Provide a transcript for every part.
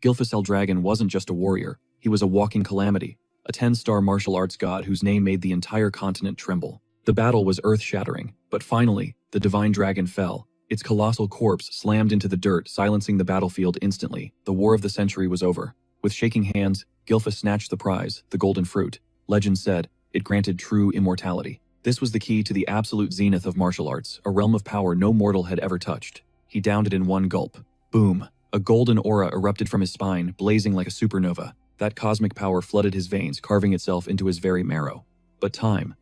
Gilfus Eldragon wasn't just a warrior, he was a walking calamity, a 10-star martial arts god whose name made the entire continent tremble. The battle was earth-shattering, but finally, the divine dragon fell. Its colossal corpse slammed into the dirt, silencing the battlefield instantly. The war of the century was over. With shaking hands, Gilfus snatched the prize, the golden fruit. Legend said, it granted true immortality. This was the key to the absolute zenith of martial arts, a realm of power no mortal had ever touched. He downed it in one gulp. Boom! A golden aura erupted from his spine, blazing like a supernova. That cosmic power flooded his veins, carving itself into his very marrow. But time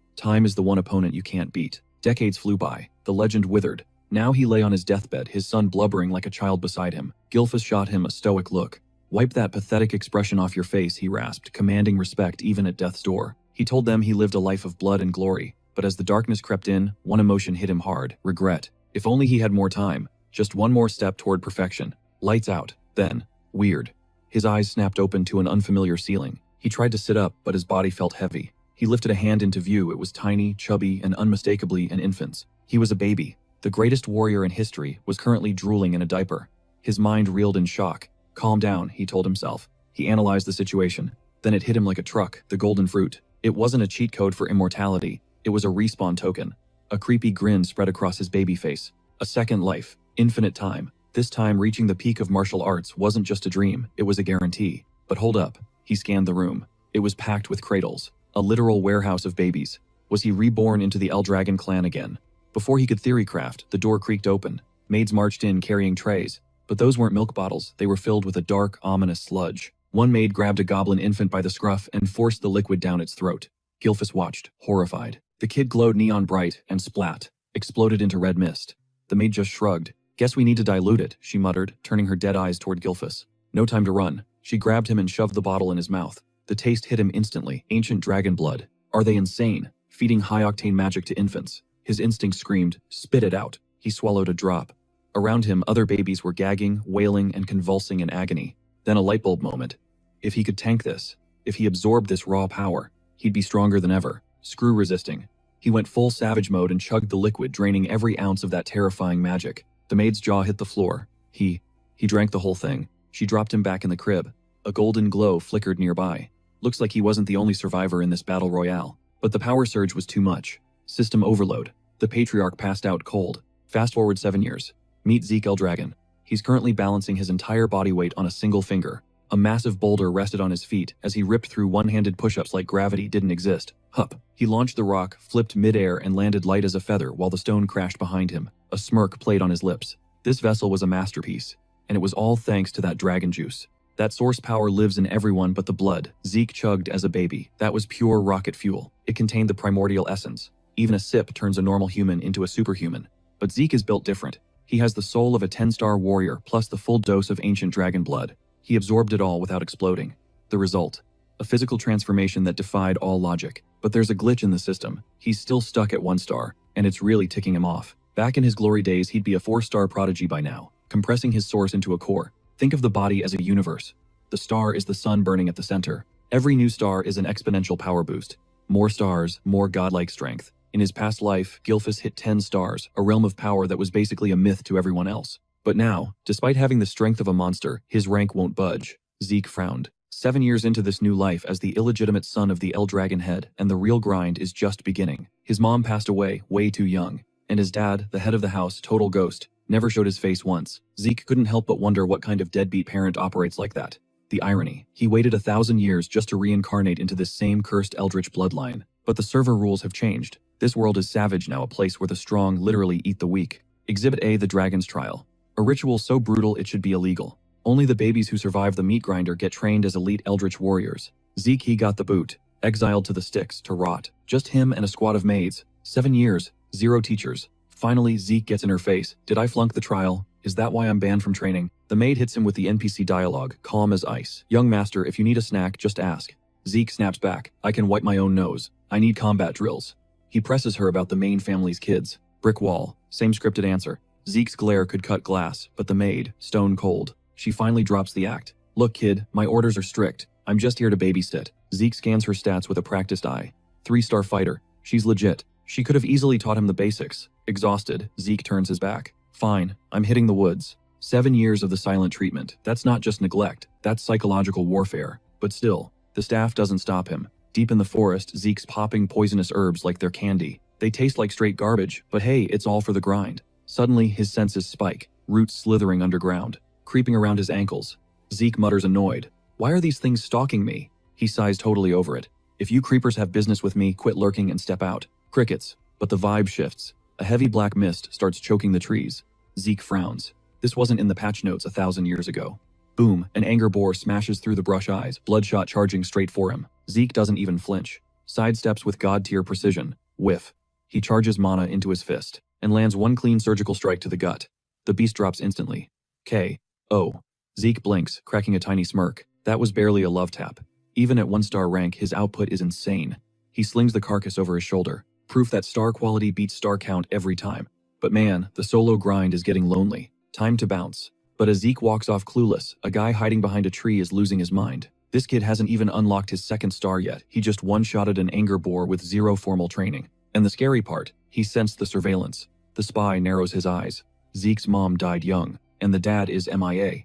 is the one opponent you can't beat. Decades flew by. The legend withered. Now he lay on his deathbed, his son blubbering like a child beside him. Gilfus shot him a stoic look. "Wipe that pathetic expression off your face," he rasped, commanding respect even at death's door. He told them he lived a life of blood and glory, but as the darkness crept in, one emotion hit him hard: regret. If only he had more time. Just one more step toward perfection. Lights out. Then, weird. His eyes snapped open to an unfamiliar ceiling. He tried to sit up, but his body felt heavy. He lifted a hand into view. It was tiny, chubby, and unmistakably an infant's. He was a baby. The greatest warrior in history was currently drooling in a diaper. His mind reeled in shock. Calm down, he told himself. He analyzed the situation. Then it hit him like a truck, the golden fruit. It wasn't a cheat code for immortality. It was a respawn token. A creepy grin spread across his baby face. A second life. Infinite time. This time reaching the peak of martial arts wasn't just a dream, it was a guarantee. But hold up. He scanned the room. It was packed with cradles. A literal warehouse of babies. Was he reborn into the Eldragon clan again? Before he could theorycraft, the door creaked open. Maids marched in carrying trays. But those weren't milk bottles, they were filled with a dark, ominous sludge. One maid grabbed a goblin infant by the scruff and forced the liquid down its throat. Gilfus watched, horrified. The kid glowed neon bright and splat, exploded into red mist. The maid just shrugged. "Guess we need to dilute it," she muttered, turning her dead eyes toward Gilfus. No time to run. She grabbed him and shoved the bottle in his mouth. The taste hit him instantly. Ancient dragon blood. Are they insane? Feeding high-octane magic to infants. His instinct screamed, "Spit it out." He swallowed a drop. Around him, other babies were gagging, wailing, and convulsing in agony. Then a lightbulb moment. If he could tank this, if he absorbed this raw power, he'd be stronger than ever, screw-resisting. He went full savage mode and chugged the liquid, draining every ounce of that terrifying magic. The maid's jaw hit the floor. He drank the whole thing. She dropped him back in the crib. A golden glow flickered nearby. Looks like he wasn't the only survivor in this battle royale. But the power surge was too much. System overload. The patriarch passed out cold. Fast forward 7 years. Meet Zeke Eldragon. He's currently balancing his entire body weight on a single finger. A massive boulder rested on his feet as he ripped through one-handed push-ups like gravity didn't exist. Hup. He launched the rock, flipped mid-air, and landed light as a feather while the stone crashed behind him. A smirk played on his lips. This vessel was a masterpiece, and it was all thanks to that dragon juice. That source power lives in everyone but the blood Zeke chugged as a baby. That was pure rocket fuel. It contained the primordial essence. Even a sip turns a normal human into a superhuman. But Zeke is built different. He has the soul of a 10-star warrior plus the full dose of ancient dragon blood. He absorbed it all without exploding. The result? A physical transformation that defied all logic. But there's a glitch in the system. He's still stuck at 1 star, and it's really ticking him off. Back in his glory days, he'd be a 4-star prodigy by now, compressing his source into a core. Think of the body as a universe. The star is the sun burning at the center. Every new star is an exponential power boost. More stars, more godlike strength. In his past life, Gilfus hit 10 stars, a realm of power that was basically a myth to everyone else. But now, despite having the strength of a monster, his rank won't budge. Zeke frowned. 7 years into this new life as the illegitimate son of the Eldragon head, and the real grind is just beginning. His mom passed away, way too young. And his dad, the head of the house, total ghost, never showed his face once. Zeke couldn't help but wonder what kind of deadbeat parent operates like that. The irony. He waited 1,000 years just to reincarnate into this same cursed eldritch bloodline. But the server rules have changed. This world is savage now, a place where the strong literally eat the weak. Exhibit A: the Dragon's Trial. A ritual so brutal it should be illegal. Only the babies who survive the meat grinder get trained as elite eldritch warriors. Zeke, he got the boot. Exiled to the sticks, to rot. Just him and a squad of maids. 7 years. 0 teachers. Finally, Zeke gets in her face. "Did I flunk the trial? Is that why I'm banned from training?" The maid hits him with the NPC dialogue, calm as ice. "Young master, if you need a snack, just ask." Zeke snaps back. "I can wipe my own nose. I need combat drills." He presses her about the main family's kids. Brick wall. Same scripted answer. Zeke's glare could cut glass, but the maid, stone cold. She finally drops the act. "Look, kid, my orders are strict. I'm just here to babysit." Zeke scans her stats with a practiced eye. 3-star fighter. She's legit. She could have easily taught him the basics. Exhausted, Zeke turns his back. "Fine, I'm hitting the woods." 7 years of the silent treatment. That's not just neglect, that's psychological warfare. But still, the staff doesn't stop him. Deep in the forest, Zeke's popping poisonous herbs like they're candy. They taste like straight garbage, but hey, it's all for the grind. Suddenly, his senses spike, roots slithering underground, creeping around his ankles. Zeke mutters annoyed. Why are these things stalking me? He sighs totally over it. If you creepers have business with me, quit lurking and step out. Crickets. But the vibe shifts. A heavy black mist starts choking the trees. Zeke frowns. This wasn't in the patch notes 1,000 years ago. Boom, an anger boar smashes through the brush eyes, bloodshot charging straight for him. Zeke doesn't even flinch. Sidesteps with god-tier precision. Whiff. He charges mana into his fist, and lands one clean surgical strike to the gut. The beast drops instantly. K.O. Zeke blinks, cracking a tiny smirk. That was barely a love tap. Even at 1-star rank, his output is insane. He slings the carcass over his shoulder, proof that star quality beats star count every time. But man, the solo grind is getting lonely. Time to bounce. But as Zeke walks off clueless, a guy hiding behind a tree is losing his mind. This kid hasn't even unlocked his 2nd star yet. He just one-shotted an anger boar with 0 formal training. And the scary part, he sensed the surveillance. The spy narrows his eyes. Zeke's mom died young, and the dad is MIA.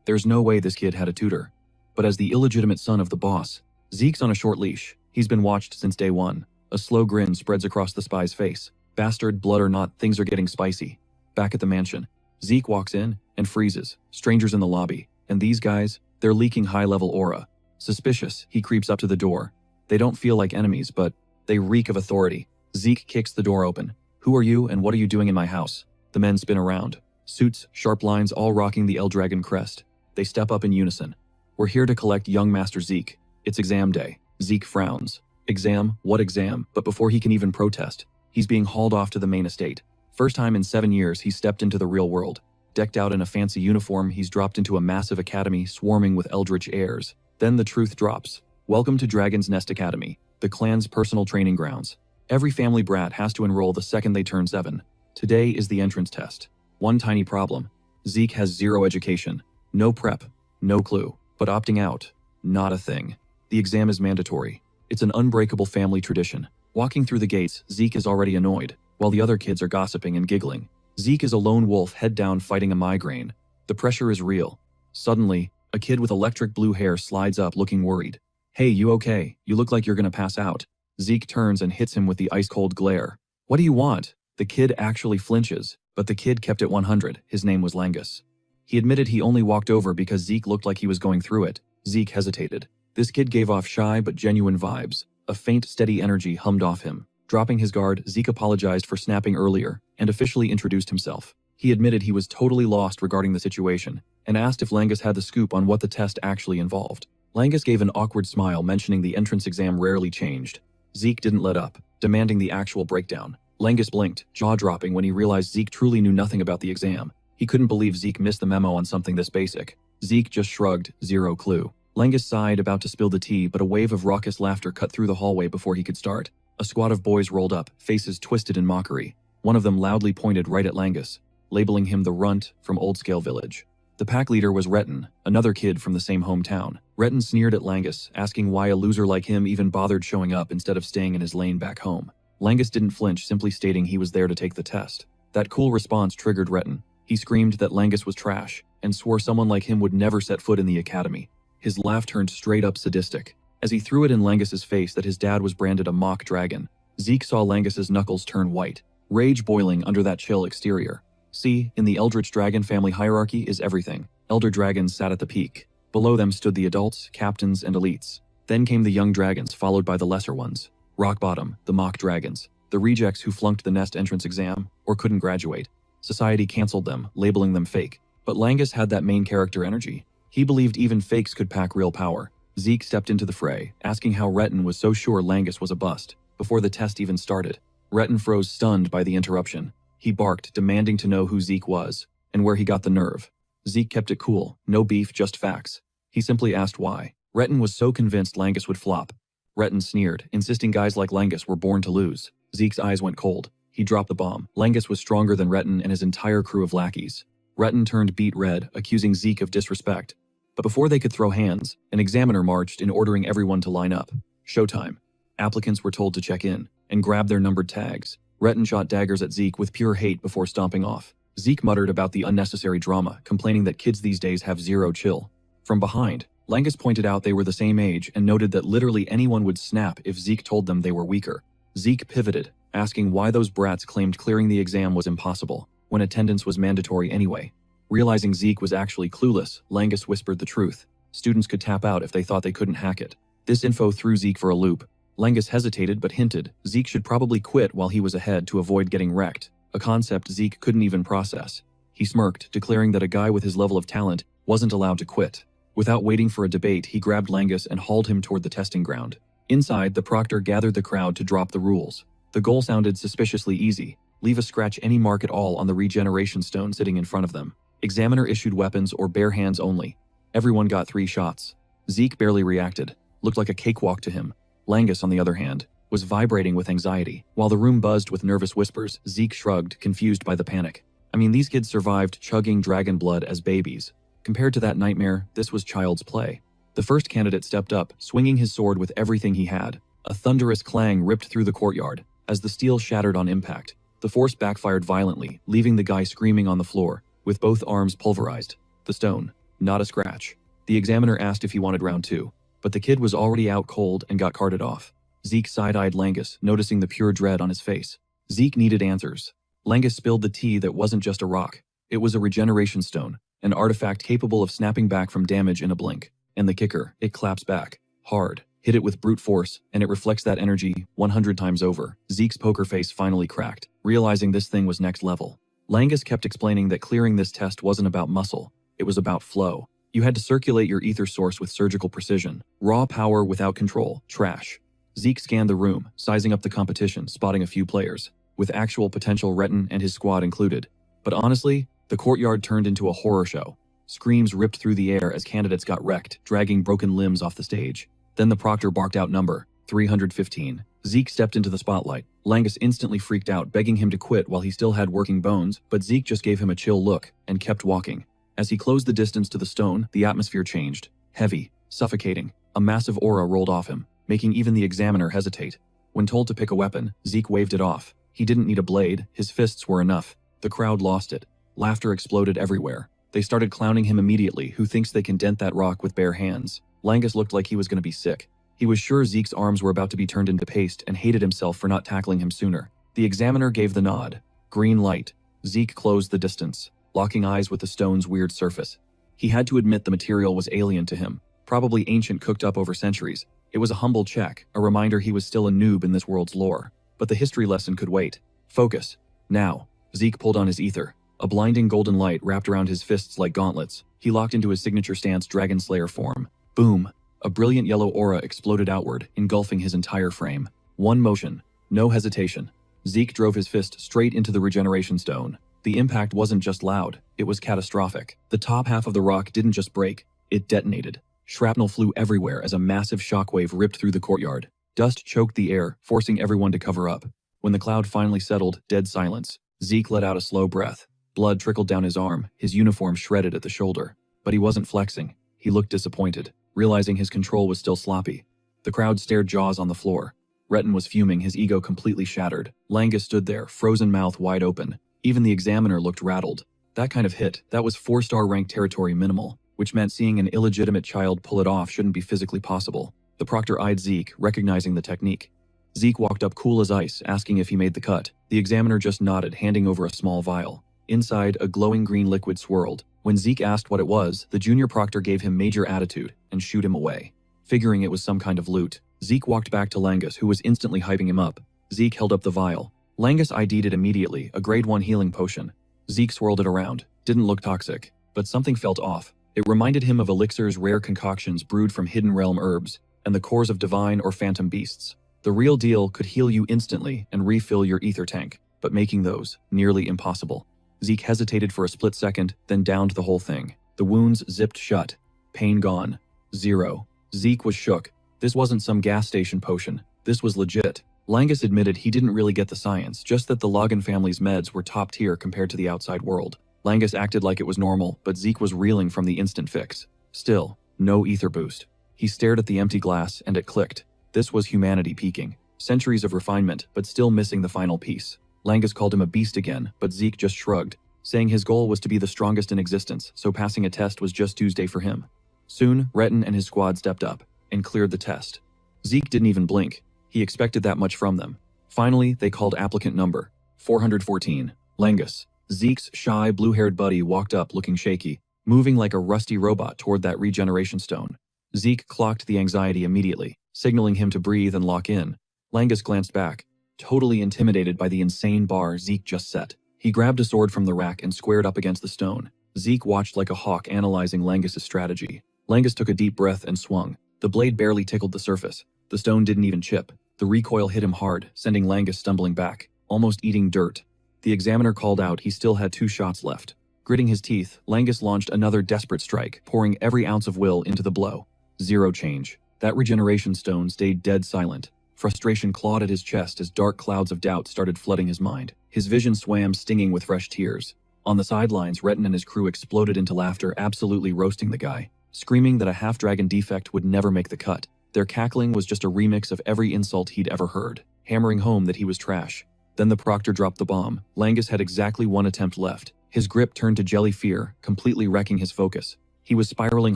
There's no way this kid had a tutor. But as the illegitimate son of the boss, Zeke's on a short leash. He's been watched since day one. A slow grin spreads across the spy's face. Bastard, blood or not, things are getting spicy. Back at the mansion, Zeke walks in and freezes. Strangers in the lobby. And these guys, they're leaking high-level aura. Suspicious, he creeps up to the door. They don't feel like enemies, but they reek of authority. Zeke kicks the door open. Who are you and what are you doing in my house? The men spin around. Suits, sharp lines, all rocking the Eldragon crest. They step up in unison. We're here to collect young Master Zeke. It's exam day. Zeke frowns. Exam? What exam? But before he can even protest, he's being hauled off to the main estate. First time in 7 years he's stepped into the real world. Decked out in a fancy uniform, he's dropped into a massive academy swarming with eldritch heirs. Then the truth drops. Welcome to Dragon's Nest Academy, the clan's personal training grounds. Every family brat has to enroll the second they turn 7. Today is the entrance test. One tiny problem. Zeke has 0 education. No prep. No clue. But opting out. Not a thing. The exam is mandatory. It's an unbreakable family tradition. Walking through the gates, Zeke is already annoyed, while the other kids are gossiping and giggling. Zeke is a lone wolf head down fighting a migraine. The pressure is real. Suddenly, a kid with electric blue hair slides up looking worried. Hey, you okay? You look like you're gonna pass out. Zeke turns and hits him with the ice-cold glare. What do you want? The kid actually flinches, but the kid kept it 100. His name was Langus. He admitted he only walked over because Zeke looked like he was going through it. Zeke hesitated. This kid gave off shy but genuine vibes. A faint, steady energy hummed off him. Dropping his guard, Zeke apologized for snapping earlier and officially introduced himself. He admitted he was totally lost regarding the situation and asked if Langus had the scoop on what the test actually involved. Langus gave an awkward smile, mentioning the entrance exam rarely changed. Zeke didn't let up, demanding the actual breakdown. Langus blinked, jaw-dropping when he realized Zeke truly knew nothing about the exam. He couldn't believe Zeke missed the memo on something this basic. Zeke just shrugged, 0 clue. Langus sighed, about to spill the tea, but a wave of raucous laughter cut through the hallway before he could start. A squad of boys rolled up, faces twisted in mockery. One of them loudly pointed right at Langus, labeling him the runt from Old Scale Village. The pack leader was Retin, another kid from the same hometown. Retin sneered at Langus, asking why a loser like him even bothered showing up instead of staying in his lane back home. Langus didn't flinch, simply stating he was there to take the test. That cool response triggered Retin. He screamed that Langus was trash, and swore someone like him would never set foot in the academy. His laugh turned straight up sadistic, as he threw it in Langus's face that his dad was branded a mock dragon. Zeke saw Langus's knuckles turn white, rage boiling under that chill exterior. See, in the Eldritch Dragon family hierarchy is everything. Elder dragons sat at the peak. Below them stood the adults, captains, and elites. Then came the young dragons, followed by the lesser ones. Rock bottom, the mock dragons, the rejects who flunked the nest entrance exam or couldn't graduate. Society canceled them, labeling them fake. But Langus had that main character energy. He believed even fakes could pack real power. Zeke stepped into the fray, asking how Retin was so sure Langus was a bust, before the test even started. Retin froze, stunned by the interruption. He barked, demanding to know who Zeke was, and where he got the nerve. Zeke kept it cool, no beef, just facts. He simply asked why. Retin was so convinced Langus would flop. Retin sneered, insisting guys like Langus were born to lose. Zeke's eyes went cold. He dropped the bomb. Langus was stronger than Retin and his entire crew of lackeys. Retin turned beet red, accusing Zeke of disrespect. But before they could throw hands, an examiner marched in, ordering everyone to line up. Showtime. Applicants were told to check in and grab their numbered tags. Retin shot daggers at Zeke with pure hate before stomping off. Zeke muttered about the unnecessary drama, complaining that kids these days have zero chill. From behind, Langus pointed out they were the same age and noted that literally anyone would snap if Zeke told them they were weaker. Zeke pivoted, asking why those brats claimed clearing the exam was impossible, when attendance was mandatory anyway. Realizing Zeke was actually clueless, Langus whispered the truth. Students could tap out if they thought they couldn't hack it. This info threw Zeke for a loop. Langus hesitated but hinted Zeke should probably quit while he was ahead to avoid getting wrecked, a concept Zeke couldn't even process. He smirked, declaring that a guy with his level of talent wasn't allowed to quit. Without waiting for a debate, he grabbed Langus and hauled him toward the testing ground. Inside, the proctor gathered the crowd to drop the rules. The goal sounded suspiciously easy. Leave a scratch any mark at all on the regeneration stone sitting in front of them. Examiner issued weapons or bare hands only. Everyone got 3 shots. Zeke barely reacted. Looked like a cakewalk to him. Langus, on the other hand, was vibrating with anxiety. While the room buzzed with nervous whispers, Zeke shrugged, confused by the panic. I mean, these kids survived chugging dragon blood as babies. Compared to that nightmare, this was child's play. The first candidate stepped up, swinging his sword with everything he had. A thunderous clang ripped through the courtyard. As the steel shattered on impact, the force backfired violently, leaving the guy screaming on the floor, with both arms pulverized. The stone. Not a scratch. The examiner asked if he wanted round 2, but the kid was already out cold and got carted off. Zeke side-eyed Langus, noticing the pure dread on his face. Zeke needed answers. Langus spilled the tea that wasn't just a rock. It was a regeneration stone, an artifact capable of snapping back from damage in a blink. And the kicker, it claps back. Hard. Hit it with brute force, and it reflects that energy 100 times over. Zeke's poker face finally cracked, realizing this thing was next level. Langus kept explaining that clearing this test wasn't about muscle, it was about flow. You had to circulate your ether source with surgical precision. Raw power without control. Trash. Zeke scanned the room, sizing up the competition, spotting a few players, with actual potential Retin and his squad included. But honestly, the courtyard turned into a horror show. Screams ripped through the air as candidates got wrecked, dragging broken limbs off the stage. Then the proctor barked out number 315. Zeke stepped into the spotlight. Langus instantly freaked out, begging him to quit while he still had working bones, but Zeke just gave him a chill look and kept walking. As he closed the distance to the stone, the atmosphere changed. Heavy, suffocating. A massive aura rolled off him, making even the examiner hesitate. When told to pick a weapon, Zeke waved it off. He didn't need a blade, his fists were enough. The crowd lost it. Laughter exploded everywhere. They started clowning him immediately. Who thinks they can dent that rock with bare hands? Langus looked like he was going to be sick. He was sure Zeke's arms were about to be turned into paste and hated himself for not tackling him sooner. The examiner gave the nod. Green light. Zeke closed the distance, locking eyes with the stone's weird surface. He had to admit the material was alien to him, probably ancient, cooked up over centuries. It was a humble check, a reminder he was still a noob in this world's lore. But the history lesson could wait. Focus. Now. Zeke pulled on his ether. A blinding golden light wrapped around his fists like gauntlets. He locked into his signature stance Dragon Slayer form. Boom. A brilliant yellow aura exploded outward, engulfing his entire frame. One motion. No hesitation. Zeke drove his fist straight into the regeneration stone. The impact wasn't just loud, it was catastrophic. The top half of the rock didn't just break, it detonated. Shrapnel flew everywhere as a massive shockwave ripped through the courtyard. Dust choked the air, forcing everyone to cover up. When the cloud finally settled, dead silence. Zeke let out a slow breath. Blood trickled down his arm, his uniform shredded at the shoulder. But he wasn't flexing. He looked disappointed, realizing his control was still sloppy. The crowd stared, jaws on the floor. Retin was fuming, his ego completely shattered. Langus stood there, frozen mouth wide open. Even the examiner looked rattled. That kind of hit, that was 4-star rank territory minimal, which meant seeing an illegitimate child pull it off shouldn't be physically possible. The proctor eyed Zeke, recognizing the technique. Zeke walked up cool as ice, asking if he made the cut. The examiner just nodded, handing over a small vial. Inside, a glowing green liquid swirled. When Zeke asked what it was, the junior proctor gave him major attitude and shooed him away. Figuring it was some kind of loot, Zeke walked back to Langus, who was instantly hyping him up. Zeke held up the vial. Langus ID'd it immediately, a grade 1 healing potion. Zeke swirled it around. Didn't look toxic, but something felt off. It reminded him of Elixir's rare concoctions brewed from hidden realm herbs, and the cores of divine or phantom beasts. The real deal could heal you instantly and refill your ether tank, but making those nearly impossible. Zeke hesitated for a split second, then downed the whole thing. The wounds zipped shut. Pain gone. 0. Zeke was shook. This wasn't some gas station potion. This was legit. Langus admitted he didn't really get the science, just that the Logan family's meds were top tier compared to the outside world. Langus acted like it was normal, but Zeke was reeling from the instant fix. Still, no ether boost. He stared at the empty glass, and it clicked. This was humanity peaking. Centuries of refinement, but still missing the final piece. Langus called him a beast again, but Zeke just shrugged. saying his goal was to be the strongest in existence, so passing a test was just Tuesday for him. Soon, Retin and his squad stepped up and cleared the test. Zeke didn't even blink. He expected that much from them. Finally, they called applicant number 414, Langus. Zeke's shy, blue-haired buddy walked up looking shaky, moving like a rusty robot toward that regeneration stone. Zeke clocked the anxiety immediately, signaling him to breathe and lock in. Langus glanced back, totally intimidated by the insane bar Zeke just set. He grabbed a sword from the rack and squared up against the stone. Zeke watched like a hawk analyzing Langus's strategy. Langus took a deep breath and swung. The blade barely tickled the surface. The stone didn't even chip. The recoil hit him hard, sending Langus stumbling back, almost eating dirt. The examiner called out he still had 2 shots left. Gritting his teeth, Langus launched another desperate strike, pouring every ounce of will into the blow. 0 change. That regeneration stone stayed dead silent. Frustration clawed at his chest as dark clouds of doubt started flooding his mind. His vision swam stinging with fresh tears. On the sidelines, Retin and his crew exploded into laughter, absolutely roasting the guy, screaming that a half-dragon defect would never make the cut. Their cackling was just a remix of every insult he'd ever heard, hammering home that he was trash. Then the proctor dropped the bomb. Langus had exactly 1 attempt left. His grip turned to jelly fear, completely wrecking his focus. He was spiraling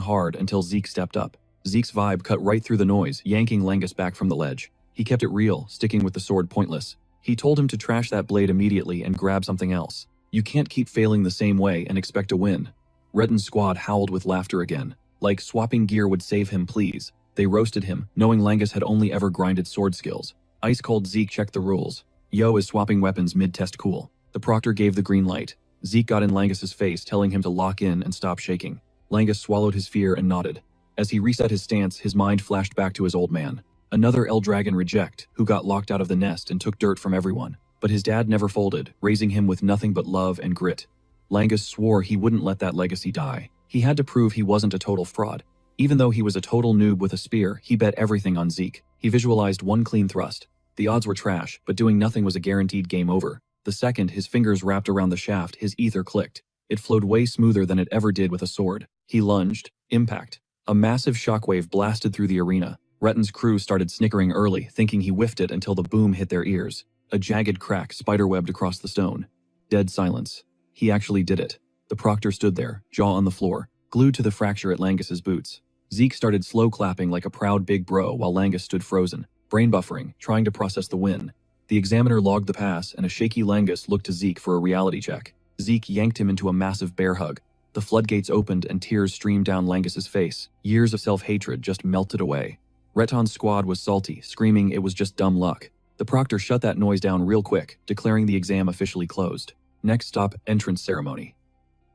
hard until Zeke stepped up. Zeke's vibe cut right through the noise, yanking Langus back from the ledge. He kept it real, sticking with the sword pointless. He told him to trash that blade immediately and grab something else. You can't keep failing the same way and expect to win. Retin's squad howled with laughter again. Like swapping gear would save him, please. They roasted him, knowing Langus had only ever grinded sword skills. Ice-cold Zeke checked the rules. Yo is swapping weapons mid-test cool. The proctor gave the green light. Zeke got in Langus's face, telling him to lock in and stop shaking. Langus swallowed his fear and nodded. As he reset his stance, his mind flashed back to his old man. Another L-Dragon reject, who got locked out of the nest and took dirt from everyone. But his dad never folded, raising him with nothing but love and grit. Langus swore he wouldn't let that legacy die. He had to prove he wasn't a total fraud. Even though he was a total noob with a spear, he bet everything on Zeke. He visualized 1 clean thrust. The odds were trash, but doing nothing was a guaranteed game over. The second his fingers wrapped around the shaft, his ether clicked. It flowed way smoother than it ever did with a sword. He lunged. Impact. A massive shockwave blasted through the arena. Retin's crew started snickering early, thinking he whiffed it until the boom hit their ears. A jagged crack spiderwebbed across the stone. Dead silence. He actually did it. The proctor stood there, jaw on the floor, glued to the fracture at Langus's boots. Zeke started slow clapping like a proud big bro while Langus stood frozen, brain buffering, trying to process the win. The examiner logged the pass, and a shaky Langus looked to Zeke for a reality check. Zeke yanked him into a massive bear hug. The floodgates opened and tears streamed down Langus's face. Years of self-hatred just melted away. Retin's squad was salty, screaming it was just dumb luck. The proctor shut that noise down real quick, declaring the exam officially closed. Next stop, entrance ceremony.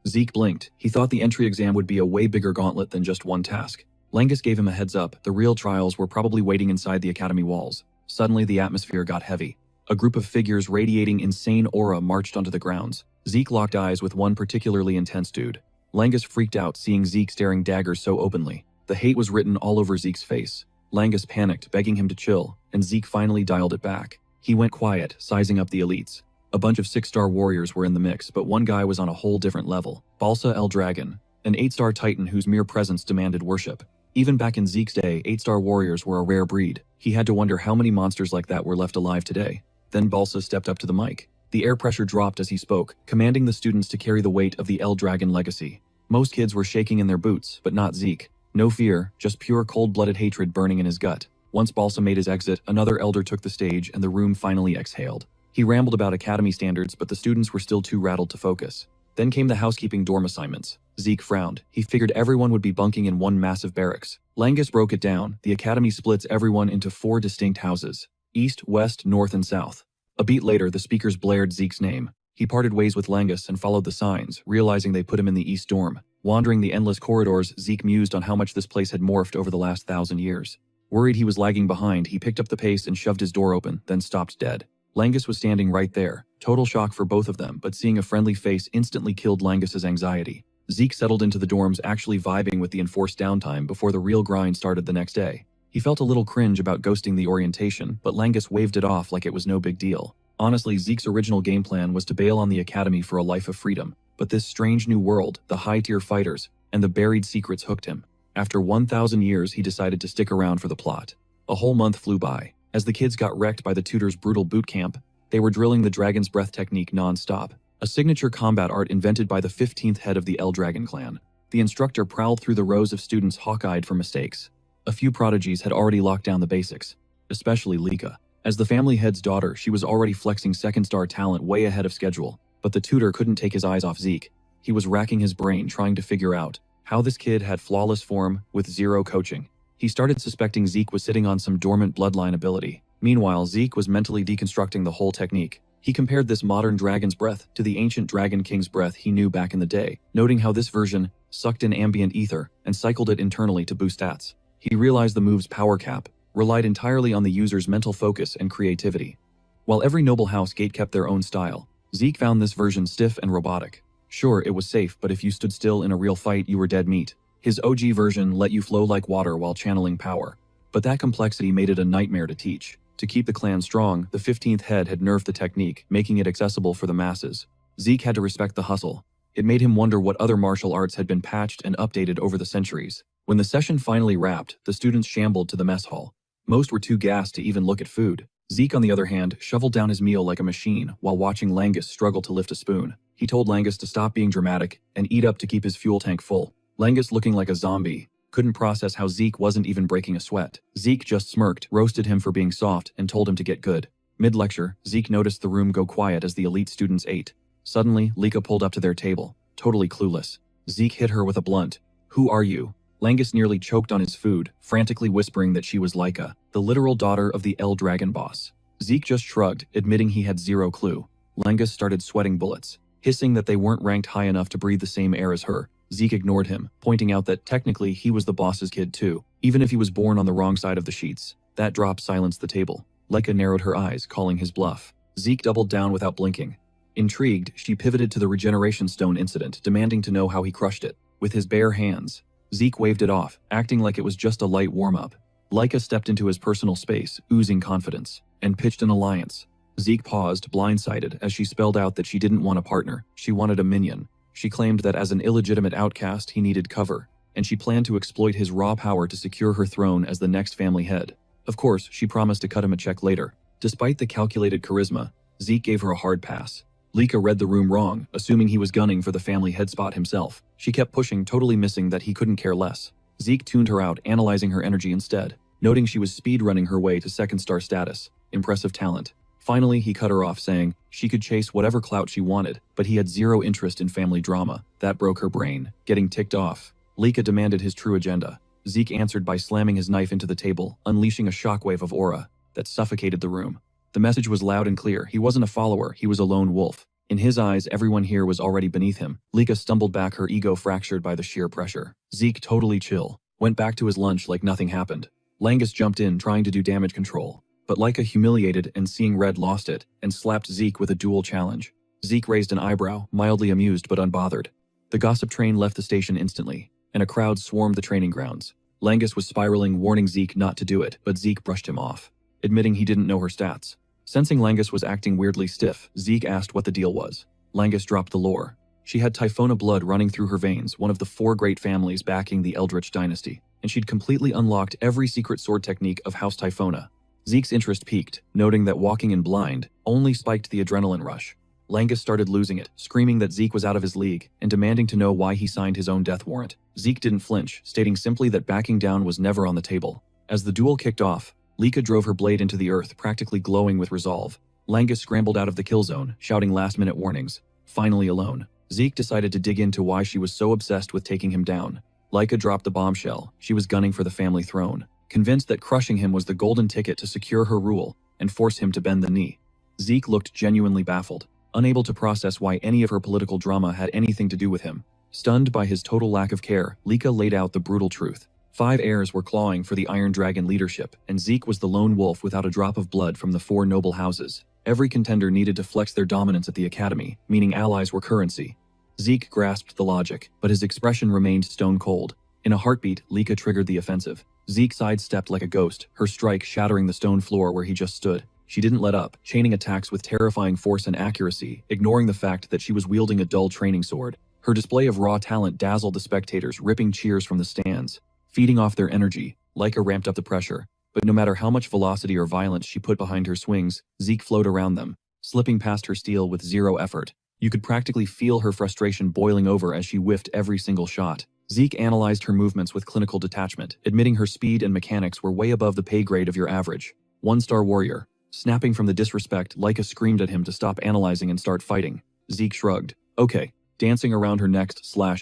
Zeke blinked. He thought the entry exam would be a way bigger gauntlet than just 1 task. Langus gave him a heads up. The real trials were probably waiting inside the academy walls. Suddenly the atmosphere got heavy. A group of figures radiating insane aura marched onto the grounds. Zeke locked eyes with one particularly intense dude. Langus freaked out seeing Zeke staring daggers so openly. The hate was written all over Zeke's face. Langus panicked, begging him to chill, and Zeke finally dialed it back. He went quiet, sizing up the elites. A bunch of 6-star warriors were in the mix, but one guy was on a whole different level. Balsa El Dragon, an 8-star titan whose mere presence demanded worship. Even back in Zeke's day, 8-star warriors were a rare breed. He had to wonder how many monsters like that were left alive today. Then Balsa stepped up to the mic. The air pressure dropped as he spoke, commanding the students to carry the weight of the El Dragon legacy. Most kids were shaking in their boots, but not Zeke. No fear, just pure cold-blooded hatred burning in his gut. Once Balsa made his exit, another elder took the stage and the room finally exhaled. He rambled about academy standards, but the students were still too rattled to focus. Then came the housekeeping dorm assignments. Zeke frowned. He figured everyone would be bunking in one massive barracks. Langus broke it down. The academy splits everyone into 4 distinct houses: east, west, north, and south. A beat later, the speakers blared Zeke's name. He parted ways with Langus and followed the signs, realizing they put him in the east dorm. Wandering the endless corridors, Zeke mused on how much this place had morphed over the last 1,000 years. Worried he was lagging behind, he picked up the pace and shoved his door open, then stopped dead. Langus was standing right there. Total shock for both of them, but seeing a friendly face instantly killed Langus's anxiety. Zeke settled into the dorms, actually vibing with the enforced downtime before the real grind started the next day. He felt a little cringe about ghosting the orientation, but Langus waved it off like it was no big deal. Honestly, Zeke's original game plan was to bail on the academy for a life of freedom, but this strange new world, the high-tier fighters, and the buried secrets hooked him. After 1,000 years, he decided to stick around for the plot. A whole month flew by. As the kids got wrecked by the tutor's brutal boot camp, they were drilling the dragon's breath technique non-stop. a signature combat art invented by the 15th head of the L-Dragon clan. The instructor prowled through the rows of students hawk-eyed for mistakes. A few prodigies had already locked down the basics, especially Lika. As the family head's daughter, she was already flexing second-star talent way ahead of schedule, but the tutor couldn't take his eyes off Zeke. He was racking his brain trying to figure out how this kid had flawless form with zero coaching. He started suspecting Zeke was sitting on some dormant bloodline ability. Meanwhile, Zeke was mentally deconstructing the whole technique. He compared this modern dragon's breath to the ancient Dragon King's breath he knew back in the day, noting how this version sucked in ambient ether and cycled it internally to boost stats. He realized the move's power cap relied entirely on the user's mental focus and creativity. While every noble house gate kept their own style, Zeke found this version stiff and robotic. Sure, it was safe, but if you stood still in a real fight, you were dead meat. His OG version let you flow like water while channeling power, but that complexity made it a nightmare to teach. To keep the clan strong, the 15th head had nerfed the technique, making it accessible for the masses. Zeke had to respect the hustle. It made him wonder what other martial arts had been patched and updated over the centuries. When the session finally wrapped, the students shambled to the mess hall. Most were too gassed to even look at food. Zeke, on the other hand, shoveled down his meal like a machine while watching Langus struggle to lift a spoon. He told Langus to stop being dramatic and eat up to keep his fuel tank full. Langus, looking like a zombie, couldn't process how Zeke wasn't even breaking a sweat. Zeke just smirked, roasted him for being soft, and told him to get good. Mid-lecture, Zeke noticed the room go quiet as the elite students ate. Suddenly, Lika pulled up to their table, totally clueless. Zeke hit her with a blunt. "Who are you?" Langus nearly choked on his food, frantically whispering that she was Lika, the literal daughter of the L-Dragon boss. Zeke just shrugged, admitting he had zero clue. Langus started sweating bullets, hissing that they weren't ranked high enough to breathe the same air as her. Zeke ignored him, pointing out that technically he was the boss's kid too, even if he was born on the wrong side of the sheets. That drop silenced the table. Lika narrowed her eyes, calling his bluff. Zeke doubled down without blinking. Intrigued, she pivoted to the regeneration stone incident, demanding to know how he crushed it. With his bare hands, Zeke waved it off, acting like it was just a light warm-up. Lika stepped into his personal space, oozing confidence, and pitched an alliance. Zeke paused, blindsided, as she spelled out that she didn't want a partner, she wanted a minion. She claimed that as an illegitimate outcast, he needed cover, and she planned to exploit his raw power to secure her throne as the next family head. Of course, she promised to cut him a check later. Despite the calculated charisma, Zeke gave her a hard pass. Lika read the room wrong, assuming he was gunning for the family head spot himself. She kept pushing, totally missing that he couldn't care less. Zeke tuned her out, analyzing her energy instead, noting she was speedrunning her way to second star status. Impressive talent. Finally, he cut her off, saying she could chase whatever clout she wanted, but he had zero interest in family drama. That broke her brain. Getting ticked off, Lika demanded his true agenda. Zeke answered by slamming his knife into the table, unleashing a shockwave of aura that suffocated the room. The message was loud and clear. He wasn't a follower, he was a lone wolf. In his eyes, everyone here was already beneath him. Lika stumbled back, her ego fractured by the sheer pressure. Zeke, totally chill, went back to his lunch like nothing happened. Langus jumped in, trying to do damage control, but Lika, humiliated and seeing red, lost it and slapped Zeke with a dual challenge. Zeke raised an eyebrow, mildly amused but unbothered. The gossip train left the station instantly, and a crowd swarmed the training grounds. Langus was spiraling, warning Zeke not to do it, but Zeke brushed him off, admitting he didn't know her stats. Sensing Langus was acting weirdly stiff, Zeke asked what the deal was. Langus dropped the lore. She had Typhona blood running through her veins, one of the 4 great families backing the Eldritch dynasty, and she'd completely unlocked every secret sword technique of House Typhona. Zeke's interest peaked, noting that walking in blind only spiked the adrenaline rush. Langus started losing it, screaming that Zeke was out of his league and demanding to know why he signed his own death warrant. Zeke didn't flinch, stating simply that backing down was never on the table. As the duel kicked off, Lika drove her blade into the earth, practically glowing with resolve. Langus scrambled out of the kill zone, shouting last-minute warnings. Finally alone, Zeke decided to dig into why she was so obsessed with taking him down. Lika dropped the bombshell. She was gunning for the family throne, convinced that crushing him was the golden ticket to secure her rule and force him to bend the knee. Zeke looked genuinely baffled, unable to process why any of her political drama had anything to do with him. Stunned by his total lack of care, Lika laid out the brutal truth. 5 heirs were clawing for the Iron Dragon leadership, and Zeke was the lone wolf without a drop of blood from the 4 noble houses. Every contender needed to flex their dominance at the academy, meaning allies were currency. Zeke grasped the logic, but his expression remained stone cold. In a heartbeat, Lika triggered the offensive. Zeke sidestepped like a ghost, her strike shattering the stone floor where he just stood. She didn't let up, chaining attacks with terrifying force and accuracy, ignoring the fact that she was wielding a dull training sword. Her display of raw talent dazzled the spectators, ripping cheers from the stands. Feeding off their energy, Lika ramped up the pressure, but no matter how much velocity or violence she put behind her swings, Zeke flowed around them, slipping past her steel with zero effort. You could practically feel her frustration boiling over as she whiffed every single shot. Zeke analyzed her movements with clinical detachment, admitting her speed and mechanics were way above the pay grade of your average one-star warrior. Snapping from the disrespect, Leica screamed at him to stop analyzing and start fighting. Zeke shrugged. Okay, dancing around her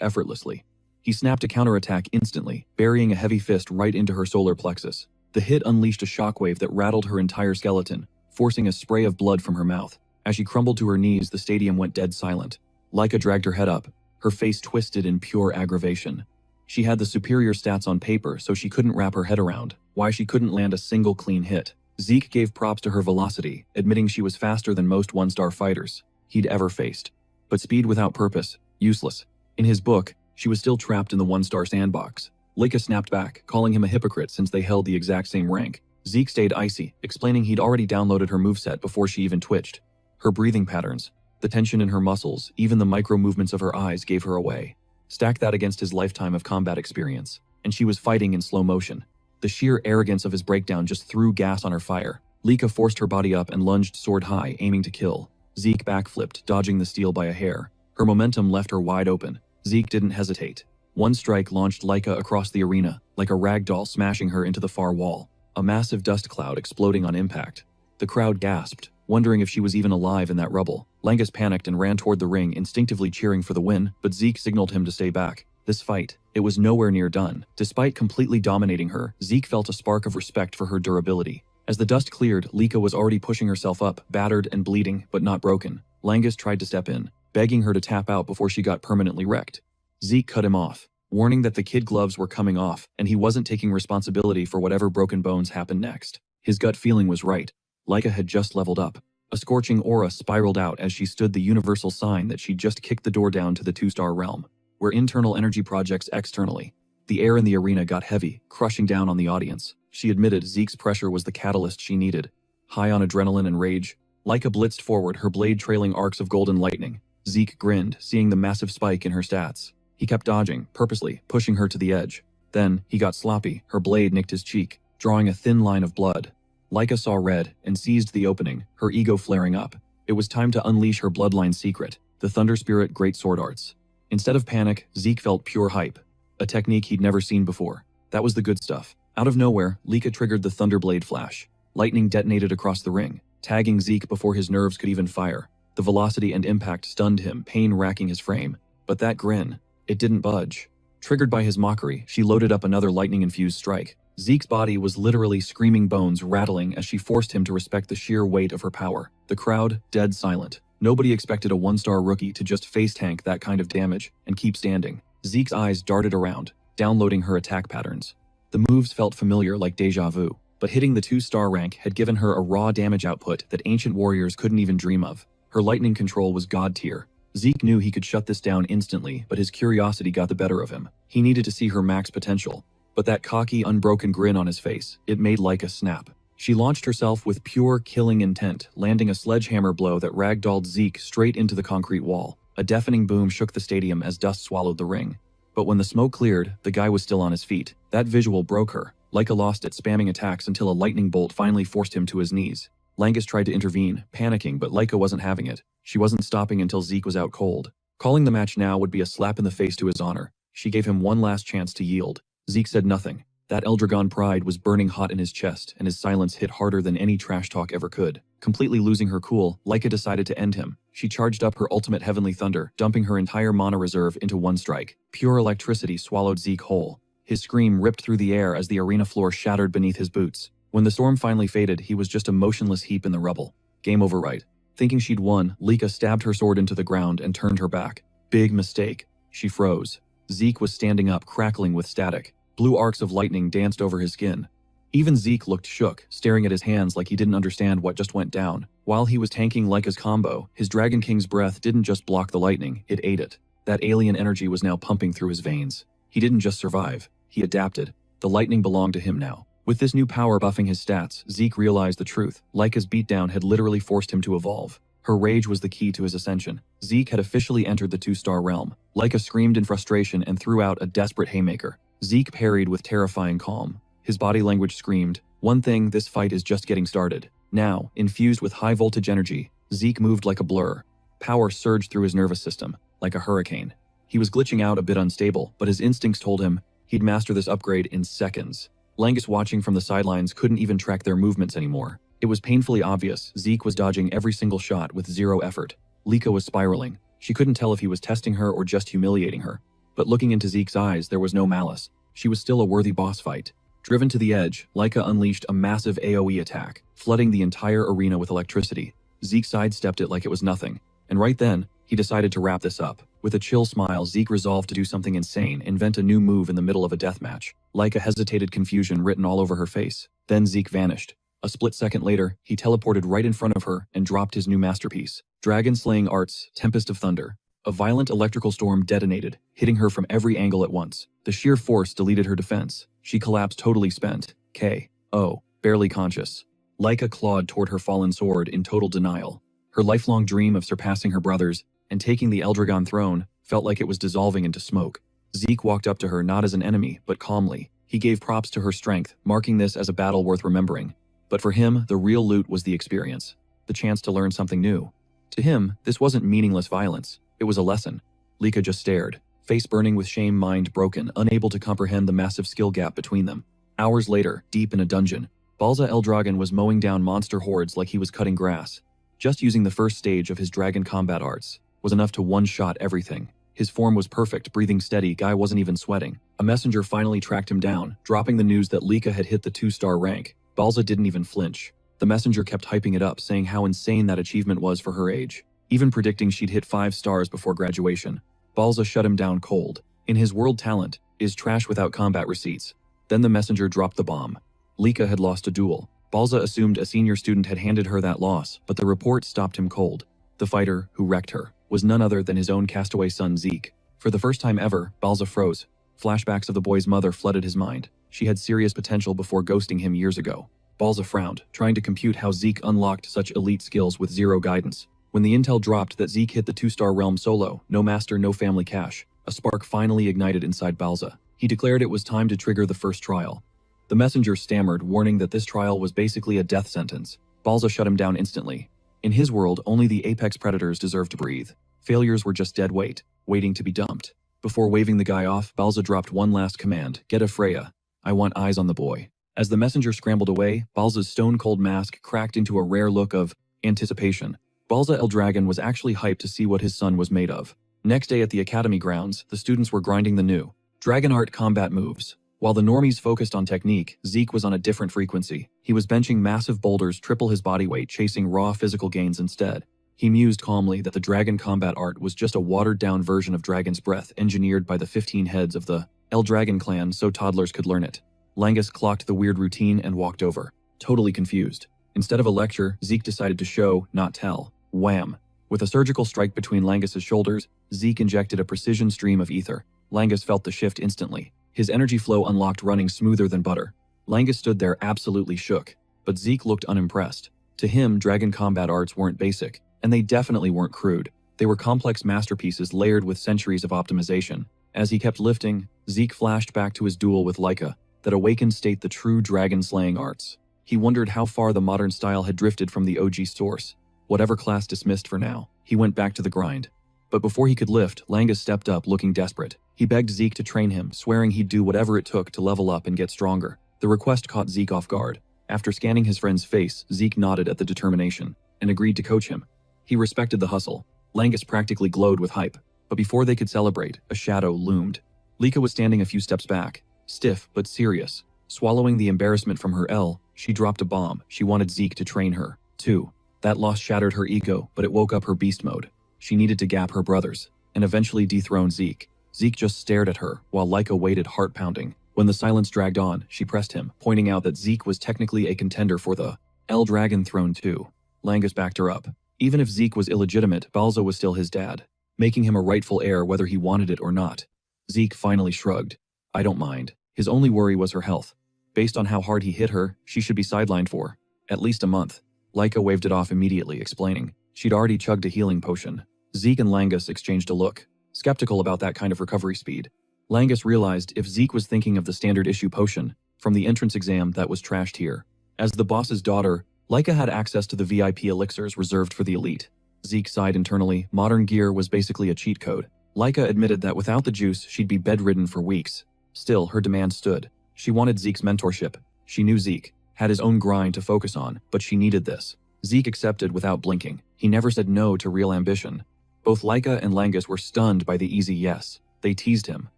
effortlessly. He snapped a counterattack instantly, burying a heavy fist right into her solar plexus. The hit unleashed a shockwave that rattled her entire skeleton, forcing a spray of blood from her mouth. As she crumbled to her knees, the stadium went dead silent. Leica dragged her head up, her face twisted in pure aggravation. She had the superior stats on paper, so she couldn't wrap her head around why she couldn't land a single clean hit. Zeke gave props to her velocity, admitting she was faster than most one-star fighters he'd ever faced. But speed without purpose, useless. In his book, she was still trapped in the one-star sandbox. Leica snapped back, calling him a hypocrite since they held the exact same rank. Zeke stayed icy, explaining he'd already downloaded her moveset before she even twitched. Her breathing patterns, the tension in her muscles, even the micro-movements of her eyes gave her away. Stack that against his lifetime of combat experience, and she was fighting in slow motion. The sheer arrogance of his breakdown just threw gas on her fire. Leica forced her body up and lunged sword high, aiming to kill. Zeke backflipped, dodging the steel by a hair. Her momentum left her wide open. Zeke didn't hesitate. One strike launched Leica across the arena, like a rag doll smashing her into the far wall. A massive dust cloud exploding on impact. The crowd gasped, wondering if she was even alive in that rubble. Langus panicked and ran toward the ring, instinctively cheering for the win, but Zeke signaled him to stay back. This fight, it was nowhere near done. Despite completely dominating her, Zeke felt a spark of respect for her durability. As the dust cleared, Leica was already pushing herself up, battered and bleeding, but not broken. Langus tried to step in, begging her to tap out before she got permanently wrecked. Zeke cut him off, warning that the kid gloves were coming off, and he wasn't taking responsibility for whatever broken bones happened next. His gut feeling was right. Leica had just leveled up. A scorching aura spiraled out as she stood, the universal sign that she'd just kicked the door down to the two-star realm, where internal energy projects externally. The air in the arena got heavy, crushing down on the audience. She admitted Zeke's pressure was the catalyst she needed. High on adrenaline and rage, Leica blitzed forward, her blade trailing arcs of golden lightning. Zeke grinned, seeing the massive spike in her stats. He kept dodging, purposely, pushing her to the edge. Then, he got sloppy, her blade nicked his cheek, drawing a thin line of blood. Leica saw red and seized the opening, her ego flaring up. It was time to unleash her bloodline secret, the Thunder Spirit Great Sword Arts. Instead of panic, Zeke felt pure hype, a technique he'd never seen before. That was the good stuff. Out of nowhere, Leica triggered the Thunderblade flash. Lightning detonated across the ring, tagging Zeke before his nerves could even fire. The velocity and impact stunned him, pain racking his frame. But that grin, it didn't budge. Triggered by his mockery, she loaded up another lightning-infused strike. Zeke's body was literally screaming, bones rattling as she forced him to respect the sheer weight of her power. The crowd, dead silent. Nobody expected a one-star rookie to just face tank that kind of damage and keep standing. Zeke's eyes darted around, downloading her attack patterns. The moves felt familiar, like deja vu, but hitting the two-star rank had given her a raw damage output that ancient warriors couldn't even dream of. Her lightning control was god tier. Zeke knew he could shut this down instantly, but his curiosity got the better of him. He needed to see her max potential. But that cocky, unbroken grin on his face, it made Leica snap. She launched herself with pure killing intent, landing a sledgehammer blow that ragdolled Zeke straight into the concrete wall. A deafening boom shook the stadium as dust swallowed the ring. But when the smoke cleared, the guy was still on his feet. That visual broke her. Leica lost it, spamming attacks until a lightning bolt finally forced him to his knees. Langus tried to intervene, panicking, but Leica wasn't having it. She wasn't stopping until Zeke was out cold. Calling the match now would be a slap in the face to his honor. She gave him one last chance to yield. Zeke said nothing. That Eldragon pride was burning hot in his chest, and his silence hit harder than any trash talk ever could. Completely losing her cool, Leica decided to end him. She charged up her ultimate Heavenly Thunder, dumping her entire mana reserve into one strike. Pure electricity swallowed Zeke whole. His scream ripped through the air as the arena floor shattered beneath his boots. When the storm finally faded, he was just a motionless heap in the rubble. Game over, right? Thinking she'd won, Leica stabbed her sword into the ground and turned her back. Big mistake. She froze. Zeke was standing up, crackling with static. Blue arcs of lightning danced over his skin. Even Zeke looked shook, staring at his hands like he didn't understand what just went down. While he was tanking Leica's combo, his Dragon King's breath didn't just block the lightning, it ate it. That alien energy was now pumping through his veins. He didn't just survive, he adapted. The lightning belonged to him now. With this new power buffing his stats, Zeke realized the truth. Leica's beatdown had literally forced him to evolve. Her rage was the key to his ascension. Zeke had officially entered the two-star realm. Leica screamed in frustration and threw out a desperate haymaker. Zeke parried with terrifying calm. His body language screamed, "One thing, this fight is just getting started." Now, infused with high-voltage energy, Zeke moved like a blur. Power surged through his nervous system, like a hurricane. He was glitching out, a bit unstable, but his instincts told him he'd master this upgrade in seconds. Langus, watching from the sidelines, couldn't even track their movements anymore. It was painfully obvious Zeke was dodging every single shot with zero effort. Lika was spiraling. She couldn't tell if he was testing her or just humiliating her. But looking into Zeke's eyes, there was no malice. She was still a worthy boss fight. Driven to the edge, Lika unleashed a massive AoE attack, flooding the entire arena with electricity. Zeke sidestepped it like it was nothing. And right then, he decided to wrap this up. With a chill smile, Zeke resolved to do something insane, invent a new move in the middle of a deathmatch. Lika hesitated, confusion written all over her face. Then Zeke vanished. A split second later, he teleported right in front of her and dropped his new masterpiece. Dragon-slaying arts, Tempest of Thunder. A violent electrical storm detonated, hitting her from every angle at once. The sheer force deleted her defense. She collapsed, totally spent. K.O. Barely conscious. Lika clawed toward her fallen sword in total denial. Her lifelong dream of surpassing her brothers and taking the Eldragon throne felt like it was dissolving into smoke. Zeke walked up to her not as an enemy, but calmly. He gave props to her strength, marking this as a battle worth remembering. But for him, the real loot was the experience. The chance to learn something new. To him, this wasn't meaningless violence. It was a lesson. Lika just stared, face burning with shame, mind broken, unable to comprehend the massive skill gap between them. Hours later, deep in a dungeon, Balza Eldragon was mowing down monster hordes like he was cutting grass. Just using the first stage of his dragon combat arts was enough to one-shot everything. His form was perfect, breathing steady, guy wasn't even sweating. A messenger finally tracked him down, dropping the news that Lika had hit the 2-star rank. Balza didn't even flinch. The messenger kept hyping it up, saying how insane that achievement was for her age, even predicting she'd hit 5 stars before graduation. Balza shut him down cold. In his world, talent is trash without combat receipts. Then the messenger dropped the bomb. Lika had lost a duel. Balza assumed a senior student had handed her that loss, but the report stopped him cold. The fighter who wrecked her was none other than his own castaway son Zeke. For the first time ever, Balza froze. Flashbacks of the boy's mother flooded his mind. She had serious potential before ghosting him years ago. Balza frowned, trying to compute how Zeke unlocked such elite skills with zero guidance. When the intel dropped that Zeke hit the 2-star realm solo, no master, no family cache, a spark finally ignited inside Balza. He declared it was time to trigger the first trial. The messenger stammered, warning that this trial was basically a death sentence. Balza shut him down instantly. In his world, only the apex predators deserved to breathe. Failures were just dead weight, waiting to be dumped. Before waving the guy off, Balza dropped one last command: get a Freya. I want eyes on the boy. As the messenger scrambled away, Balza's stone-cold mask cracked into a rare look of anticipation. Balza Eldragon was actually hyped to see what his son was made of. Next day at the academy grounds, the students were grinding the new Dragon Art combat moves. While the normies focused on technique, Zeke was on a different frequency. He was benching massive boulders triple his body weight, chasing raw physical gains instead. He mused calmly that the dragon combat art was just a watered-down version of Dragon's Breath engineered by the 15 heads of the Eldragon clan so toddlers could learn it. Langus clocked the weird routine and walked over, totally confused. Instead of a lecture, Zeke decided to show, not tell. Wham! With a surgical strike between Langus's shoulders, Zeke injected a precision stream of ether. Langus felt the shift instantly. His energy flow unlocked, running smoother than butter. Langus stood there absolutely shook, but Zeke looked unimpressed. To him, dragon combat arts weren't basic, and they definitely weren't crude. They were complex masterpieces layered with centuries of optimization. As he kept lifting, Zeke flashed back to his duel with Lika, that awakened state the true dragon-slaying arts. He wondered how far the modern style had drifted from the OG source. Whatever class dismissed for now, he went back to the grind. But before he could lift, Langus stepped up, looking desperate. He begged Zeke to train him, swearing he'd do whatever it took to level up and get stronger. The request caught Zeke off guard. After scanning his friend's face, Zeke nodded at the determination and agreed to coach him. He respected the hustle. Langus practically glowed with hype. But before they could celebrate, a shadow loomed. Lika was standing a few steps back, stiff but serious. Swallowing the embarrassment from her L, she dropped a bomb. She wanted Zeke to train her, too. That loss shattered her ego, but it woke up her beast mode. She needed to gap her brothers, and eventually dethrone Zeke. Zeke just stared at her, while Lika waited, heart-pounding. When the silence dragged on, she pressed him, pointing out that Zeke was technically a contender for the Eldragon throne too. Langus backed her up. Even if Zeke was illegitimate, Balza was still his dad, making him a rightful heir whether he wanted it or not. Zeke finally shrugged. I don't mind. His only worry was her health. Based on how hard he hit her, she should be sidelined for at least a month. Lika waved it off immediately, explaining she'd already chugged a healing potion. Zeke and Langus exchanged a look, skeptical about that kind of recovery speed. Langus realized if Zeke was thinking of the standard issue potion from the entrance exam, that was trashed here. As the boss's daughter, Lika had access to the VIP elixirs reserved for the elite. Zeke sighed internally. Modern gear was basically a cheat code. Laika admitted that without the juice, she'd be bedridden for weeks. Still, her demand stood. She wanted Zeke's mentorship. She knew Zeke had his own grind to focus on, but she needed this. Zeke accepted without blinking. He never said no to real ambition. Both Laika and Langus were stunned by the easy yes. They teased him,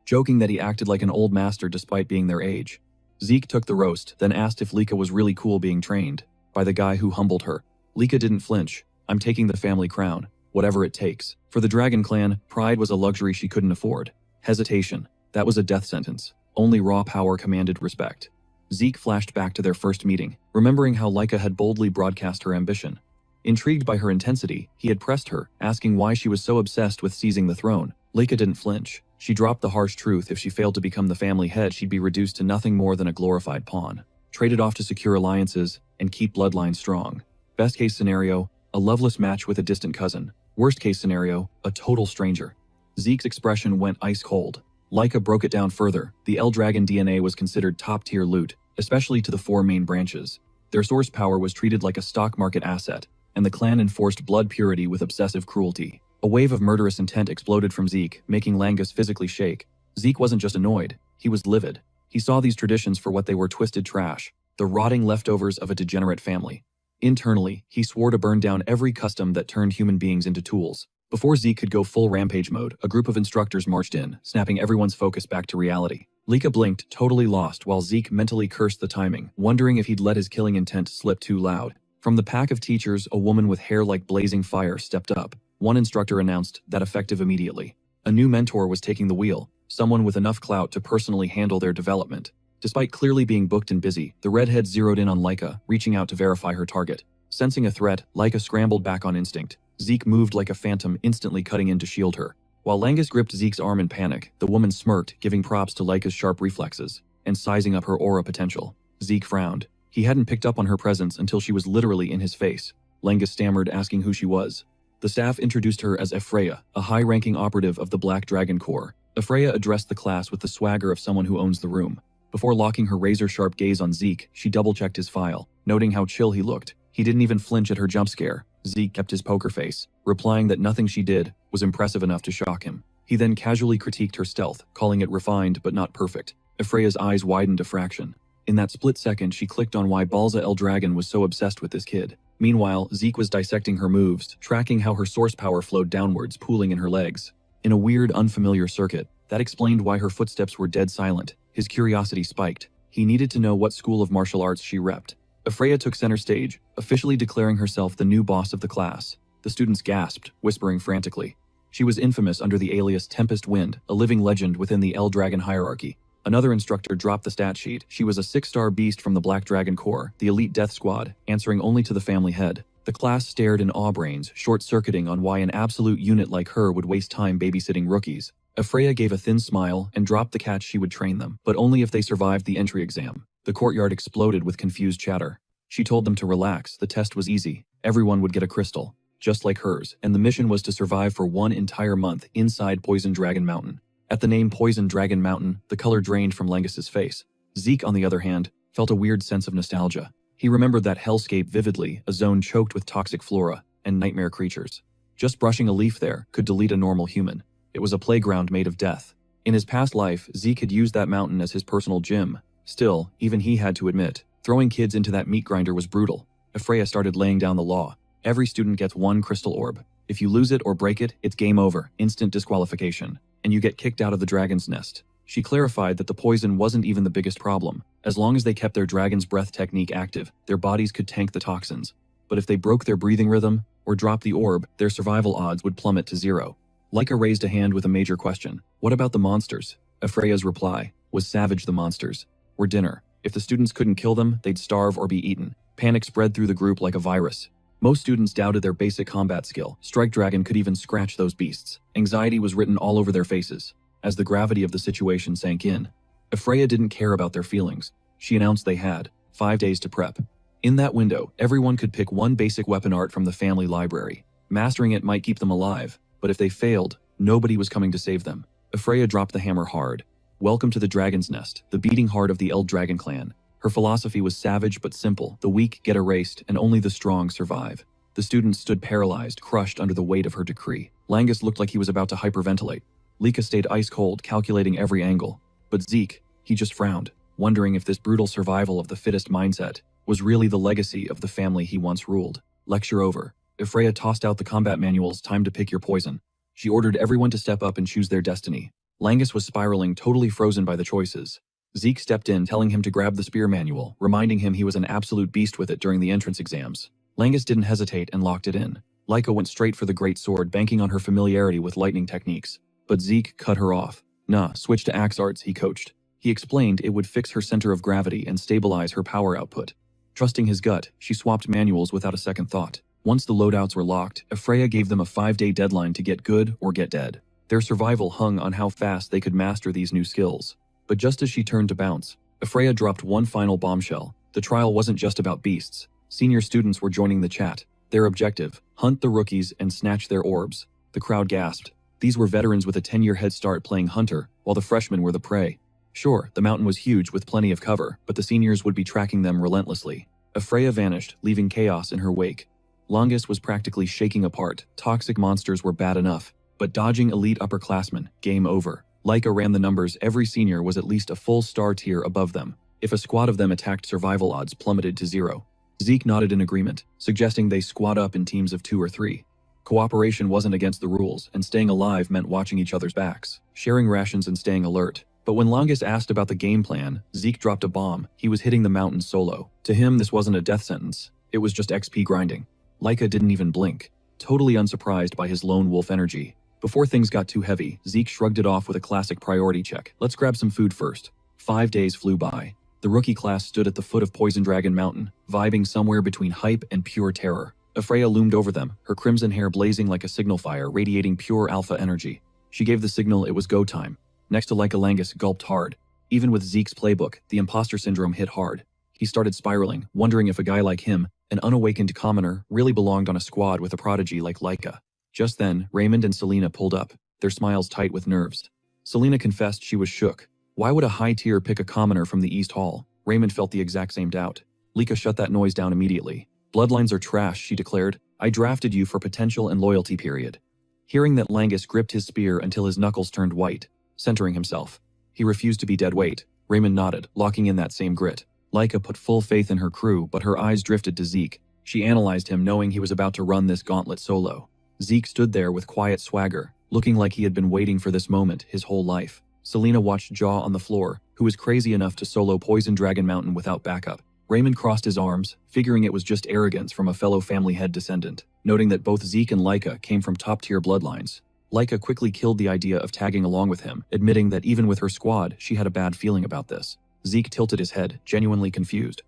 joking that he acted like an old master despite being their age. Zeke took the roast, then asked if Lika was really cool being trained by the guy who humbled her. Lika didn't flinch. I'm taking the family crown, whatever it takes. For the Dragon Clan, pride was a luxury she couldn't afford. Hesitation, that was a death sentence. Only raw power commanded respect. Zeke flashed back to their first meeting, remembering how Laika had boldly broadcast her ambition. Intrigued by her intensity, he had pressed her, asking why she was so obsessed with seizing the throne. Laika didn't flinch. She dropped the harsh truth: if she failed to become the family head, she'd be reduced to nothing more than a glorified pawn, traded off to secure alliances and keep bloodlines strong. Best case scenario, a loveless match with a distant cousin. Worst case scenario, a total stranger. Zeke's expression went ice cold. Laika broke it down further. The L-Dragon DNA was considered top-tier loot, especially to the 4 main branches. Their source power was treated like a stock market asset, and the clan enforced blood purity with obsessive cruelty. A wave of murderous intent exploded from Zeke, making Langus physically shake. Zeke wasn't just annoyed, he was livid. He saw these traditions for what they were: twisted trash, the rotting leftovers of a degenerate family. Internally, he swore to burn down every custom that turned human beings into tools. Before Zeke could go full rampage mode, a group of instructors marched in, snapping everyone's focus back to reality. Lika blinked, totally lost, while Zeke mentally cursed the timing, wondering if he'd let his killing intent slip too loud. From the pack of teachers, a woman with hair like blazing fire stepped up. One instructor announced that, effective immediately, a new mentor was taking the wheel, someone with enough clout to personally handle their development. Despite clearly being booked and busy, the redhead zeroed in on Laika, reaching out to verify her target. Sensing a threat, Laika scrambled back on instinct. Zeke moved like a phantom, instantly cutting in to shield her. While Langus gripped Zeke's arm in panic, the woman smirked, giving props to Laika's sharp reflexes and sizing up her aura potential. Zeke frowned. He hadn't picked up on her presence until she was literally in his face. Langus stammered, asking who she was. The staff introduced her as Ephraia, a high-ranking operative of the Black Dragon Corps. Ephraia addressed the class with the swagger of someone who owns the room. Before locking her razor-sharp gaze on Zeke, she double-checked his file, noting how chill he looked. He didn't even flinch at her jump scare. Zeke kept his poker face, replying that nothing she did was impressive enough to shock him. He then casually critiqued her stealth, calling it refined but not perfect. Ephraya's eyes widened a fraction. In that split second, she clicked on why Balza El Dragon was so obsessed with this kid. Meanwhile, Zeke was dissecting her moves, tracking how her source power flowed downwards, pooling in her legs. In a weird, unfamiliar circuit, that explained why her footsteps were dead silent. His curiosity spiked. He needed to know what school of martial arts she repped. Ephraia took center stage, officially declaring herself the new boss of the class. The students gasped, whispering frantically. She was infamous under the alias Tempest Wind, a living legend within the L-Dragon hierarchy. Another instructor dropped the stat sheet. She was a 6-star beast from the Black Dragon Corps, the elite death squad, answering only to the family head. The class stared in awe, brains short-circuiting on why an absolute unit like her would waste time babysitting rookies. Ephraia gave a thin smile and dropped the catch: she would train them, but only if they survived the entry exam. The courtyard exploded with confused chatter. She told them to relax, the test was easy. Everyone would get a crystal, just like hers, and the mission was to survive for 1 entire month inside Poison Dragon Mountain. At the name Poison Dragon Mountain, the color drained from Langus's face. Zeke, on the other hand, felt a weird sense of nostalgia. He remembered that hellscape vividly, a zone choked with toxic flora and nightmare creatures. Just brushing a leaf there could delete a normal human. It was a playground made of death. In his past life, Zeke had used that mountain as his personal gym. Still, even he had to admit, throwing kids into that meat grinder was brutal. Ephraia started laying down the law. Every student gets 1 crystal orb. If you lose it or break it, it's game over, instant disqualification, and you get kicked out of the dragon's nest. She clarified that the poison wasn't even the biggest problem. As long as they kept their dragon's breath technique active, their bodies could tank the toxins. But if they broke their breathing rhythm or dropped the orb, their survival odds would plummet to 0. Laika raised a hand with a major question. What about the monsters? Ephraya's reply was savage. The monsters were dinner. If the students couldn't kill them, they'd starve or be eaten. Panic spread through the group like a virus. Most students doubted their basic combat skill. Strike Dragon could even scratch those beasts. Anxiety was written all over their faces. As the gravity of the situation sank in, Ephraia didn't care about their feelings. She announced they had 5 days to prep. In that window, everyone could pick 1 basic weapon art from the family library. Mastering it might keep them alive, but if they failed, nobody was coming to save them. Ephraia dropped the hammer hard. Welcome to the Dragon's Nest, the beating heart of the L-Dragon clan. Her philosophy was savage but simple. The weak get erased and only the strong survive. The students stood paralyzed, crushed under the weight of her decree. Langus looked like he was about to hyperventilate. Lika stayed ice cold, calculating every angle. But Zeke, he just frowned, wondering if this brutal survival of the fittest mindset was really the legacy of the family he once ruled. Lecture over. Freya tossed out the combat manuals. Time to pick your poison. She ordered everyone to step up and choose their destiny. Langus was spiraling, totally frozen by the choices. Zeke stepped in, telling him to grab the spear manual, reminding him he was an absolute beast with it during the entrance exams. Langus didn't hesitate and locked it in. Lika went straight for the great sword, banking on her familiarity with lightning techniques. But Zeke cut her off. Nah, switch to axe arts, he coached. He explained it would fix her center of gravity and stabilize her power output. Trusting his gut, she swapped manuals without a second thought. Once the loadouts were locked, Freya gave them a 5-day deadline to get good or get dead. Their survival hung on how fast they could master these new skills. But just as she turned to bounce, Freya dropped one final bombshell. The trial wasn't just about beasts. Senior students were joining the chat. Their objective, hunt the rookies and snatch their orbs. The crowd gasped. These were veterans with a 10-year head start playing hunter, while the freshmen were the prey. Sure, the mountain was huge with plenty of cover, but the seniors would be tracking them relentlessly. Freya vanished, leaving chaos in her wake. Langus was practically shaking apart. Toxic monsters were bad enough, but dodging elite upperclassmen, game over. Lika ran the numbers. Every senior was at least a full star tier above them. If a squad of them attacked, survival odds plummeted to 0. Zeke nodded in agreement, suggesting they squad up in teams of 2 or 3. Cooperation wasn't against the rules, and staying alive meant watching each other's backs, sharing rations and staying alert. But when Langus asked about the game plan, Zeke dropped a bomb. He was hitting the mountain solo. To him, this wasn't a death sentence. It was just XP grinding. Lika didn't even blink, totally unsurprised by his lone wolf energy. Before things got too heavy, Zeke shrugged it off with a classic priority check. Let's grab some food first. 5 days flew by. The rookie class stood at the foot of Poison Dragon Mountain, vibing somewhere between hype and pure terror. Freya loomed over them, her crimson hair blazing like a signal fire, radiating pure alpha energy. She gave the signal it was go time. Next to Lika, Langus gulped hard. Even with Zeke's playbook, the imposter syndrome hit hard. He started spiraling, wondering if a guy like him, an unawakened commoner, really belonged on a squad with a prodigy like Lika. Just then, Raymond and Selena pulled up, their smiles tight with nerves. Selena confessed she was shook. Why would a high tier pick a commoner from the East Hall? Raymond felt the exact same doubt. Lika shut that noise down immediately. Bloodlines are trash, she declared. I drafted you for potential and loyalty, period. Hearing that, Langus gripped his spear until his knuckles turned white, centering himself. He refused to be dead weight. Raymond nodded, locking in that same grit. Lika put full faith in her crew, but her eyes drifted to Zeke. She analyzed him, knowing he was about to run this gauntlet solo. Zeke stood there with quiet swagger, looking like he had been waiting for this moment his whole life. Selena watched Jaw on the floor, who was crazy enough to solo Poison Dragon Mountain without backup. Raymond crossed his arms, figuring it was just arrogance from a fellow family head descendant, noting that both Zeke and Lika came from top-tier bloodlines. Lika quickly killed the idea of tagging along with him, admitting that even with her squad, she had a bad feeling about this. Zeke tilted his head, genuinely confused.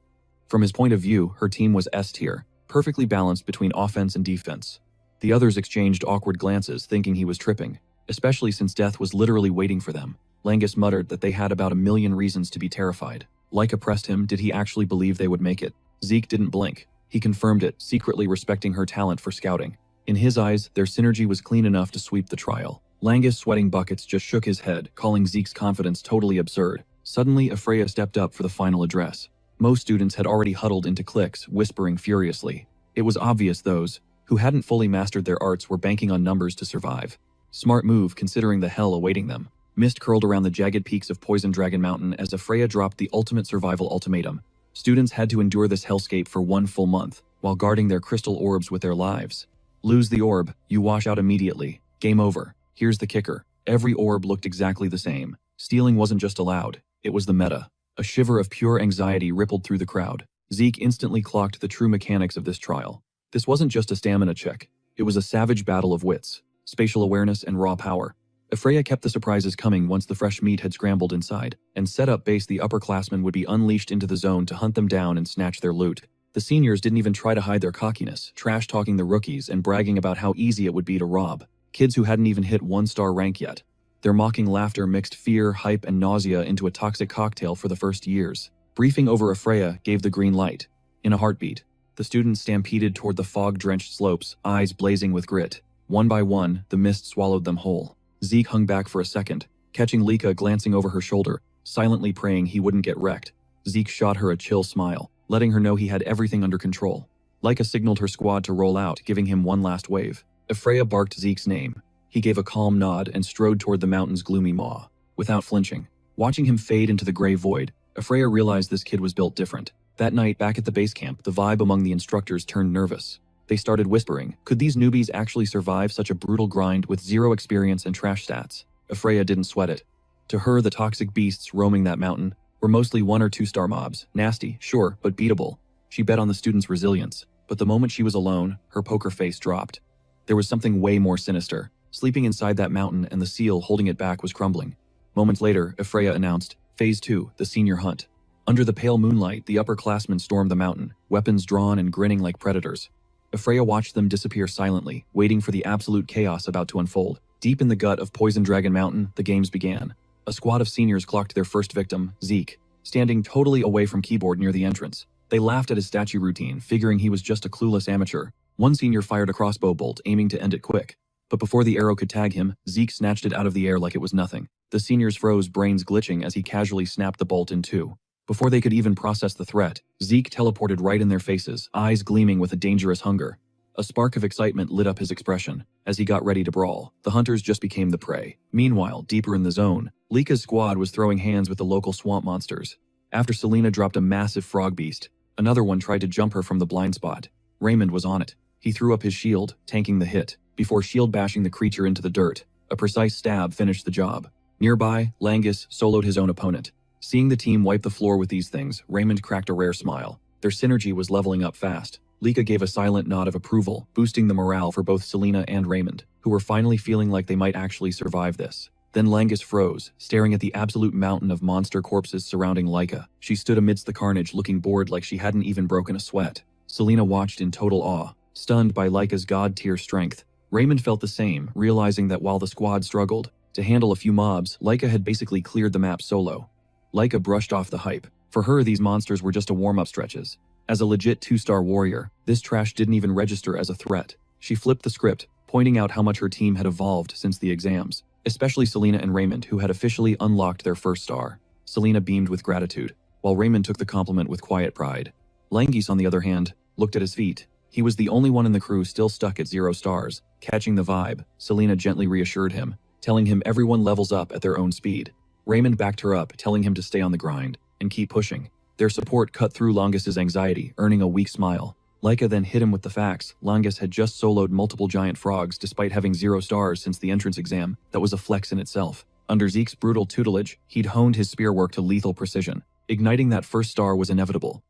From his point of view, her team was S tier, perfectly balanced between offense and defense. The others exchanged awkward glances, thinking he was tripping, especially since death was literally waiting for them. Langus muttered that they had about 1,000,000 reasons to be terrified. Lika pressed him, did he actually believe they would make it? Zeke didn't blink. He confirmed it, secretly respecting her talent for scouting. In his eyes, their synergy was clean enough to sweep the trial. Langus, sweating buckets, just shook his head, calling Zeke's confidence totally absurd. Suddenly, Freya stepped up for the final address. Most students had already huddled into cliques, whispering furiously. It was obvious those who hadn't fully mastered their arts were banking on numbers to survive. Smart move, considering the hell awaiting them. Mist curled around the jagged peaks of Poison Dragon Mountain as Freya dropped the ultimate survival ultimatum. Students had to endure this hellscape for 1 full month, while guarding their crystal orbs with their lives. Lose the orb, you wash out immediately. Game over. Here's the kicker. Every orb looked exactly the same. Stealing wasn't just allowed, it was the meta. A shiver of pure anxiety rippled through the crowd. Zeke instantly clocked the true mechanics of this trial. This wasn't just a stamina check. It was a savage battle of wits, spatial awareness, and raw power. Freya kept the surprises coming once the fresh meat had scrambled inside, and set up base the upperclassmen would be unleashed into the zone to hunt them down and snatch their loot. The seniors didn't even try to hide their cockiness, trash-talking the rookies and bragging about how easy it would be to rob. Kids who hadn't even hit 1-star rank yet. Their mocking laughter mixed fear, hype, and nausea into a toxic cocktail for the first years. Briefing over Freya gave the green light. In a heartbeat, the students stampeded toward the fog-drenched slopes, eyes blazing with grit. One by one, the mist swallowed them whole. Zeke hung back for a second, catching Lika glancing over her shoulder, silently praying he wouldn't get wrecked. Zeke shot her a chill smile, letting her know he had everything under control. Leica signaled her squad to roll out, giving him one last wave. Freya barked Zeke's name. He gave a calm nod and strode toward the mountain's gloomy maw, without flinching. Watching him fade into the gray void, Freya realized this kid was built different. That night, back at the base camp, the vibe among the instructors turned nervous. They started whispering, could these newbies actually survive such a brutal grind with zero experience and trash stats? Freya didn't sweat it. To her, the toxic beasts roaming that mountain were mostly 1 or 2 star mobs. Nasty, sure, but beatable. She bet on the students' resilience, but the moment she was alone, her poker face dropped. There was something way more sinister. Sleeping inside that mountain, and the seal holding it back was crumbling. Moments later, Freya announced, Phase 2, the senior hunt. Under the pale moonlight, the upperclassmen stormed the mountain, weapons drawn and grinning like predators. Freya watched them disappear silently, waiting for the absolute chaos about to unfold. Deep in the gut of Poison Dragon Mountain, the games began. A squad of seniors clocked their first victim, Zeke, standing totally away from keyboard near the entrance. They laughed at his statue routine, figuring he was just a clueless amateur. One senior fired a crossbow bolt, aiming to end it quick. But before the arrow could tag him, Zeke snatched it out of the air like it was nothing. The seniors froze, brains glitching as he casually snapped the bolt in two. Before they could even process the threat, Zeke teleported right in their faces, eyes gleaming with a dangerous hunger. A spark of excitement lit up his expression. As he got ready to brawl, the hunters just became the prey. Meanwhile, deeper in the zone, Lika's squad was throwing hands with the local swamp monsters. After Selena dropped a massive frog beast, another one tried to jump her from the blind spot. Raymond was on it. He threw up his shield, tanking the hit, before shield bashing the creature into the dirt. A precise stab finished the job. Nearby, Langus soloed his own opponent. Seeing the team wipe the floor with these things, Raymond cracked a rare smile. Their synergy was leveling up fast. Lika gave a silent nod of approval, boosting the morale for both Selena and Raymond, who were finally feeling like they might actually survive this. Then Langus froze, staring at the absolute mountain of monster corpses surrounding Lika. She stood amidst the carnage, looking bored like she hadn't even broken a sweat. Selena watched in total awe, stunned by Lika's god-tier strength. Raymond felt the same, realizing that while the squad struggled to handle a few mobs, Lika had basically cleared the map solo. Lika brushed off the hype. For her, these monsters were just a warm-up stretches. As a legit 2-star warrior, this trash didn't even register as a threat. She flipped the script, pointing out how much her team had evolved since the exams, especially Selena and Raymond, who had officially unlocked their first star. Selena beamed with gratitude, while Raymond took the compliment with quiet pride. Langus, on the other hand, looked at his feet. He was the only one in the crew still stuck at 0 stars. Catching the vibe, Selena gently reassured him, telling him everyone levels up at their own speed. Raymond backed her up, telling him to stay on the grind and keep pushing. Their support cut through Langus's anxiety, earning a weak smile. Lika then hit him with the facts. Langus had just soloed multiple giant frogs despite having 0 stars since the entrance exam. That was a flex in itself. Under Zeke's brutal tutelage, he'd honed his spear work to lethal precision. Igniting that first star was inevitable.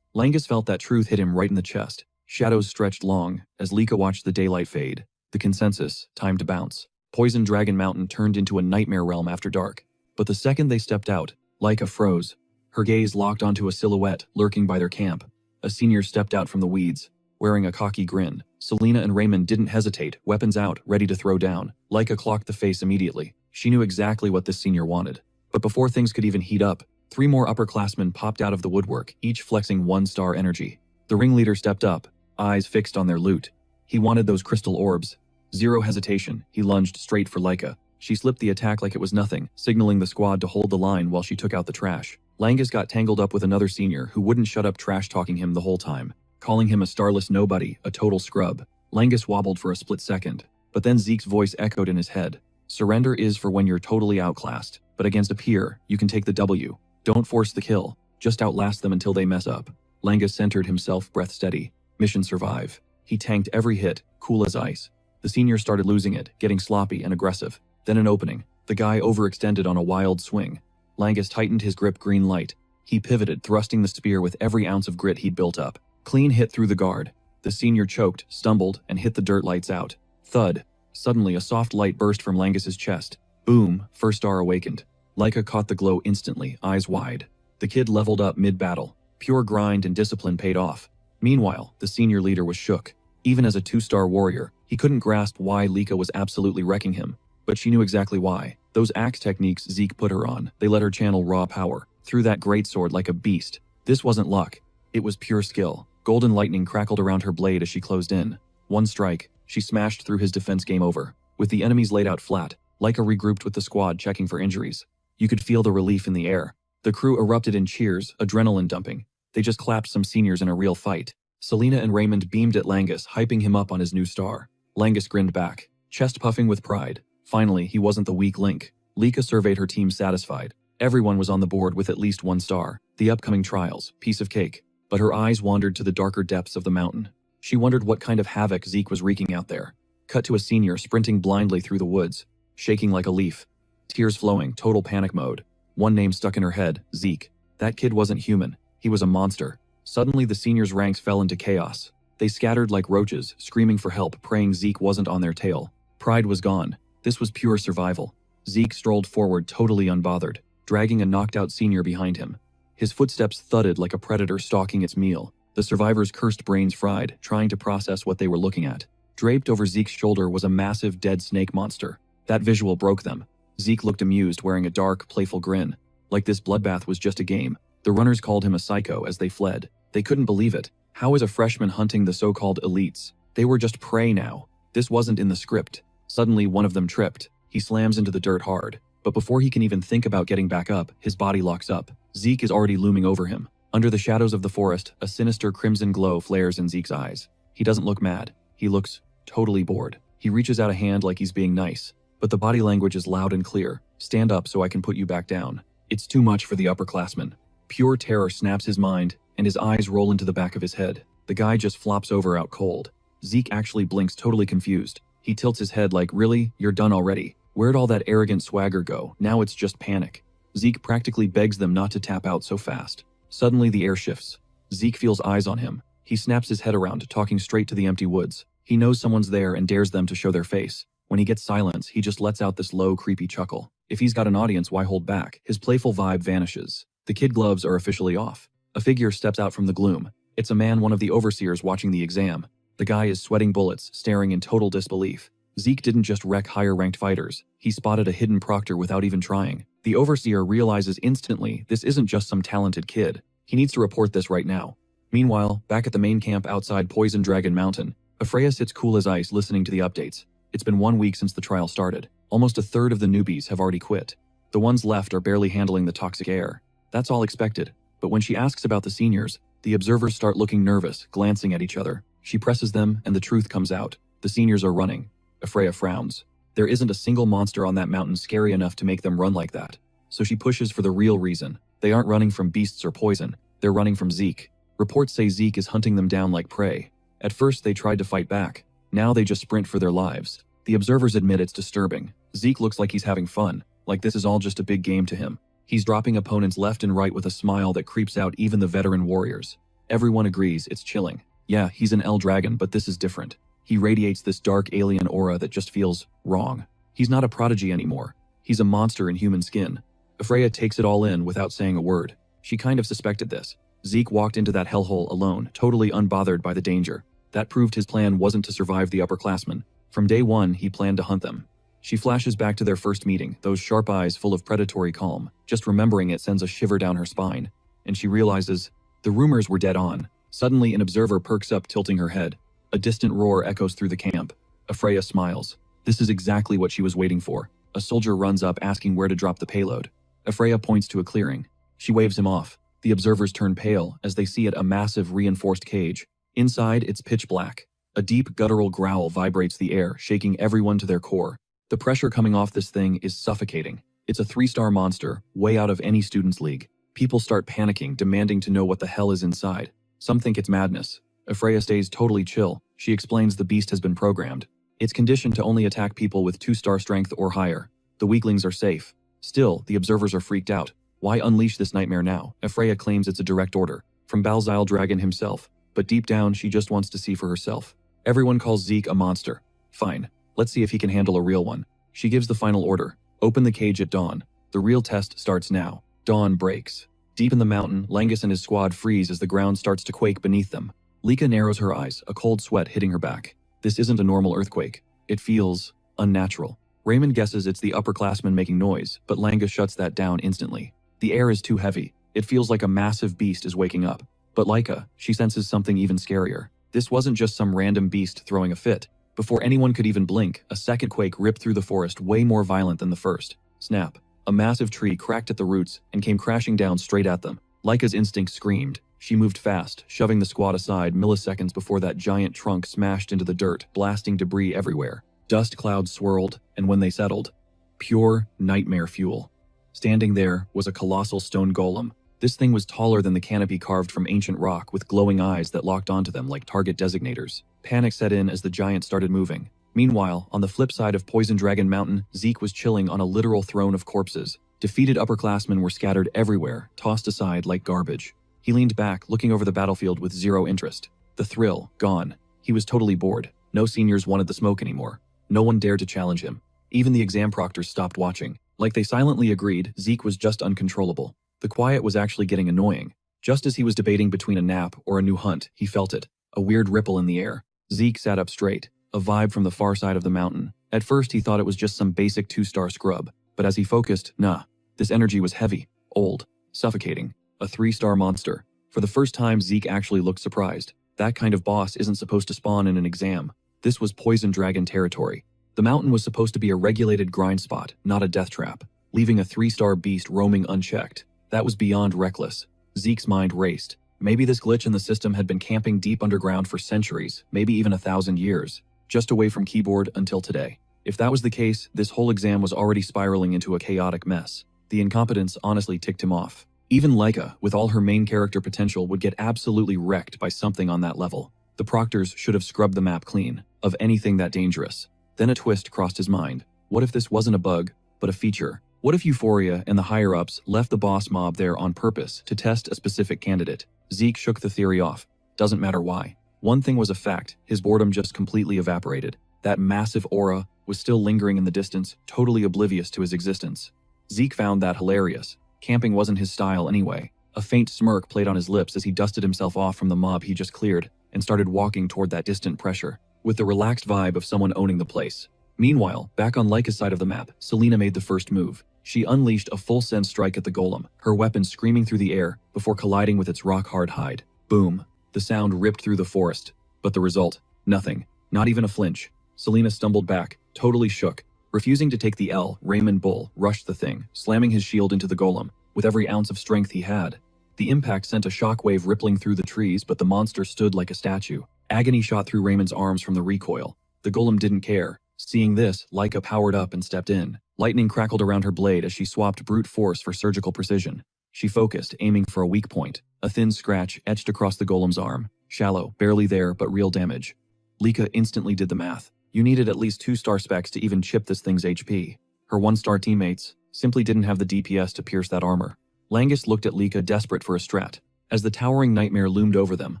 Langus felt that truth hit him right in the chest. Shadows stretched long as Lika watched the daylight fade. The consensus, time to bounce. Poison Dragon Mountain turned into a nightmare realm after dark. But the second they stepped out, Lika froze. Her gaze locked onto a silhouette lurking by their camp. A senior stepped out from the weeds, wearing a cocky grin. Selena and Raymond didn't hesitate, weapons out, ready to throw down. Lika clocked the face immediately. She knew exactly what this senior wanted. But before things could even heat up, 3 more upperclassmen popped out of the woodwork, each flexing 1-star energy. The ringleader stepped up, eyes fixed on their loot. He wanted those crystal orbs. 0 hesitation, he lunged straight for Lika. She slipped the attack like it was nothing, signaling the squad to hold the line while she took out the trash. Langus got tangled up with another senior who wouldn't shut up trash-talking him the whole time, calling him a starless nobody, a total scrub. Langus wobbled for a split second, but then Zeke's voice echoed in his head. Surrender is for when you're totally outclassed, but against a peer, you can take the W. Don't force the kill, just outlast them until they mess up. Langus centered himself, breath steady. Mission survive. He tanked every hit, cool as ice. The senior started losing it, getting sloppy and aggressive. Then an opening. The guy overextended on a wild swing. Langus tightened his grip, green light. He pivoted, thrusting the spear with every ounce of grit he'd built up. Clean hit through the guard. The senior choked, stumbled, and hit the dirt, lights out. Thud. Suddenly a soft light burst from Langus's chest. Boom, first star awakened. Lika caught the glow instantly, eyes wide. The kid leveled up mid-battle. Pure grind and discipline paid off. Meanwhile, the senior leader was shook. Even as a 2-star warrior, he couldn't grasp why Lika was absolutely wrecking him. But she knew exactly why. Those axe techniques Zeke put her on, they let her channel raw power, through that greatsword like a beast. This wasn't luck. It was pure skill. Golden lightning crackled around her blade as she closed in. One strike, she smashed through his defense, game over. With the enemies laid out flat, Lika regrouped with the squad, checking for injuries. You could feel the relief in the air. The crew erupted in cheers, adrenaline dumping. They just clapped some seniors in a real fight. Selena and Raymond beamed at Langus, hyping him up on his new star. Langus grinned back, chest puffing with pride. Finally, he wasn't the weak link. Lika surveyed her team satisfied. Everyone was on the board with at least 1 star. The upcoming trials, piece of cake. But her eyes wandered to the darker depths of the mountain. She wondered what kind of havoc Zeke was wreaking out there. Cut to a senior sprinting blindly through the woods, shaking like a leaf. Tears flowing, total panic mode. One name stuck in her head, Zeke. That kid wasn't human. He was a monster. Suddenly the seniors' ranks fell into chaos. They scattered like roaches, screaming for help, praying Zeke wasn't on their tail. Pride was gone. This was pure survival. Zeke strolled forward totally unbothered, dragging a knocked-out senior behind him. His footsteps thudded like a predator stalking its meal. The survivors' cursed brains fried, trying to process what they were looking at. Draped over Zeke's shoulder was a massive dead snake monster. That visual broke them. Zeke looked amused, wearing a dark, playful grin. Like this bloodbath was just a game. The runners called him a psycho as they fled. They couldn't believe it. How is a freshman hunting the so-called elites? They were just prey now. This wasn't in the script. Suddenly, one of them tripped. He slams into the dirt hard. But before he can even think about getting back up, his body locks up. Zeke is already looming over him. Under the shadows of the forest, a sinister crimson glow flares in Zeke's eyes. He doesn't look mad. He looks totally bored. He reaches out a hand like he's being nice. But the body language is loud and clear. Stand up so I can put you back down. It's too much for the upperclassman. Pure terror snaps his mind, and his eyes roll into the back of his head. The guy just flops over out cold. Zeke actually blinks, totally confused. He tilts his head like, really? You're done already? Where'd all that arrogant swagger go? Now it's just panic. Zeke practically begs them not to tap out so fast. Suddenly the air shifts. Zeke feels eyes on him. He snaps his head around, talking straight to the empty woods. He knows someone's there and dares them to show their face. When he gets silence, he just lets out this low, creepy chuckle. If he's got an audience, why hold back? His playful vibe vanishes. The kid gloves are officially off. A figure steps out from the gloom. It's a man, one of the overseers watching the exam. The guy is sweating bullets, staring in total disbelief. Zeke didn't just wreck higher-ranked fighters. He spotted a hidden proctor without even trying. The overseer realizes instantly this isn't just some talented kid. He needs to report this right now. Meanwhile, back at the main camp outside Poison Dragon Mountain, Afreya sits cool as ice listening to the updates. It's been 1 week since the trial started. Almost a third of the newbies have already quit. The ones left are barely handling the toxic air. That's all expected. But when she asks about the seniors, the observers start looking nervous, glancing at each other. She presses them, and the truth comes out. The seniors are running. Afreya frowns. There isn't a single monster on that mountain scary enough to make them run like that. So she pushes for the real reason. They aren't running from beasts or poison. They're running from Zeke. Reports say Zeke is hunting them down like prey. At first they tried to fight back. Now they just sprint for their lives. The observers admit it's disturbing. Zeke looks like he's having fun, like this is all just a big game to him. He's dropping opponents left and right with a smile that creeps out even the veteran warriors. Everyone agrees it's chilling. Yeah, he's an L-Dragon, but this is different. He radiates this dark alien aura that just feels wrong. He's not a prodigy anymore. He's a monster in human skin. Afreya takes it all in without saying a word. She kind of suspected this. Zeke walked into that hellhole alone, totally unbothered by the danger. That proved his plan wasn't to survive the upperclassmen. From day one, he planned to hunt them. She flashes back to their first meeting, those sharp eyes full of predatory calm. Just remembering it sends a shiver down her spine. And she realizes, the rumors were dead on. Suddenly, an observer perks up, tilting her head. A distant roar echoes through the camp. Afreya smiles. This is exactly what she was waiting for. A soldier runs up asking where to drop the payload. Afreya points to a clearing. She waves him off. The observers turn pale as they see it, a massive reinforced cage. Inside, it's pitch black. A deep guttural growl vibrates the air, shaking everyone to their core. The pressure coming off this thing is suffocating. It's a 3-star monster, way out of any student's league. People start panicking, demanding to know what the hell is inside. Some think it's madness. Afreya stays totally chill. She explains the beast has been programmed. It's conditioned to only attack people with 2-star strength or higher. The weaklings are safe. Still, the observers are freaked out. Why unleash this nightmare now? Afreya claims it's a direct order from Balzile Dragon himself, but deep down she just wants to see for herself. Everyone calls Zeke a monster. Fine, let's see if he can handle a real one. She gives the final order. Open the cage at dawn. The real test starts now. Dawn breaks. Deep in the mountain, Langus and his squad freeze as the ground starts to quake beneath them. Lika narrows her eyes, a cold sweat hitting her back. This isn't a normal earthquake. It feels unnatural. Raymond guesses it's the upperclassmen making noise, but Langus shuts that down instantly. The air is too heavy. It feels like a massive beast is waking up. But Lika, she senses something even scarier. This wasn't just some random beast throwing a fit. Before anyone could even blink, a second quake ripped through the forest, way more violent than the first. Snap. A massive tree cracked at the roots and came crashing down straight at them. Lika's instinct screamed. She moved fast, shoving the squad aside milliseconds before that giant trunk smashed into the dirt, blasting debris everywhere. Dust clouds swirled, and when they settled, pure nightmare fuel. Standing there was a colossal stone golem. This thing was taller than the canopy carved from ancient rock, with glowing eyes that locked onto them like target designators. Panic set in as the giant started moving. Meanwhile, on the flip side of Poison Dragon Mountain, Zeke was chilling on a literal throne of corpses. Defeated upperclassmen were scattered everywhere, tossed aside like garbage. He leaned back, looking over the battlefield with zero interest. The thrill, gone. He was totally bored. No seniors wanted the smoke anymore. No one dared to challenge him. Even the exam proctors stopped watching. Like they silently agreed, Zeke was just uncontrollable. The quiet was actually getting annoying. Just as he was debating between a nap or a new hunt, he felt it. A weird ripple in the air. Zeke sat up straight. A vibe from the far side of the mountain. At first he thought it was just some basic 2-star scrub. But as he focused, nah. This energy was heavy, old, suffocating. A 3-star monster. For the first time, Zeke actually looked surprised. That kind of boss isn't supposed to spawn in an exam. This was Poison Dragon territory. The mountain was supposed to be a regulated grind spot, not a death trap, leaving a 3-star beast roaming unchecked. That was beyond reckless. Zeke's mind raced. Maybe this glitch in the system had been camping deep underground for centuries, maybe even 1,000 years, just away from keyboard until today. If that was the case, this whole exam was already spiraling into a chaotic mess. The incompetence honestly ticked him off. Even Laika, with all her main character potential, would get absolutely wrecked by something on that level. The proctors should have scrubbed the map clean of anything that dangerous. Then a twist crossed his mind. What if this wasn't a bug, but a feature? What if Euphoria and the higher-ups left the boss mob there on purpose to test a specific candidate? Zeke shook the theory off. Doesn't matter why. One thing was a fact, his boredom just completely evaporated. That massive aura was still lingering in the distance, totally oblivious to his existence. Zeke found that hilarious. Camping wasn't his style anyway. A faint smirk played on his lips as he dusted himself off from the mob he just cleared and started walking toward that distant pressure, with the relaxed vibe of someone owning the place. Meanwhile, back on Laika's side of the map, Selena made the first move. She unleashed a full send strike at the golem, her weapon screaming through the air before colliding with its rock-hard hide. Boom. The sound ripped through the forest. But the result? Nothing. Not even a flinch. Selena stumbled back, totally shook. Refusing to take the L, Raymond Bull rushed the thing, slamming his shield into the golem, with every ounce of strength he had. The impact sent a shockwave rippling through the trees, but the monster stood like a statue. Agony shot through Raymond's arms from the recoil. The golem didn't care. Seeing this, Laika powered up and stepped in. Lightning crackled around her blade as she swapped brute force for surgical precision. She focused, aiming for a weak point. A thin scratch etched across the golem's arm. Shallow, barely there, but real damage. Laika instantly did the math. You needed at least 2-star specs to even chip this thing's HP. Her 1-star teammates simply didn't have the DPS to pierce that armor. Langus looked at Laika, desperate for a strat. As the towering nightmare loomed over them,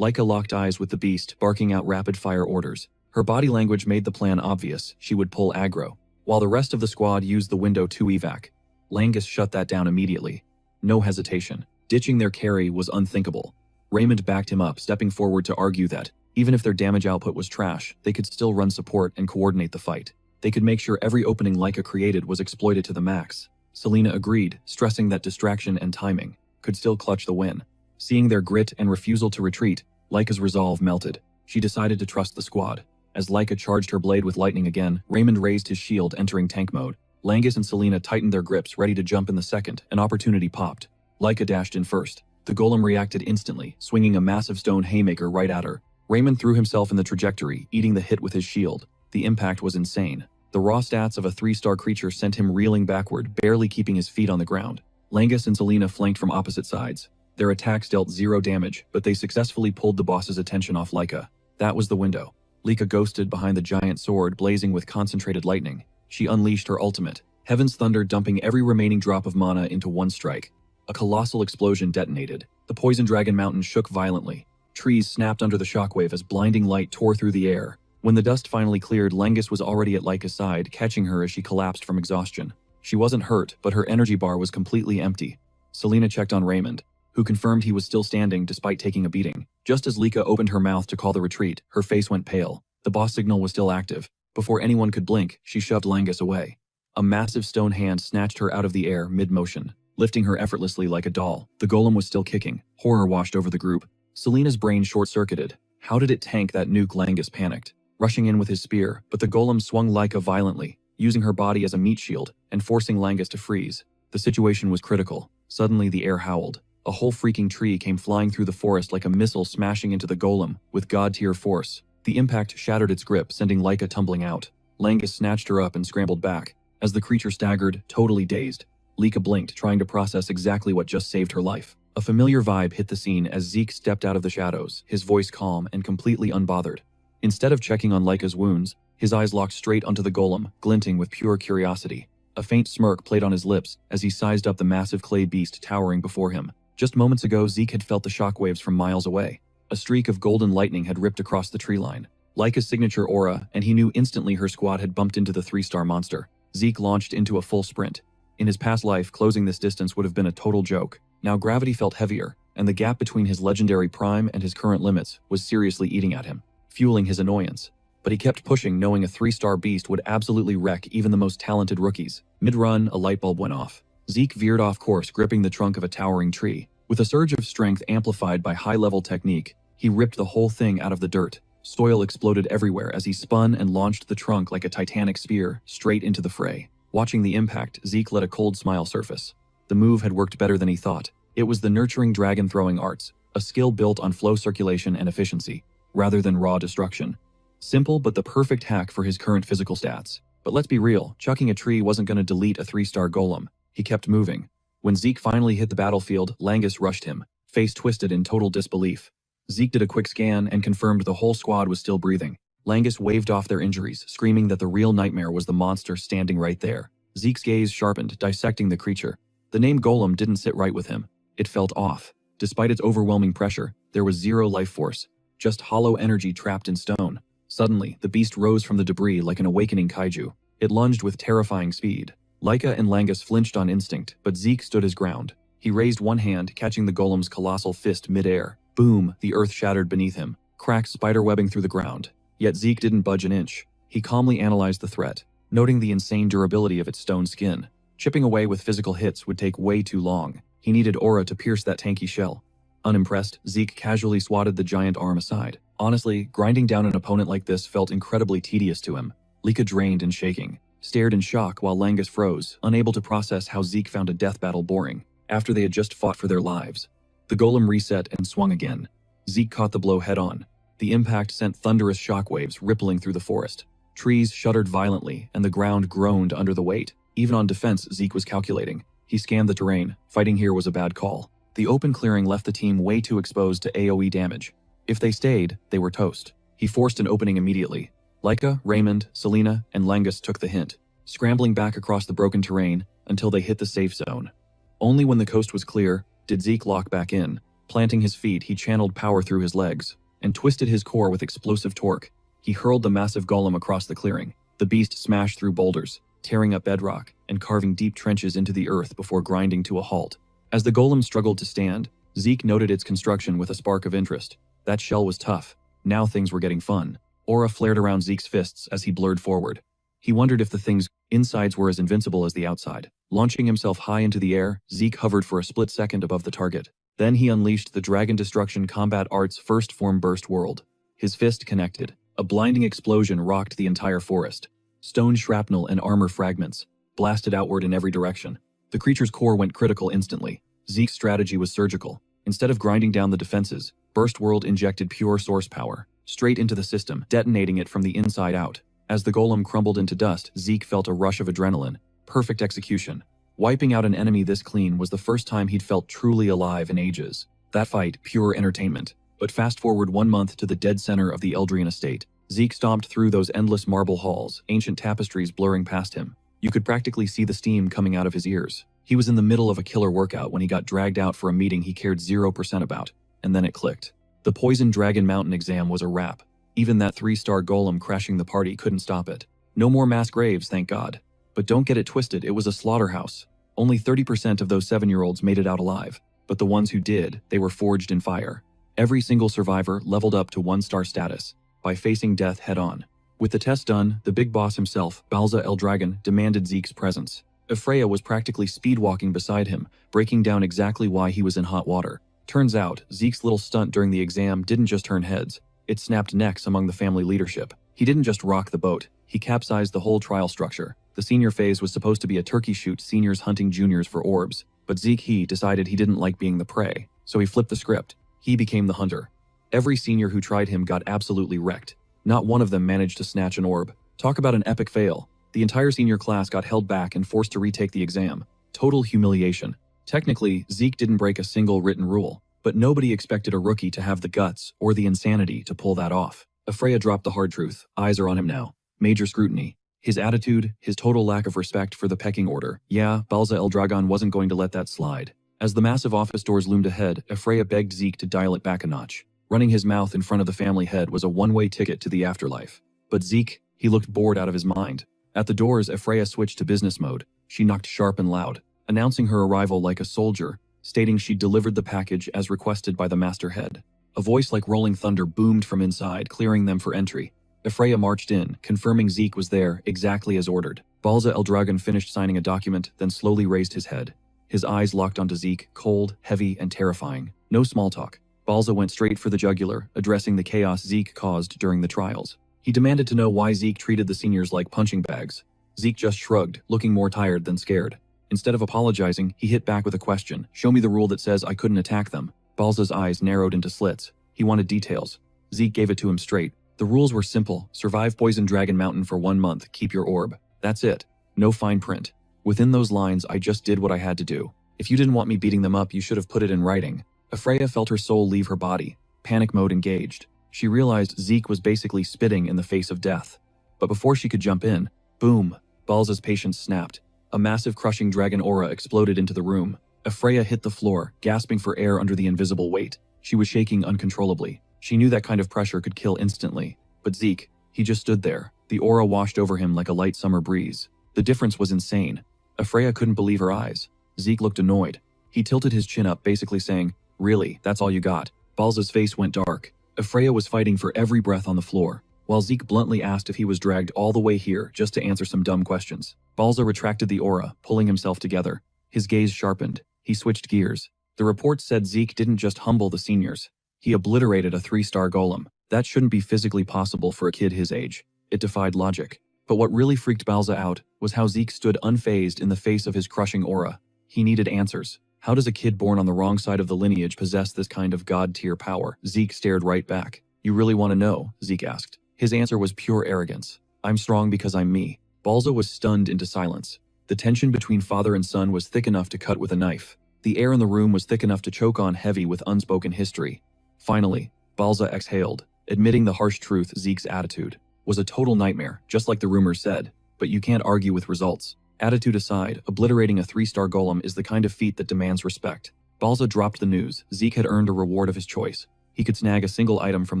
Laika locked eyes with the beast, barking out rapid-fire orders. Her body language made the plan obvious. She would pull aggro, while the rest of the squad used the window to evac. Langus shut that down immediately. No hesitation. Ditching their carry was unthinkable. Raymond backed him up, stepping forward to argue that, even if their damage output was trash, they could still run support and coordinate the fight. They could make sure every opening Laika created was exploited to the max. Selena agreed, stressing that distraction and timing could still clutch the win. Seeing their grit and refusal to retreat, Laika's resolve melted. She decided to trust the squad. As Laika charged her blade with lightning again, Raymond raised his shield, entering tank mode. Langus and Selena tightened their grips, ready to jump in the second. An opportunity popped. Laika dashed in first. The golem reacted instantly, swinging a massive stone haymaker right at her. Raymond threw himself in the trajectory, eating the hit with his shield. The impact was insane. The raw stats of a 3-star creature sent him reeling backward, barely keeping his feet on the ground. Langus and Selena flanked from opposite sides. Their attacks dealt 0 damage, but they successfully pulled the boss's attention off Laika. That was the window. Laika ghosted behind the giant sword, blazing with concentrated lightning. She unleashed her ultimate, Heaven's Thunder, dumping every remaining drop of mana into one strike. A colossal explosion detonated. The Poison Dragon Mountain shook violently. Trees snapped under the shockwave as blinding light tore through the air. When the dust finally cleared, Langus was already at Laika's side, catching her as she collapsed from exhaustion. She wasn't hurt, but her energy bar was completely empty. Selena checked on Raymond, who confirmed he was still standing despite taking a beating. Just as Laika opened her mouth to call the retreat, her face went pale. The boss signal was still active. Before anyone could blink, she shoved Langus away. A massive stone hand snatched her out of the air mid-motion, lifting her effortlessly like a doll. The golem was still kicking. Horror washed over the group. Selena's brain short-circuited. How did it tank that nuke? Langus panicked, rushing in with his spear, but the golem swung Laika violently, using her body as a meat shield and forcing Langus to freeze. The situation was critical. Suddenly the air howled. A whole freaking tree came flying through the forest like a missile smashing into the golem with god-tier force. The impact shattered its grip, sending Laika tumbling out. Langus snatched her up and scrambled back. As the creature staggered, totally dazed, Lika blinked, trying to process exactly what just saved her life. A familiar vibe hit the scene as Zeke stepped out of the shadows, his voice calm and completely unbothered. Instead of checking on Laika's wounds, his eyes locked straight onto the golem, glinting with pure curiosity. A faint smirk played on his lips as he sized up the massive clay beast towering before him. Just moments ago, Zeke had felt the shockwaves from miles away. A streak of golden lightning had ripped across the tree line. Laika's signature aura, and he knew instantly her squad had bumped into the 3-star monster. Zeke launched into a full sprint. In his past life, closing this distance would have been a total joke. Now gravity felt heavier, and the gap between his legendary prime and his current limits was seriously eating at him, fueling his annoyance. But he kept pushing, knowing a 3-star beast would absolutely wreck even the most talented rookies. Mid-run, a light bulb went off. Zeke veered off course, gripping the trunk of a towering tree. With a surge of strength amplified by high-level technique, he ripped the whole thing out of the dirt. Soil exploded everywhere as he spun and launched the trunk like a titanic spear straight into the fray. Watching the impact, Zeke let a cold smile surface. The move had worked better than he thought. It was the nurturing dragon-throwing arts, a skill built on flow circulation and efficiency, rather than raw destruction. Simple, but the perfect hack for his current physical stats. But let's be real, chucking a tree wasn't going to delete a 3-star golem. He kept moving. When Zeke finally hit the battlefield, Langus rushed him, face twisted in total disbelief. Zeke did a quick scan and confirmed the whole squad was still breathing. Langus waved off their injuries, screaming that the real nightmare was the monster standing right there. Zeke's gaze sharpened, dissecting the creature. The name Golem didn't sit right with him. It felt off. Despite its overwhelming pressure, there was zero life force, just hollow energy trapped in stone. Suddenly, the beast rose from the debris like an awakening kaiju. It lunged with terrifying speed. Laika and Langus flinched on instinct, but Zeke stood his ground. He raised one hand, catching the golem's colossal fist mid-air. Boom, the earth shattered beneath him, cracks spiderwebbing through the ground. Yet Zeke didn't budge an inch. He calmly analyzed the threat, noting the insane durability of its stone skin. Chipping away with physical hits would take way too long. He needed aura to pierce that tanky shell. Unimpressed, Zeke casually swatted the giant arm aside. Honestly, grinding down an opponent like this felt incredibly tedious to him. Lika drained and shaking, stared in shock while Langus froze, unable to process how Zeke found a death battle boring, after they had just fought for their lives. The golem reset and swung again. Zeke caught the blow head-on. The impact sent thunderous shockwaves rippling through the forest. Trees shuddered violently, and the ground groaned under the weight. Even on defense, Zeke was calculating. He scanned the terrain. Fighting here was a bad call. The open clearing left the team way too exposed to AoE damage. If they stayed, they were toast. He forced an opening immediately. Laika, Raymond, Selena, and Langus took the hint, scrambling back across the broken terrain until they hit the safe zone. Only when the coast was clear did Zeke lock back in. Planting his feet, he channeled power through his legs and twisted his core with explosive torque. He hurled the massive golem across the clearing. The beast smashed through boulders, tearing up bedrock and carving deep trenches into the earth before grinding to a halt. As the golem struggled to stand, Zeke noted its construction with a spark of interest. That shell was tough. Now things were getting fun. Aura flared around Zeke's fists as he blurred forward. He wondered if the thing's insides were as invincible as the outside. Launching himself high into the air, Zeke hovered for a split second above the target. Then he unleashed the Dragon Destruction Combat Art's first form burst world. His fist connected. A blinding explosion rocked the entire forest. Stone shrapnel and armor fragments blasted outward in every direction. The creature's core went critical instantly. Zeke's strategy was surgical. Instead of grinding down the defenses, Burst World injected pure source power straight into the system, detonating it from the inside out. As the golem crumbled into dust, Zeke felt a rush of adrenaline. Perfect execution. Wiping out an enemy this clean was the first time he'd felt truly alive in ages. That fight, pure entertainment. But fast forward 1 month to the dead center of the Eldrian estate. Zeke stomped through those endless marble halls, ancient tapestries blurring past him. You could practically see the steam coming out of his ears. He was in the middle of a killer workout when he got dragged out for a meeting he cared 0% about. And then it clicked. The Poison Dragon Mountain exam was a wrap. Even that 3-star golem crashing the party couldn't stop it. No more mass graves, thank God. But don't get it twisted, it was a slaughterhouse. Only 30% of those 7-year-olds made it out alive. But the ones who did, they were forged in fire. Every single survivor leveled up to 1-star status by facing death head-on. With the test done, the big boss himself, Balza El Dragon, demanded Zeke's presence. Ephraia was practically speedwalking beside him, breaking down exactly why he was in hot water. Turns out, Zeke's little stunt during the exam didn't just turn heads. It snapped necks among the family leadership. He didn't just rock the boat, he capsized the whole trial structure. The senior phase was supposed to be a turkey shoot, seniors hunting juniors for orbs. But Zeke decided he didn't like being the prey, so he flipped the script. He became the hunter. Every senior who tried him got absolutely wrecked. Not one of them managed to snatch an orb. Talk about an epic fail. The entire senior class got held back and forced to retake the exam. Total humiliation. Technically, Zeke didn't break a single written rule, but nobody expected a rookie to have the guts or the insanity to pull that off. Freya dropped the hard truth. Eyes are on him now. Major scrutiny. His attitude, his total lack of respect for the pecking order. Yeah, Balza Eldragon wasn't going to let that slide. As the massive office doors loomed ahead, Freya begged Zeke to dial it back a notch. Running his mouth in front of the family head was a one-way ticket to the afterlife. But Zeke, he looked bored out of his mind. At the doors, Freya switched to business mode. She knocked sharp and loud, announcing her arrival like a soldier, stating she'd delivered the package as requested by the master head. A voice like rolling thunder boomed from inside, clearing them for entry. Freya marched in, confirming Zeke was there, exactly as ordered. Balza Eldragon finished signing a document, then slowly raised his head. His eyes locked onto Zeke, cold, heavy, and terrifying. No small talk. Balza went straight for the jugular, addressing the chaos Zeke caused during the trials. He demanded to know why Zeke treated the seniors like punching bags. Zeke just shrugged, looking more tired than scared. Instead of apologizing, he hit back with a question. Show me the rule that says I couldn't attack them. Balza's eyes narrowed into slits. He wanted details. Zeke gave it to him straight. The rules were simple. Survive Poison Dragon Mountain for 1 month, keep your orb. That's it. No fine print. Within those lines, I just did what I had to do. If you didn't want me beating them up, you should have put it in writing. Freya felt her soul leave her body. Panic mode engaged. She realized Zeke was basically spitting in the face of death. But before she could jump in, boom, Balza's patience snapped. A massive crushing dragon aura exploded into the room. Freya hit the floor, gasping for air under the invisible weight. She was shaking uncontrollably. She knew that kind of pressure could kill instantly. But Zeke, he just stood there. The aura washed over him like a light summer breeze. The difference was insane. Freya couldn't believe her eyes. Zeke looked annoyed. He tilted his chin up, basically saying, "Really, that's all you got?" Balza's face went dark. Freya was fighting for every breath on the floor, while Zeke bluntly asked if he was dragged all the way here just to answer some dumb questions. Balza retracted the aura, pulling himself together. His gaze sharpened. He switched gears. The report said Zeke didn't just humble the seniors. He obliterated a 3-star golem. That shouldn't be physically possible for a kid his age. It defied logic. But what really freaked Balza out was how Zeke stood unfazed in the face of his crushing aura. He needed answers. How does a kid born on the wrong side of the lineage possess this kind of god-tier power? Zeke stared right back. You really want to know? Zeke asked. His answer was pure arrogance. I'm strong because I'm me. Balza was stunned into silence. The tension between father and son was thick enough to cut with a knife. The air in the room was thick enough to choke on heavy with unspoken history. Finally, Balza exhaled, admitting the harsh truth. Zeke's attitude was a total nightmare, just like the rumors said. But you can't argue with results. Attitude aside, obliterating a 3-star golem is the kind of feat that demands respect. Balza dropped the news. Zeke had earned a reward of his choice. He could snag a single item from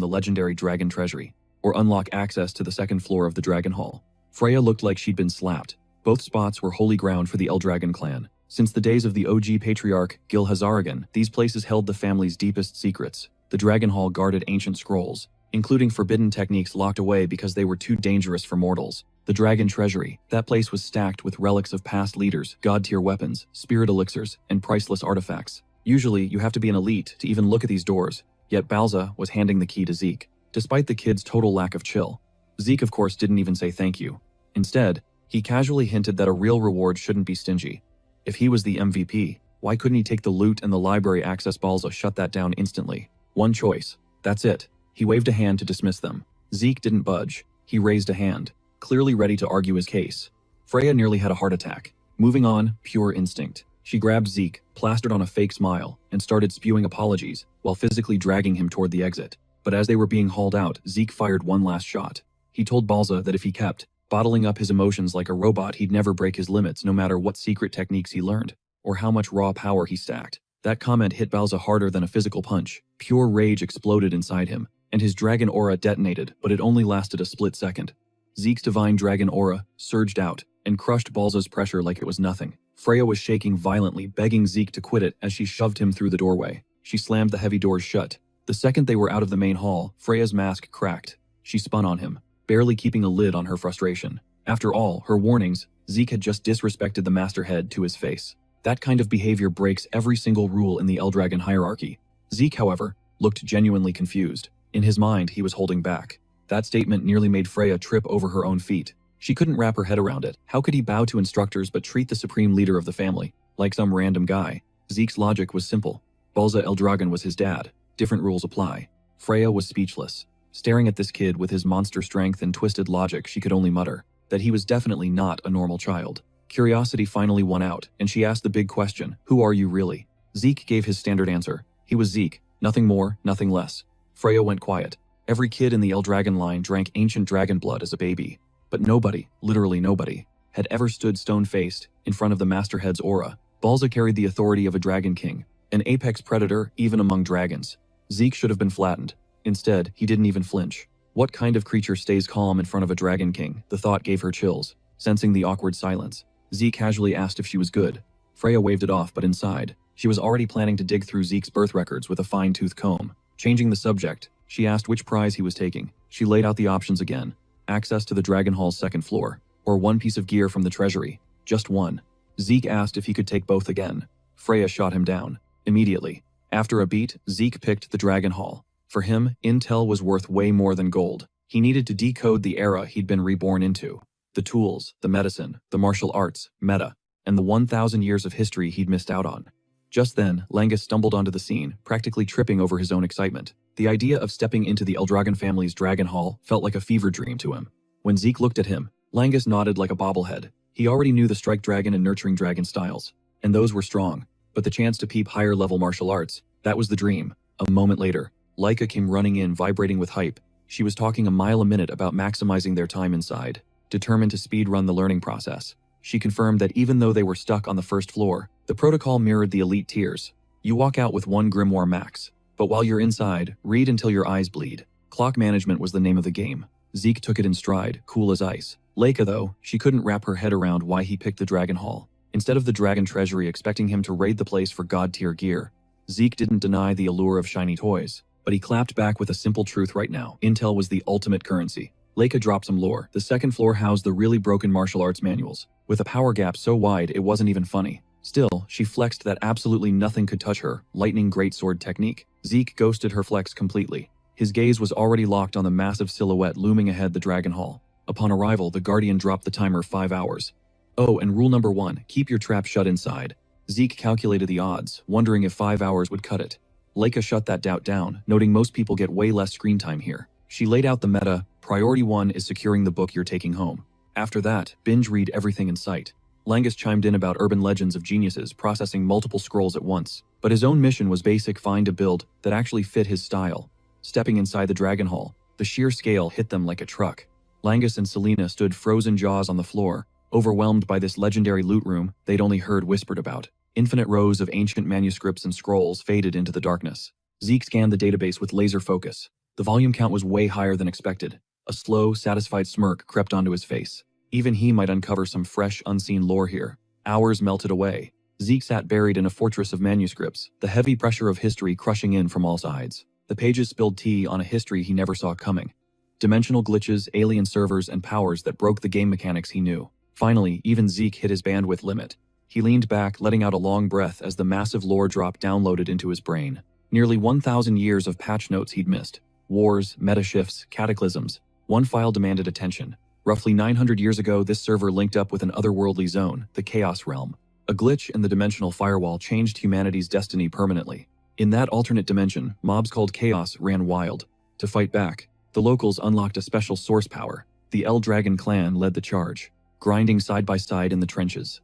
the legendary Dragon Treasury, or unlock access to the 2nd floor of the Dragon Hall. Freya looked like she'd been slapped. Both spots were holy ground for the Eldragon clan. Since the days of the OG patriarch, Gil Hazaragan, these places held the family's deepest secrets. The Dragon Hall guarded ancient scrolls, including forbidden techniques locked away because they were too dangerous for mortals. The Dragon Treasury, that place was stacked with relics of past leaders, god-tier weapons, spirit elixirs, and priceless artifacts. Usually, you have to be an elite to even look at these doors, yet Balza was handing the key to Zeke. Despite the kid's total lack of chill, Zeke of course didn't even say thank you. Instead, he casually hinted that a real reward shouldn't be stingy. If he was the MVP, why couldn't he take the loot and the library access? Balza shut that down instantly. One choice. That's it. He waved a hand to dismiss them. Zeke didn't budge. He raised a hand, clearly ready to argue his case. Freya nearly had a heart attack. Moving on, pure instinct. She grabbed Zeke, plastered on a fake smile, and started spewing apologies, while physically dragging him toward the exit. But as they were being hauled out, Zeke fired one last shot. He told Balza that if he kept bottling up his emotions like a robot, he'd never break his limits no matter what secret techniques he learned, or how much raw power he stacked. That comment hit Balza harder than a physical punch. Pure rage exploded inside him, and his dragon aura detonated, but it only lasted a split second. Zeke's divine dragon aura surged out and crushed Balza's pressure like it was nothing. Freya was shaking violently, begging Zeke to quit it as she shoved him through the doorway. She slammed the heavy doors shut. The second they were out of the main hall, Freya's mask cracked. She spun on him, barely keeping a lid on her frustration. After all, her warnings, Zeke had just disrespected the masterhead to his face. That kind of behavior breaks every single rule in the Eldragon hierarchy. Zeke, however, looked genuinely confused. In his mind, he was holding back. That statement nearly made Freya trip over her own feet. She couldn't wrap her head around it. How could he bow to instructors but treat the supreme leader of the family Like some random guy, Zeke's logic was simple. Balza Eldragon was his dad. Different rules apply. Freya was speechless. Staring at this kid with his monster strength and twisted logic, she could only mutter that he was definitely not a normal child. Curiosity finally won out, and she asked the big question, who are you really? Zeke gave his standard answer. He was Zeke, nothing more, nothing less. Freya went quiet. Every kid in the Eldragon line drank ancient dragon blood as a baby. But nobody, literally nobody, had ever stood stone-faced in front of the Masterhead's aura. Balza carried the authority of a dragon king, an apex predator even among dragons. Zeke should have been flattened. Instead, he didn't even flinch. What kind of creature stays calm in front of a dragon king? The thought gave her chills. Sensing the awkward silence, Zeke casually asked if she was good. Freya waved it off, but inside, she was already planning to dig through Zeke's birth records with a fine-tooth comb. Changing the subject, she asked which prize he was taking. She laid out the options again. Access to the Dragon Hall's second floor, or one piece of gear from the treasury. Just one. Zeke asked if he could take both again. Freya shot him down. Immediately. After a beat, Zeke picked the Dragon Hall. For him, intel was worth way more than gold. He needed to decode the era he'd been reborn into. The tools, the medicine, the martial arts, meta, and the 1,000 years of history he'd missed out on. Just then, Langus stumbled onto the scene, practically tripping over his own excitement. The idea of stepping into the Eldragon family's Dragon Hall felt like a fever dream to him. When Zeke looked at him, Langus nodded like a bobblehead. He already knew the Strike Dragon and Nurturing Dragon styles, and those were strong. But the chance to peep higher-level martial arts, that was the dream. A moment later, Laika came running in, vibrating with hype. She was talking a mile a minute about maximizing their time inside, determined to speed-run the learning process. She confirmed that even though they were stuck on the first floor, the protocol mirrored the elite tiers. You walk out with one grimoire max, but while you're inside, read until your eyes bleed. Clock management was the name of the game. Zeke took it in stride, cool as ice. Laika, though, she couldn't wrap her head around why he picked the Dragon Hall instead of the Dragon Treasury, expecting him to raid the place for god-tier gear. Zeke didn't deny the allure of shiny toys, but he clapped back with a simple truth right now. Intel was the ultimate currency. Laika dropped some lore. The second floor housed the really broken martial arts manuals, with a power gap so wide it wasn't even funny. Still, she flexed that absolutely nothing could touch her lightning greatsword technique. Zeke ghosted her flex completely. His gaze was already locked on the massive silhouette looming ahead the Dragon Hall. Upon arrival, the Guardian dropped the timer 5 hours. Oh, and rule number 1, keep your trap shut inside. Zeke calculated the odds, wondering if 5 hours would cut it. Laika shut that doubt down, noting most people get way less screen time here. She laid out the meta. Priority 1 is securing the book you're taking home. After that, binge read everything in sight. Langus chimed in about urban legends of geniuses processing multiple scrolls at once, but his own mission was basic: find a build that actually fit his style. Stepping inside the Dragon Hall, the sheer scale hit them like a truck. Langus and Selena stood frozen jaws on the floor, overwhelmed by this legendary loot room they'd only heard whispered about. Infinite rows of ancient manuscripts and scrolls faded into the darkness. Zeke scanned the database with laser focus. The volume count was way higher than expected. A slow, satisfied smirk crept onto his face. Even he might uncover some fresh, unseen lore here. Hours melted away. Zeke sat buried in a fortress of manuscripts, the heavy pressure of history crushing in from all sides. The pages spilled tea on a history he never saw coming. Dimensional glitches, alien servers, and powers that broke the game mechanics he knew. Finally, even Zeke hit his bandwidth limit. He leaned back, letting out a long breath as the massive lore drop downloaded into his brain. Nearly 1,000 years of patch notes he'd missed. Wars, meta shifts, cataclysms. One file demanded attention. Roughly 900 years ago, this server linked up with an otherworldly zone, the Chaos Realm. A glitch in the dimensional firewall changed humanity's destiny permanently. In that alternate dimension, mobs called Chaos ran wild. To fight back, the locals unlocked a special source power. The Eldragon clan led the charge, grinding side by side in the trenches.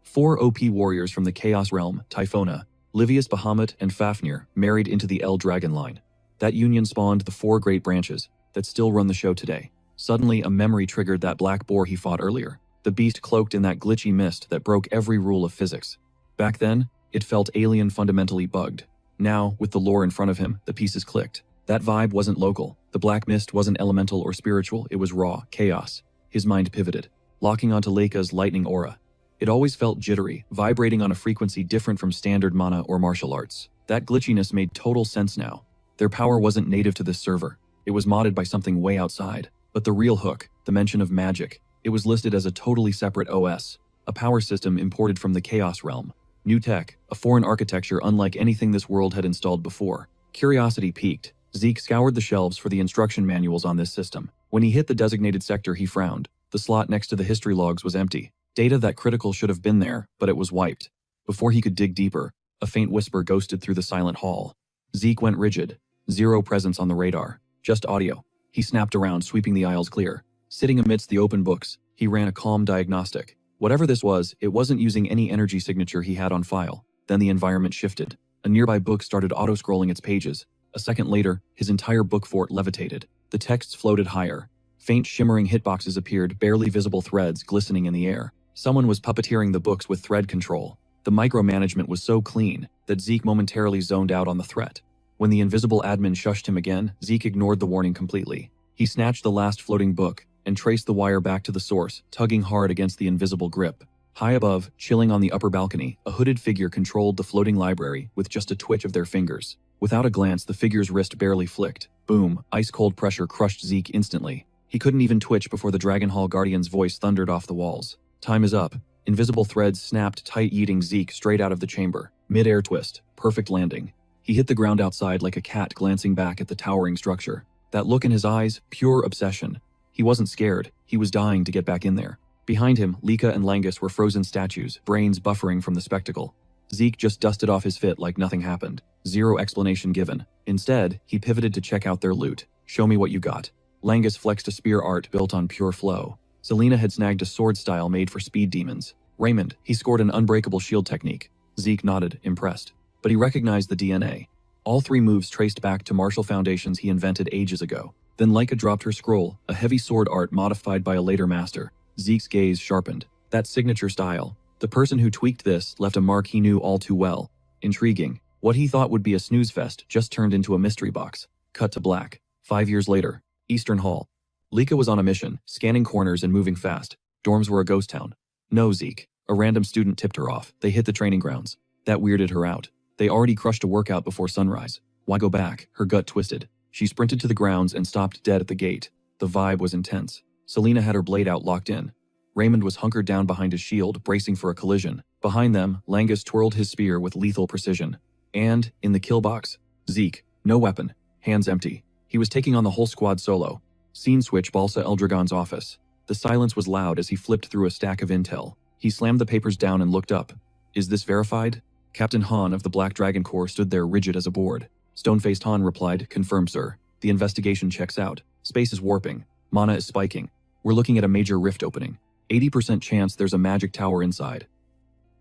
4 OP warriors from the Chaos Realm, Typhona, Livius Bahamut, and Fafnir, married into the Eldragon line. That union spawned the 4 great branches that still run the show today. Suddenly, a memory triggered that black boar he fought earlier, the beast cloaked in that glitchy mist that broke every rule of physics. Back then, it felt alien, fundamentally bugged. Now, with the lore in front of him, the pieces clicked. That vibe wasn't local. The black mist wasn't elemental or spiritual, it was raw, chaos. His mind pivoted, locking onto Laika's lightning aura. It always felt jittery, vibrating on a frequency different from standard mana or martial arts. That glitchiness made total sense now. Their power wasn't native to this server. It was modded by something way outside. But the real hook, the mention of magic, it was listed as a totally separate OS, a power system imported from the Chaos Realm. New tech, a foreign architecture unlike anything this world had installed before. Curiosity piqued. Zeke scoured the shelves for the instruction manuals on this system. When he hit the designated sector, he frowned. The slot next to the history logs was empty. Data that critical should have been there, but it was wiped. Before he could dig deeper, a faint whisper ghosted through the silent hall. Zeke went rigid. Zero presence on the radar. Just audio. He snapped around, sweeping the aisles clear. Sitting amidst the open books, he ran a calm diagnostic. Whatever this was, it wasn't using any energy signature he had on file. Then the environment shifted. A nearby book started auto-scrolling its pages. A second later, his entire book fort levitated. The texts floated higher. Faint shimmering hitboxes appeared, barely visible threads glistening in the air. Someone was puppeteering the books with thread control. The micromanagement was so clean that Zeke momentarily zoned out on the threat. When the invisible admin shushed him again, Zeke ignored the warning completely. He snatched the last floating book and traced the wire back to the source, tugging hard against the invisible grip. High above, chilling on the upper balcony, a hooded figure controlled the floating library with just a twitch of their fingers. Without a glance, the figure's wrist barely flicked. Boom, ice-cold pressure crushed Zeke instantly. He couldn't even twitch before the Dragon Hall Guardian's voice thundered off the walls. Time is up. Invisible threads snapped tight, yeeting Zeke straight out of the chamber. Mid-air twist. Perfect landing. He hit the ground outside like a cat glancing back at the towering structure. That look in his eyes, pure obsession. He wasn't scared. He was dying to get back in there. Behind him, Lika and Langus were frozen statues, brains buffering from the spectacle. Zeke just dusted off his fit like nothing happened. Zero explanation given. Instead, he pivoted to check out their loot. Show me what you got. Langus flexed a spear art built on pure flow. Selena had snagged a sword style made for speed demons. Raymond, he scored an unbreakable shield technique. Zeke nodded, impressed. But he recognized the DNA. All three moves traced back to martial foundations he invented ages ago. Then Leica dropped her scroll, a heavy sword art modified by a later master. Zeke's gaze sharpened. That signature style. The person who tweaked this left a mark he knew all too well. Intriguing. What he thought would be a snooze fest just turned into a mystery box. Cut to black. 5 years later. Eastern Hall. Lika was on a mission, scanning corners and moving fast. Dorms were a ghost town. No, Zeke. A random student tipped her off. They hit the training grounds. That weirded her out. They already crushed a workout before sunrise. Why go back? Her gut twisted. She sprinted to the grounds and stopped dead at the gate. The vibe was intense. Selena had her blade out locked in. Raymond was hunkered down behind his shield, bracing for a collision. Behind them, Langus twirled his spear with lethal precision. And, in the kill box, Zeke. No weapon. Hands empty. He was taking on the whole squad solo. Scene switch. Balsa Eldragon's office. The silence was loud as he flipped through a stack of intel. He slammed the papers down and looked up. Is this verified? Captain Han of the Black Dragon Corps stood there rigid as a board. Stone-faced Han replied, confirmed, sir. The investigation checks out. Space is warping. Mana is spiking. We're looking at a major rift opening. 80% chance there's a magic tower inside.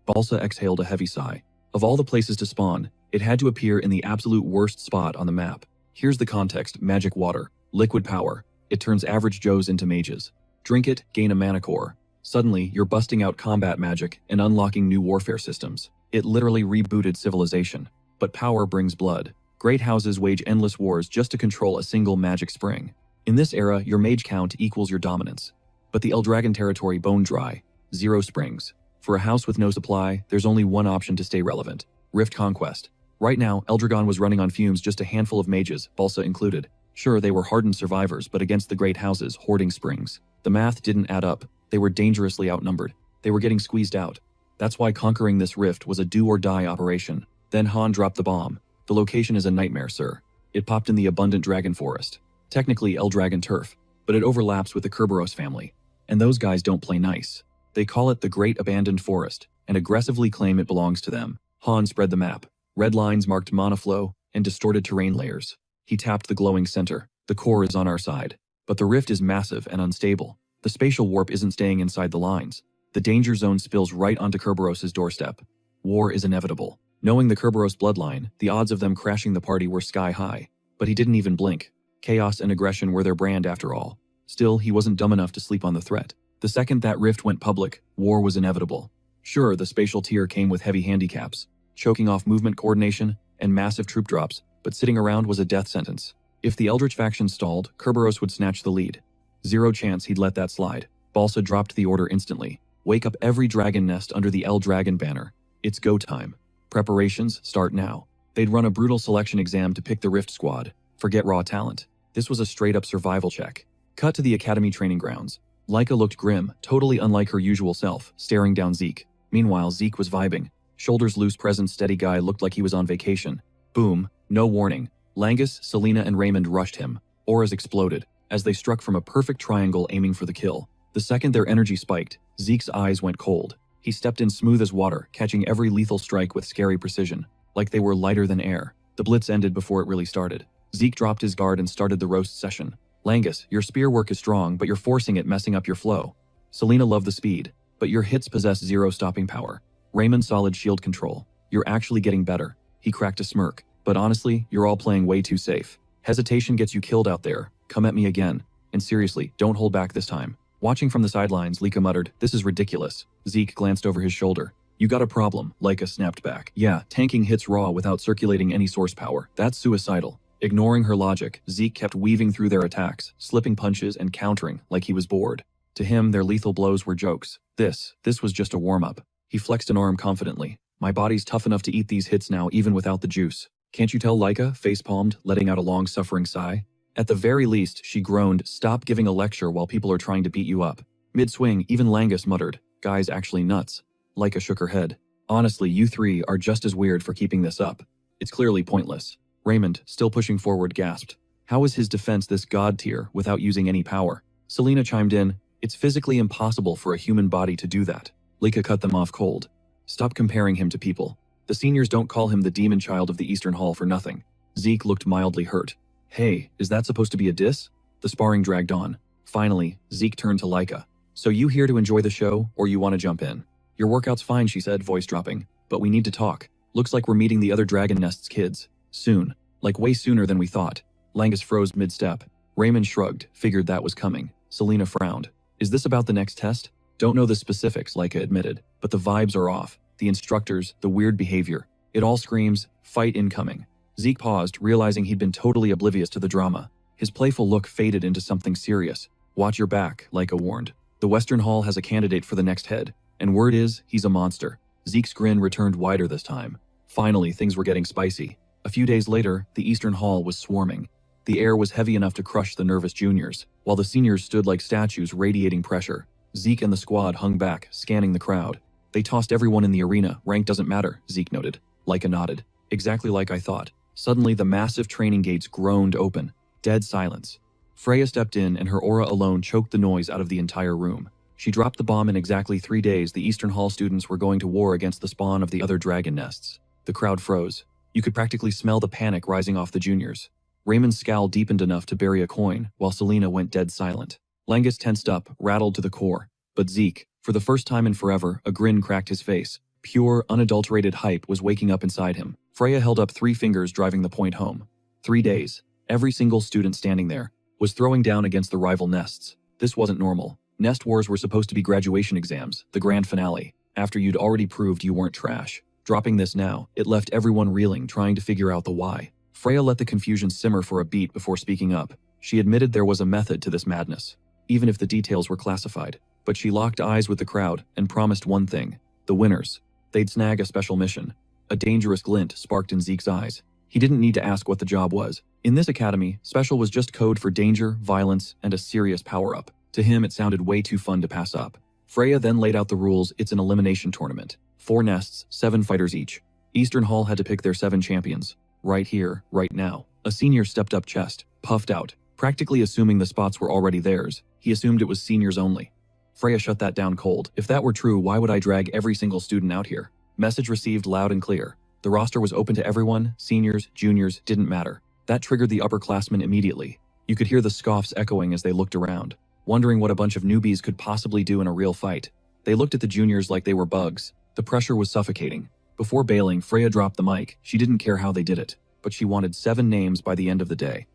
Balsa exhaled a heavy sigh. Of all the places to spawn, it had to appear in the absolute worst spot on the map. Here's the context. Magic water. Liquid power. It turns average Joes into mages. Drink it, gain a mana core. Suddenly, you're busting out combat magic and unlocking new warfare systems. It literally rebooted civilization. But power brings blood. Great houses wage endless wars just to control a single magic spring. In this era, your mage count equals your dominance. But the Eldragon territory bone dry. 0 springs. For a house with no supply, there's only one option to stay relevant. Rift Conquest. Right now, Eldragon was running on fumes, just a handful of mages, Balsa included. Sure, they were hardened survivors, but against the great houses, hoarding springs. The math didn't add up. They were dangerously outnumbered. They were getting squeezed out. That's why conquering this rift was a do-or-die operation. Then Han dropped the bomb. The location is a nightmare, sir. It popped in the abundant dragon forest. Technically Eldragon turf, but it overlaps with the Kerberos family. And those guys don't play nice. They call it the Great Abandoned Forest, and aggressively claim it belongs to them. Han spread the map. Red lines marked mana flow and distorted terrain layers. He tapped the glowing center. The core is on our side. But the rift is massive and unstable. The spatial warp isn't staying inside the lines. The danger zone spills right onto Kerberos' doorstep. War is inevitable. Knowing the Kerberos bloodline, the odds of them crashing the party were sky high. But he didn't even blink. Chaos and aggression were their brand after all. Still, he wasn't dumb enough to sleep on the threat. The second that rift went public, war was inevitable. Sure, the spatial tier came with heavy handicaps, choking off movement coordination and massive troop drops, but sitting around was a death sentence. If the Eldritch faction stalled, Kerberos would snatch the lead. 0 chance he'd let that slide. Balsa dropped the order instantly. Wake up every dragon nest under the Eldragon banner. It's go time. Preparations start now. They'd run a brutal selection exam to pick the Rift squad. Forget raw talent. This was a straight-up survival check. Cut to the academy training grounds. Leica looked grim, totally unlike her usual self, staring down Zeke. Meanwhile, Zeke was vibing. Shoulders loose, present steady guy looked like he was on vacation. Boom. No warning. Langus, Selena, and Raymond rushed him. Auras exploded as they struck from a perfect triangle aiming for the kill. The second their energy spiked, Zeke's eyes went cold. He stepped in smooth as water, catching every lethal strike with scary precision, like they were lighter than air. The blitz ended before it really started. Zeke dropped his guard and started the roast session. Langus, your spear work is strong, but you're forcing it, messing up your flow. Selena loved the speed, but your hits possess zero stopping power. Raymond, solid shield control. You're actually getting better. He cracked a smirk. But honestly, you're all playing way too safe. Hesitation gets you killed out there. Come at me again. And seriously, don't hold back this time. Watching from the sidelines, Lika muttered, this is ridiculous. Zeke glanced over his shoulder. You got a problem, Lika snapped back. Yeah, tanking hits raw without circulating any source power. That's suicidal. Ignoring her logic, Zeke kept weaving through their attacks, slipping punches and countering like he was bored. To him, their lethal blows were jokes. This was just a warm-up. He flexed an arm confidently. My body's tough enough to eat these hits now even without the juice. Can't you tell, Lika? Face-palmed, letting out a long suffering sigh. At the very least, she groaned, stop giving a lecture while people are trying to beat you up. Mid-swing, even Langus muttered, guy's actually nuts. Lika shook her head. Honestly, you three are just as weird for keeping this up. It's clearly pointless. Raymond, still pushing forward, gasped. How is his defense this god tier without using any power? Selena chimed in, it's physically impossible for a human body to do that. Lika cut them off cold. Stop comparing him to people. The seniors don't call him the demon child of the Eastern Hall for nothing. Zeke looked mildly hurt. Hey, is that supposed to be a diss? The sparring dragged on. Finally, Zeke turned to Lika. So you here to enjoy the show, or you want to jump in? Your workout's fine, she said, voice dropping. But we need to talk. Looks like we're meeting the other Dragon Nest's kids. Soon. Like way sooner than we thought. Langus froze mid-step. Raymond shrugged, figured that was coming. Selena frowned. Is this about the next test? Don't know the specifics, Lika admitted, but the vibes are off. The instructors, the weird behavior. It all screams, fight incoming. Zeke paused, realizing he'd been totally oblivious to the drama. His playful look faded into something serious. Watch your back, Lika warned. The Western Hall has a candidate for the next head, and word is, he's a monster. Zeke's grin returned wider this time. Finally, things were getting spicy. A few days later, the Eastern Hall was swarming. The air was heavy enough to crush the nervous juniors, while the seniors stood like statues radiating pressure. Zeke and the squad hung back, scanning the crowd. They tossed everyone in the arena, rank doesn't matter, Zeke noted. Lika nodded. Exactly like I thought. Suddenly, the massive training gates groaned open. Dead silence. Freya stepped in and her aura alone choked the noise out of the entire room. She dropped the bomb. In exactly 3 days, the Eastern Hall students were going to war against the spawn of the other dragon nests. The crowd froze. You could practically smell the panic rising off the juniors. Raymond's scowl deepened enough to bury a coin, while Selena went dead silent. Langus tensed up, rattled to the core. But Zeke, for the first time in forever, a grin cracked his face. Pure, unadulterated hype was waking up inside him. Freya held up 3 fingers, driving the point home. 3 days. Every single student standing there was throwing down against the rival nests. This wasn't normal. Nest wars were supposed to be graduation exams, the grand finale, after you'd already proved you weren't trash. Dropping this now, it left everyone reeling, trying to figure out the why. Freya let the confusion simmer for a beat before speaking up. She admitted there was a method to this madness, even if the details were classified. But she locked eyes with the crowd and promised one thing. The winners. They'd snag a special mission. A dangerous glint sparked in Zeke's eyes. He didn't need to ask what the job was. In this academy, special was just code for danger, violence, and a serious power-up. To him, it sounded way too fun to pass up. Freya then laid out the rules. It's an elimination tournament. 4 nests, 7 fighters each. Eastern Hall had to pick their 7 champions. Right here, right now. A senior stepped up chest, puffed out, practically assuming the spots were already theirs. He assumed it was seniors only. Freya shut that down cold. If that were true, why would I drag every single student out here? Message received loud and clear. The roster was open to everyone, seniors, juniors, didn't matter. That triggered the upperclassmen immediately. You could hear the scoffs echoing as they looked around, wondering what a bunch of newbies could possibly do in a real fight. They looked at the juniors like they were bugs. The pressure was suffocating. Before bailing, Freya dropped the mic. She didn't care how they did it, but she wanted 7 names by the end of the day.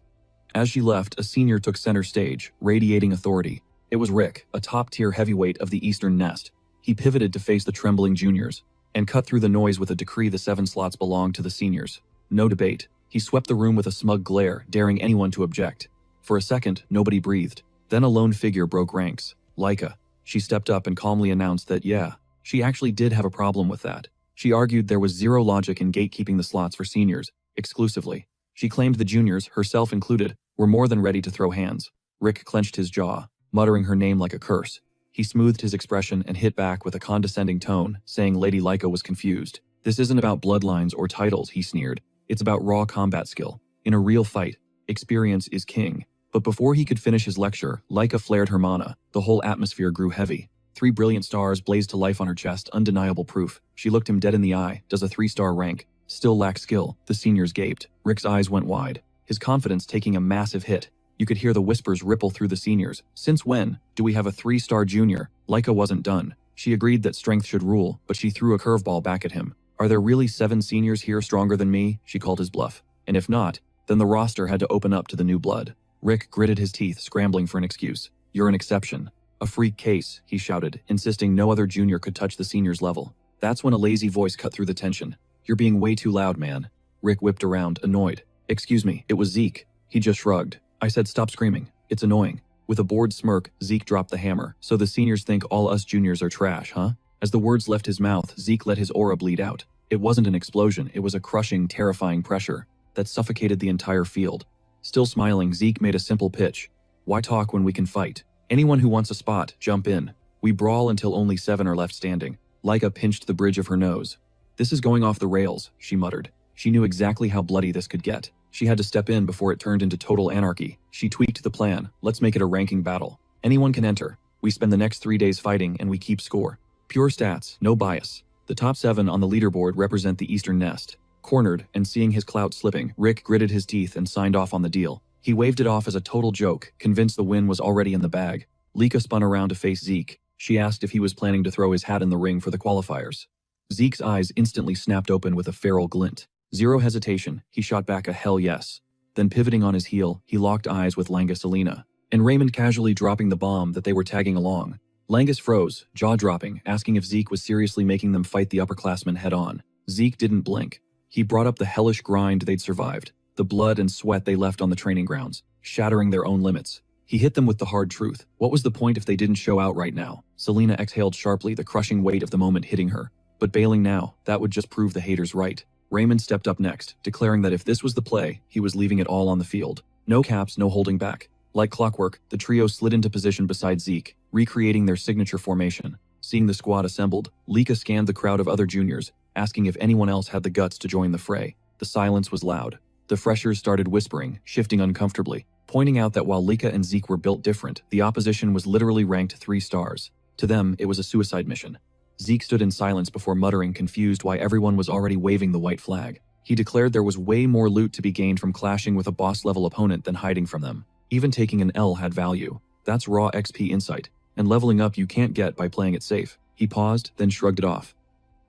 As she left, a senior took center stage, radiating authority. It was Rick, a top-tier heavyweight of the Eastern Nest. He pivoted to face the trembling juniors, and cut through the noise with a decree: the 7 slots belonged to the seniors. No debate. He swept the room with a smug glare, daring anyone to object. For a second, nobody breathed. Then a lone figure broke ranks. Lika. She stepped up and calmly announced that, yeah, she actually did have a problem with that. She argued there was zero logic in gatekeeping the slots for seniors, exclusively. She claimed the juniors, herself included, were more than ready to throw hands. Rick clenched his jaw, muttering her name like a curse. He smoothed his expression and hit back with a condescending tone, saying Lady Lika was confused. This isn't about bloodlines or titles, he sneered. It's about raw combat skill. In a real fight, experience is king. But before he could finish his lecture, Lika flared her mana. The whole atmosphere grew heavy. 3 brilliant stars blazed to life on her chest, undeniable proof. She looked him dead in the eye. Does a 3-star rank still lack skill? The seniors gaped. Rick's eyes went wide, his confidence taking a massive hit. You could hear the whispers ripple through the seniors. Since when do we have a 3-star junior? Laika wasn't done. She agreed that strength should rule, but she threw a curveball back at him. Are there really 7 seniors here stronger than me? She called his bluff. And if not, then the roster had to open up to the new blood. Rick gritted his teeth, scrambling for an excuse. You're an exception. A freak case, he shouted, insisting no other junior could touch the seniors level. That's when a lazy voice cut through the tension. You're being way too loud, man. Rick whipped around, annoyed. Excuse me, it was Zeke. He just shrugged. I said stop screaming. It's annoying. With a bored smirk, Zeke dropped the hammer. So the seniors think all us juniors are trash, huh? As the words left his mouth, Zeke let his aura bleed out. It wasn't an explosion, it was a crushing, terrifying pressure that suffocated the entire field. Still smiling, Zeke made a simple pitch. Why talk when we can fight? Anyone who wants a spot, jump in. We brawl until only 7 are left standing. Laika pinched the bridge of her nose. This is going off the rails, she muttered. She knew exactly how bloody this could get. She had to step in before it turned into total anarchy. She tweaked the plan. Let's make it a ranking battle. Anyone can enter. We spend the next 3 days fighting and we keep score. Pure stats, no bias. The top 7 on the leaderboard represent the Eastern Nest. Cornered, and seeing his clout slipping, Rick gritted his teeth and signed off on the deal. He waved it off as a total joke, convinced the win was already in the bag. Laika spun around to face Zeke. She asked if he was planning to throw his hat in the ring for the qualifiers. Zeke's eyes instantly snapped open with a feral glint. Zero hesitation, he shot back a hell yes. Then pivoting on his heel, he locked eyes with Langa Selena, and Raymond casually dropping the bomb that they were tagging along. Langus froze, jaw-dropping, asking if Zeke was seriously making them fight the upperclassmen head-on. Zeke didn't blink. He brought up the hellish grind they'd survived, the blood and sweat they left on the training grounds, shattering their own limits. He hit them with the hard truth. What was the point if they didn't show out right now? Selena exhaled sharply, the crushing weight of the moment hitting her. But bailing now, that would just prove the haters right. Raymond stepped up next, declaring that if this was the play, he was leaving it all on the field. No caps, no holding back. Like clockwork, the trio slid into position beside Zeke, recreating their signature formation. Seeing the squad assembled, Laika scanned the crowd of other juniors, asking if anyone else had the guts to join the fray. The silence was loud. The freshers started whispering, shifting uncomfortably, pointing out that while Laika and Zeke were built different, the opposition was literally ranked 3 stars. To them, it was a suicide mission. Zeke stood in silence before muttering, confused why everyone was already waving the white flag. He declared there was way more loot to be gained from clashing with a boss-level opponent than hiding from them. Even taking an L had value. That's raw XP insight, and leveling up you can't get by playing it safe. He paused, then shrugged it off.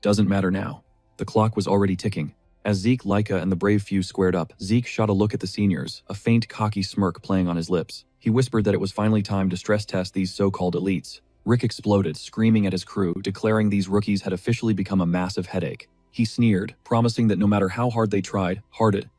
Doesn't matter now. The clock was already ticking. As Zeke, Laika, and the brave few squared up, Zeke shot a look at the seniors, a faint, cocky smirk playing on his lips. He whispered that it was finally time to stress test these so-called elites. Rick exploded, screaming at his crew, declaring these rookies had officially become a massive headache. He sneered, promising that no matter how hard they tried,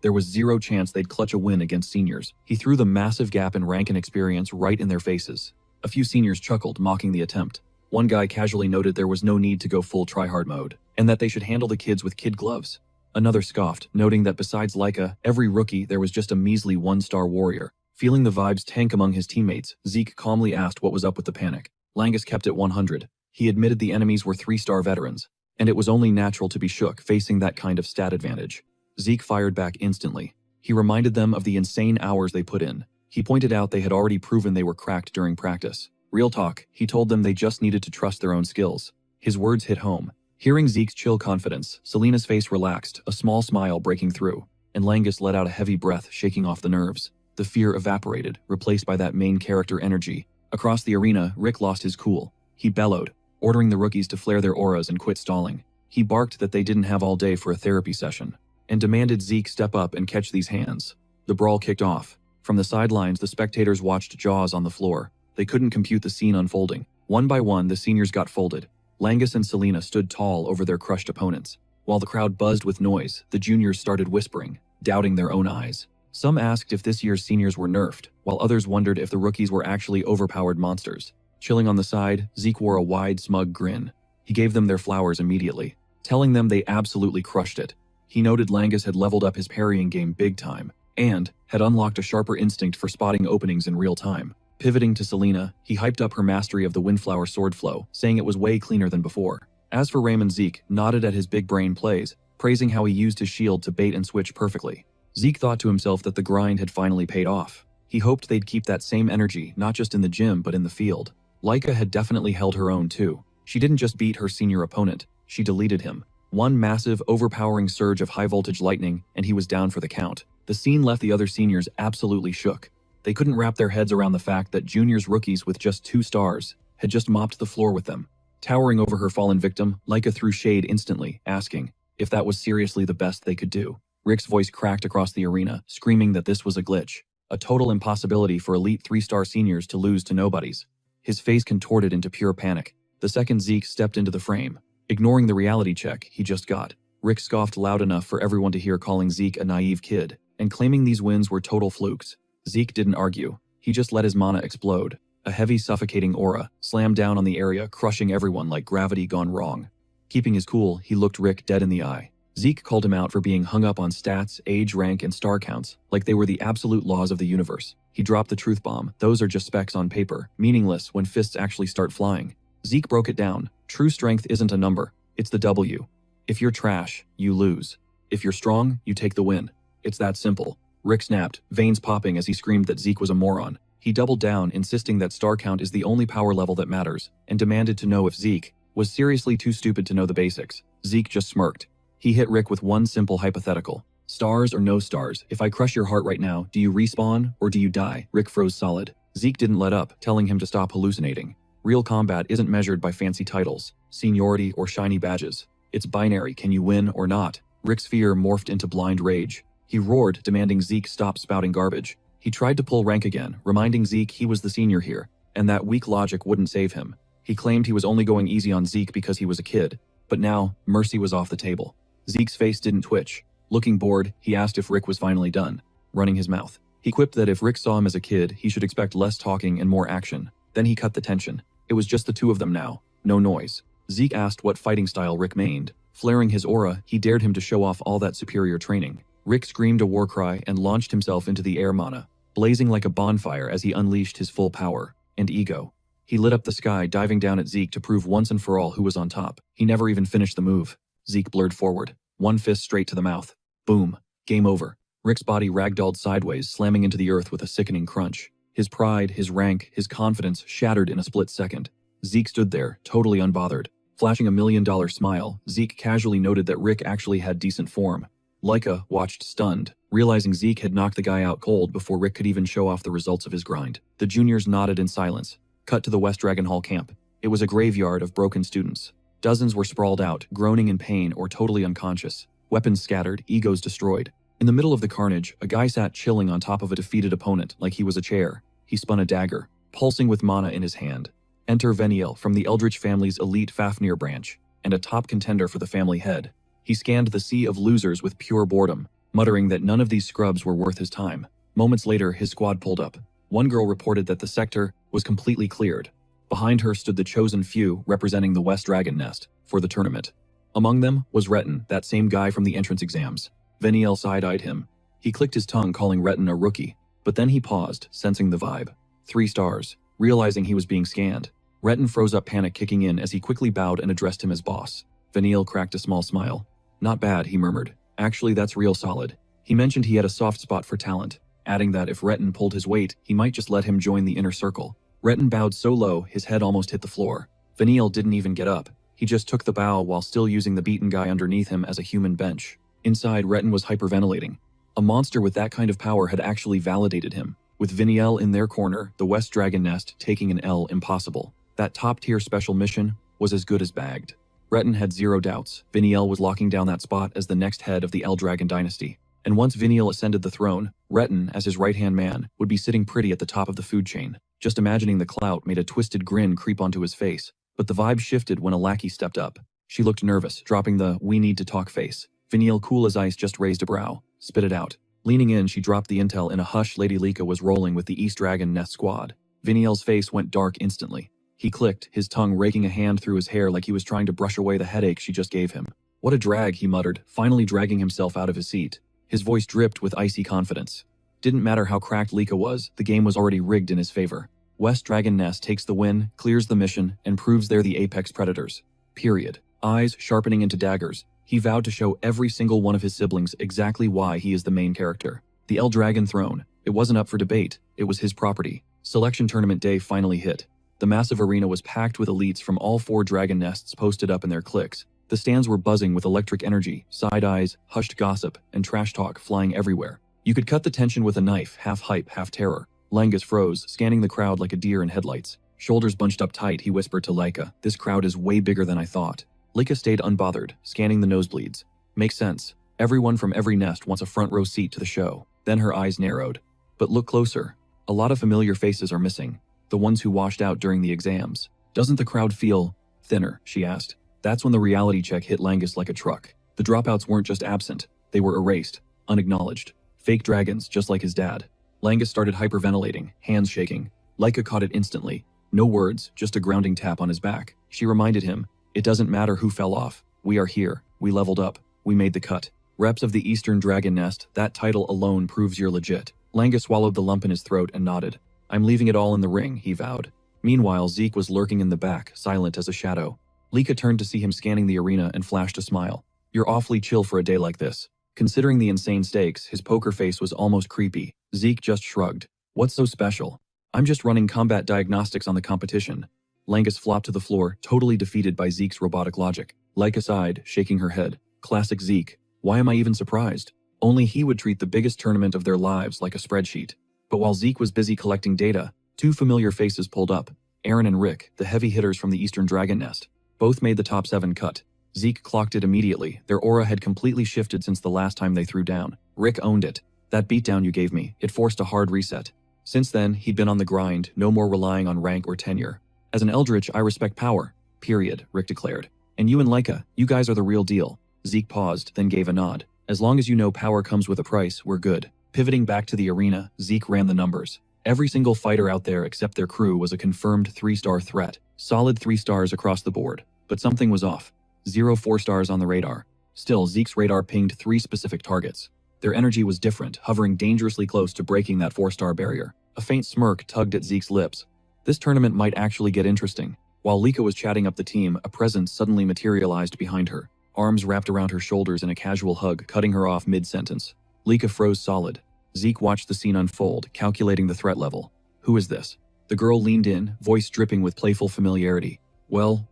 there was zero chance they'd clutch a win against seniors. He threw the massive gap in rank and experience right in their faces. A few seniors chuckled, mocking the attempt. One guy casually noted there was no need to go full tryhard mode, and that they should handle the kids with kid gloves. Another scoffed, noting that besides Laika, every rookie there was just a measly 1-star warrior. Feeling the vibes tank among his teammates, Zeke calmly asked what was up with the panic. Langus kept it 100. He admitted the enemies were 3-star veterans, and it was only natural to be shook facing that kind of stat advantage. Zeke fired back instantly. He reminded them of the insane hours they put in. He pointed out they had already proven they were cracked during practice. Real talk, he told them they just needed to trust their own skills. His words hit home. Hearing Zeke's chill confidence, Selena's face relaxed, a small smile breaking through, and Langus let out a heavy breath, shaking off the nerves. The fear evaporated, replaced by that main character energy. Across the arena, Rick lost his cool. He bellowed, ordering the rookies to flare their auras and quit stalling. He barked that they didn't have all day for a therapy session, and demanded Zeke step up and catch these hands. The brawl kicked off. From the sidelines, the spectators watched jaws on the floor. They couldn't compute the scene unfolding. One by one, the seniors got folded. Langus and Selena stood tall over their crushed opponents. While the crowd buzzed with noise, the juniors started whispering, doubting their own eyes. Some asked if this year's seniors were nerfed, while others wondered if the rookies were actually overpowered monsters. Chilling on the side, Zeke wore a wide, smug grin. He gave them their flowers immediately, telling them they absolutely crushed it. He noted Langus had leveled up his parrying game big time, and had unlocked a sharper instinct for spotting openings in real time. Pivoting to Selena, he hyped up her mastery of the Windflower sword flow, saying it was way cleaner than before. As for Raymond, Zeke nodded at his big brain plays, praising how he used his shield to bait and switch perfectly. Zeke thought to himself that the grind had finally paid off. He hoped they'd keep that same energy, not just in the gym but in the field. Laika had definitely held her own too. She didn't just beat her senior opponent, she deleted him. One massive, overpowering surge of high-voltage lightning, and he was down for the count. The scene left the other seniors absolutely shook. They couldn't wrap their heads around the fact that juniors rookies with just 2 stars had just mopped the floor with them. Towering over her fallen victim, Laika threw shade instantly, asking if that was seriously the best they could do. Rick's voice cracked across the arena, screaming that this was a glitch. A total impossibility for elite 3-star seniors to lose to nobodies. His face contorted into pure panic. The second Zeke stepped into the frame, ignoring the reality check he just got. Rick scoffed loud enough for everyone to hear, calling Zeke a naive kid, and claiming these wins were total flukes. Zeke didn't argue. He just let his mana explode. A heavy, suffocating aura slammed down on the area, crushing everyone like gravity gone wrong. Keeping his cool, he looked Rick dead in the eye. Zeke called him out for being hung up on stats, age, rank, and star counts, like they were the absolute laws of the universe. He dropped the truth bomb. Those are just specs on paper, meaningless when fists actually start flying. Zeke broke it down. True strength isn't a number, it's the W. If you're trash, you lose. If you're strong, you take the win. It's that simple. Rick snapped, veins popping as he screamed that Zeke was a moron. He doubled down, insisting that star count is the only power level that matters, and demanded to know if Zeke was seriously too stupid to know the basics. Zeke just smirked. He hit Rick with one simple hypothetical. Stars or no stars, if I crush your heart right now, do you respawn or do you die? Rick froze solid. Zeke didn't let up, telling him to stop hallucinating. Real combat isn't measured by fancy titles, seniority, or shiny badges. It's binary, can you win or not? Rick's fear morphed into blind rage. He roared, demanding Zeke stop spouting garbage. He tried to pull rank again, reminding Zeke he was the senior here, and that weak logic wouldn't save him. He claimed he was only going easy on Zeke because he was a kid, but now, mercy was off the table. Zeke's face didn't twitch. Looking bored, he asked if Rick was finally done, running his mouth. He quipped that if Rick saw him as a kid, he should expect less talking and more action. Then he cut the tension. It was just the two of them now, no noise. Zeke asked what fighting style Rick mained. Flaring his aura, he dared him to show off all that superior training. Rick screamed a war cry and launched himself into the air, mana blazing like a bonfire as he unleashed his full power and ego. He lit up the sky, diving down at Zeke to prove once and for all who was on top. He never even finished the move. Zeke blurred forward, one fist straight to the mouth. Boom. Game over. Rick's body ragdolled sideways, slamming into the earth with a sickening crunch. His pride, his rank, his confidence shattered in a split second. Zeke stood there, totally unbothered. Flashing a $1 million smile, Zeke casually noted that Rick actually had decent form. Laika watched stunned, realizing Zeke had knocked the guy out cold before Rick could even show off the results of his grind. The juniors nodded in silence. Cut to the West Dragon Hall camp. It was a graveyard of broken students. Dozens were sprawled out, groaning in pain or totally unconscious. Weapons scattered, egos destroyed. In the middle of the carnage, a guy sat chilling on top of a defeated opponent like he was a chair. He spun a dagger, pulsing with mana in his hand. Enter Veniel from the Eldritch family's elite Fafnir branch, and a top contender for the family head. He scanned the sea of losers with pure boredom, muttering that none of these scrubs were worth his time. Moments later, his squad pulled up. One girl reported that the sector was completely cleared. Behind her stood the chosen few representing the West Dragon Nest for the tournament. Among them was Retin, that same guy from the entrance exams. Veniel side-eyed him. He clicked his tongue, calling Retin a rookie, but then he paused, sensing the vibe. 3 stars. Realizing he was being scanned, Retin froze up, panic kicking in as he quickly bowed and addressed him as boss. Veniel cracked a small smile. Not bad, he murmured. Actually, that's real solid. He mentioned he had a soft spot for talent, adding that if Retin pulled his weight, he might just let him join the inner circle. Retin bowed so low, his head almost hit the floor. Veniel didn't even get up. He just took the bow while still using the beaten guy underneath him as a human bench. Inside, Retin was hyperventilating. A monster with that kind of power had actually validated him. With Veniel in their corner, the West Dragon Nest taking an L impossible. That top-tier special mission was as good as bagged. Retin had zero doubts. Veniel was locking down that spot as the next head of the L Dragon dynasty. And once Veniel ascended the throne, Retin, as his right-hand man, would be sitting pretty at the top of the food chain. Just imagining the clout made a twisted grin creep onto his face. But the vibe shifted when a lackey stepped up. She looked nervous, dropping the "we need to talk" face. Veniel, cool as ice, just raised a brow. Spit it out. Leaning in, she dropped the intel in a hush. Lady Lika was rolling with the East Dragon Nest squad. Veniel's face went dark instantly. He clicked, his tongue raking a hand through his hair like he was trying to brush away the headache she just gave him. What a drag, he muttered, finally dragging himself out of his seat. His voice dripped with icy confidence. Didn't matter how cracked Lika was, the game was already rigged in his favor. West Dragon Nest takes the win, clears the mission, and proves they're the apex predators. Period. Eyes sharpening into daggers, he vowed to show every single one of his siblings exactly why he is the main character. The L Dragon throne, it wasn't up for debate, it was his property. Selection tournament day finally hit. The massive arena was packed with elites from all 4 dragon nests posted up in their cliques. The stands were buzzing with electric energy, side eyes, hushed gossip, and trash talk flying everywhere. You could cut the tension with a knife, half hype, half terror. Langus froze, scanning the crowd like a deer in headlights. Shoulders bunched up tight, he whispered to Laika, "This crowd is way bigger than I thought." Laika stayed unbothered, scanning the nosebleeds. Makes sense. Everyone from every nest wants a front row seat to the show. Then her eyes narrowed. But look closer. A lot of familiar faces are missing. The ones who washed out during the exams. Doesn't the crowd feel thinner? She asked. That's when the reality check hit Langus like a truck. The dropouts weren't just absent. They were erased, unacknowledged. Fake dragons, just like his dad. Langus started hyperventilating, hands shaking. Laika caught it instantly. No words, just a grounding tap on his back. She reminded him, "It doesn't matter who fell off. We are here. We leveled up. We made the cut. Reps of the Eastern Dragon Nest, that title alone proves you're legit." Langus swallowed the lump in his throat and nodded. "I'm leaving it all in the ring," he vowed. Meanwhile, Zeke was lurking in the back, silent as a shadow. Lika turned to see him scanning the arena and flashed a smile. "You're awfully chill for a day like this." Considering the insane stakes, his poker face was almost creepy. Zeke just shrugged. "What's so special?" "I'm just running combat diagnostics on the competition." Langus flopped to the floor, totally defeated by Zeke's robotic logic. Laika sighed, shaking her head. Classic Zeke. Why am I even surprised? Only he would treat the biggest tournament of their lives like a spreadsheet. But while Zeke was busy collecting data, 2 familiar faces pulled up. Aaron and Rick, the heavy hitters from the Eastern Dragon Nest. Both made the top 7 cut. Zeke clocked it immediately. Their aura had completely shifted since the last time they threw down. Rick owned it. "That beatdown you gave me, it forced a hard reset." Since then, he'd been on the grind, no more relying on rank or tenure. "As an Eldritch, I respect power. Period," Rick declared. "And you and Laika, you guys are the real deal." Zeke paused, then gave a nod. "As long as you know power comes with a price, we're good." Pivoting back to the arena, Zeke ran the numbers. Every single fighter out there except their crew was a confirmed 3-star threat. Solid 3 stars across the board. But something was off. 0 4-stars on the radar. Still, Zeke's radar pinged 3 specific targets. Their energy was different, hovering dangerously close to breaking that 4-star barrier. A faint smirk tugged at Zeke's lips. This tournament might actually get interesting. While Lika was chatting up the team, a presence suddenly materialized behind her. Arms wrapped around her shoulders in a casual hug, cutting her off mid-sentence. Lika froze solid. Zeke watched the scene unfold, calculating the threat level. "Who is this?" The girl leaned in, voice dripping with playful familiarity. Well,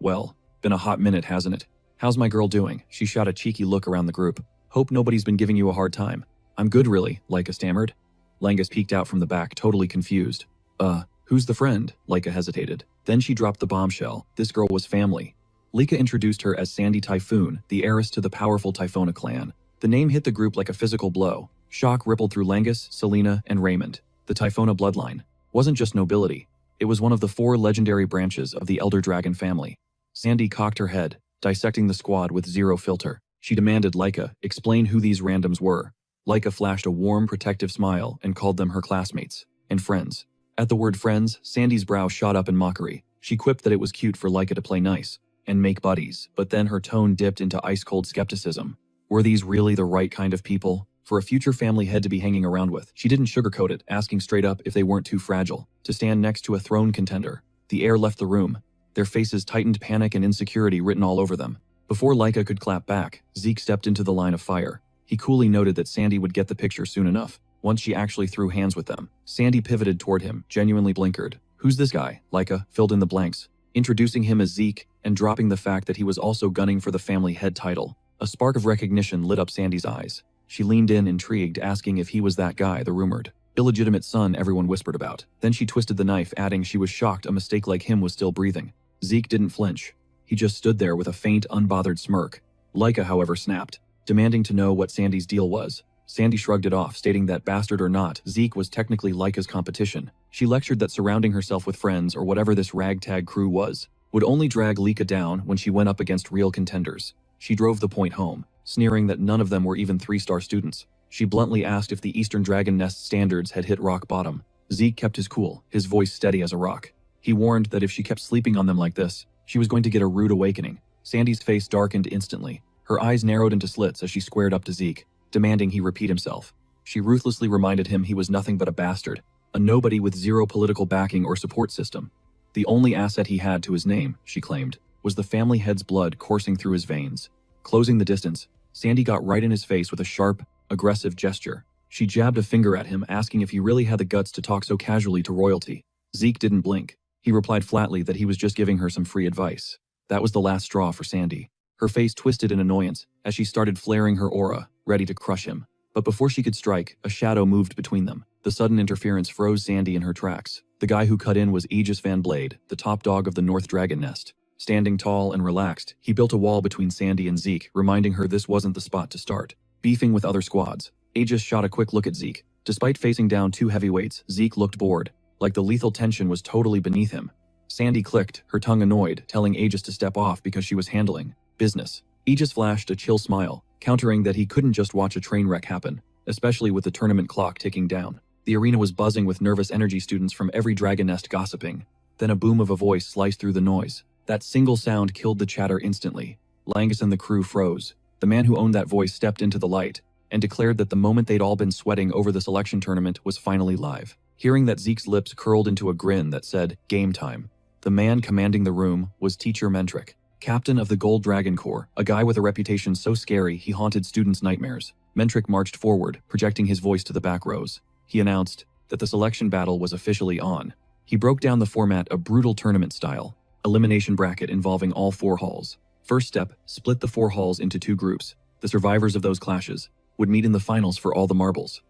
been a hot minute, hasn't it? "How's my girl doing?" She shot a cheeky look around the group. "Hope nobody's been giving you a hard time." "I'm good really," Laika stammered. Langus peeked out from the back, totally confused. Who's the friend?" Laika hesitated. Then she dropped the bombshell. This girl was family. Lika introduced her as Sandy Typhoon, the heiress to the powerful Typhona clan. The name hit the group like a physical blow. Shock rippled through Langus, Selena, and Raymond. The Typhona bloodline wasn't just nobility. It was one of the 4 legendary branches of the Elder Dragon family. Sandy cocked her head, dissecting the squad with zero filter. She demanded Laika explain who these randoms were. Laika flashed a warm, protective smile and called them her classmates and friends. At the word friends, Sandy's brow shot up in mockery. She quipped that it was cute for Laika to play nice and make buddies, but then her tone dipped into ice-cold skepticism. Were these really the right kind of people for a future family head to be hanging around with? She didn't sugarcoat it, asking straight up if they weren't too fragile to stand next to a throne contender. The air left the room. Their faces tightened, panic and insecurity written all over them. Before Laika could clap back, Zeke stepped into the line of fire. He coolly noted that Sandy would get the picture soon enough, once she actually threw hands with them. Sandy pivoted toward him, genuinely blinkered. "Who's this guy?" Laika filled in the blanks, introducing him as Zeke and dropping the fact that he was also gunning for the family head title. A spark of recognition lit up Sandy's eyes. She leaned in, intrigued, asking if he was that guy, the rumored illegitimate son everyone whispered about. Then she twisted the knife, adding she was shocked a mistake like him was still breathing. Zeke didn't flinch. He just stood there with a faint, unbothered smirk. Laika, however, snapped, demanding to know what Sandy's deal was. Sandy shrugged it off, stating that bastard or not, Zeke was technically Laika's competition. She lectured that surrounding herself with friends or whatever this ragtag crew was would only drag Laika down when she went up against real contenders. She drove the point home, sneering that none of them were even 3-star students. She bluntly asked if the Eastern Dragon Nest standards had hit rock bottom. Zeke kept his cool, his voice steady as a rock. He warned that if she kept sleeping on them like this, she was going to get a rude awakening. Sandy's face darkened instantly. Her eyes narrowed into slits as she squared up to Zeke, demanding he repeat himself. She ruthlessly reminded him he was nothing but a bastard, a nobody with zero political backing or support system. The only asset he had to his name, she claimed, was the family head's blood coursing through his veins. Closing the distance, Sandy got right in his face with a sharp, aggressive gesture. She jabbed a finger at him, asking if he really had the guts to talk so casually to royalty. Zeke didn't blink. He replied flatly that he was just giving her some free advice. That was the last straw for Sandy. Her face twisted in annoyance as she started flaring her aura, ready to crush him. But before she could strike, a shadow moved between them. The sudden interference froze Sandy in her tracks. The guy who cut in was Aegis Van Blade, the top dog of the North Dragon Nest. Standing tall and relaxed, he built a wall between Sandy and Zeke, reminding her this wasn't the spot to start. Beefing with other squads, Aegis shot a quick look at Zeke. Despite facing down two heavyweights, Zeke looked bored, like the lethal tension was totally beneath him. Sandy clicked, her tongue annoyed, telling Aegis to step off because she was handling business. Aegis flashed a chill smile, countering that he couldn't just watch a train wreck happen, especially with the tournament clock ticking down. The arena was buzzing with nervous energy students from every dragon nest gossiping. Then a boom of a voice sliced through the noise. That single sound killed the chatter instantly. Langus and the crew froze. The man who owned that voice stepped into the light and declared that the moment they'd all been sweating over the selection tournament was finally live. Hearing that, Zeke's lips curled into a grin that said, "Game time." The man commanding the room was Teacher Mentric, captain of the Gold Dragon Corps, a guy with a reputation so scary he haunted students' nightmares. Mentric marched forward, projecting his voice to the back rows. He announced that the selection battle was officially on. He broke down the format a brutal tournament style, elimination bracket involving all 4 halls. First step, split the 4 halls into 2 groups. The survivors of those clashes would meet in the finals for all the marbles.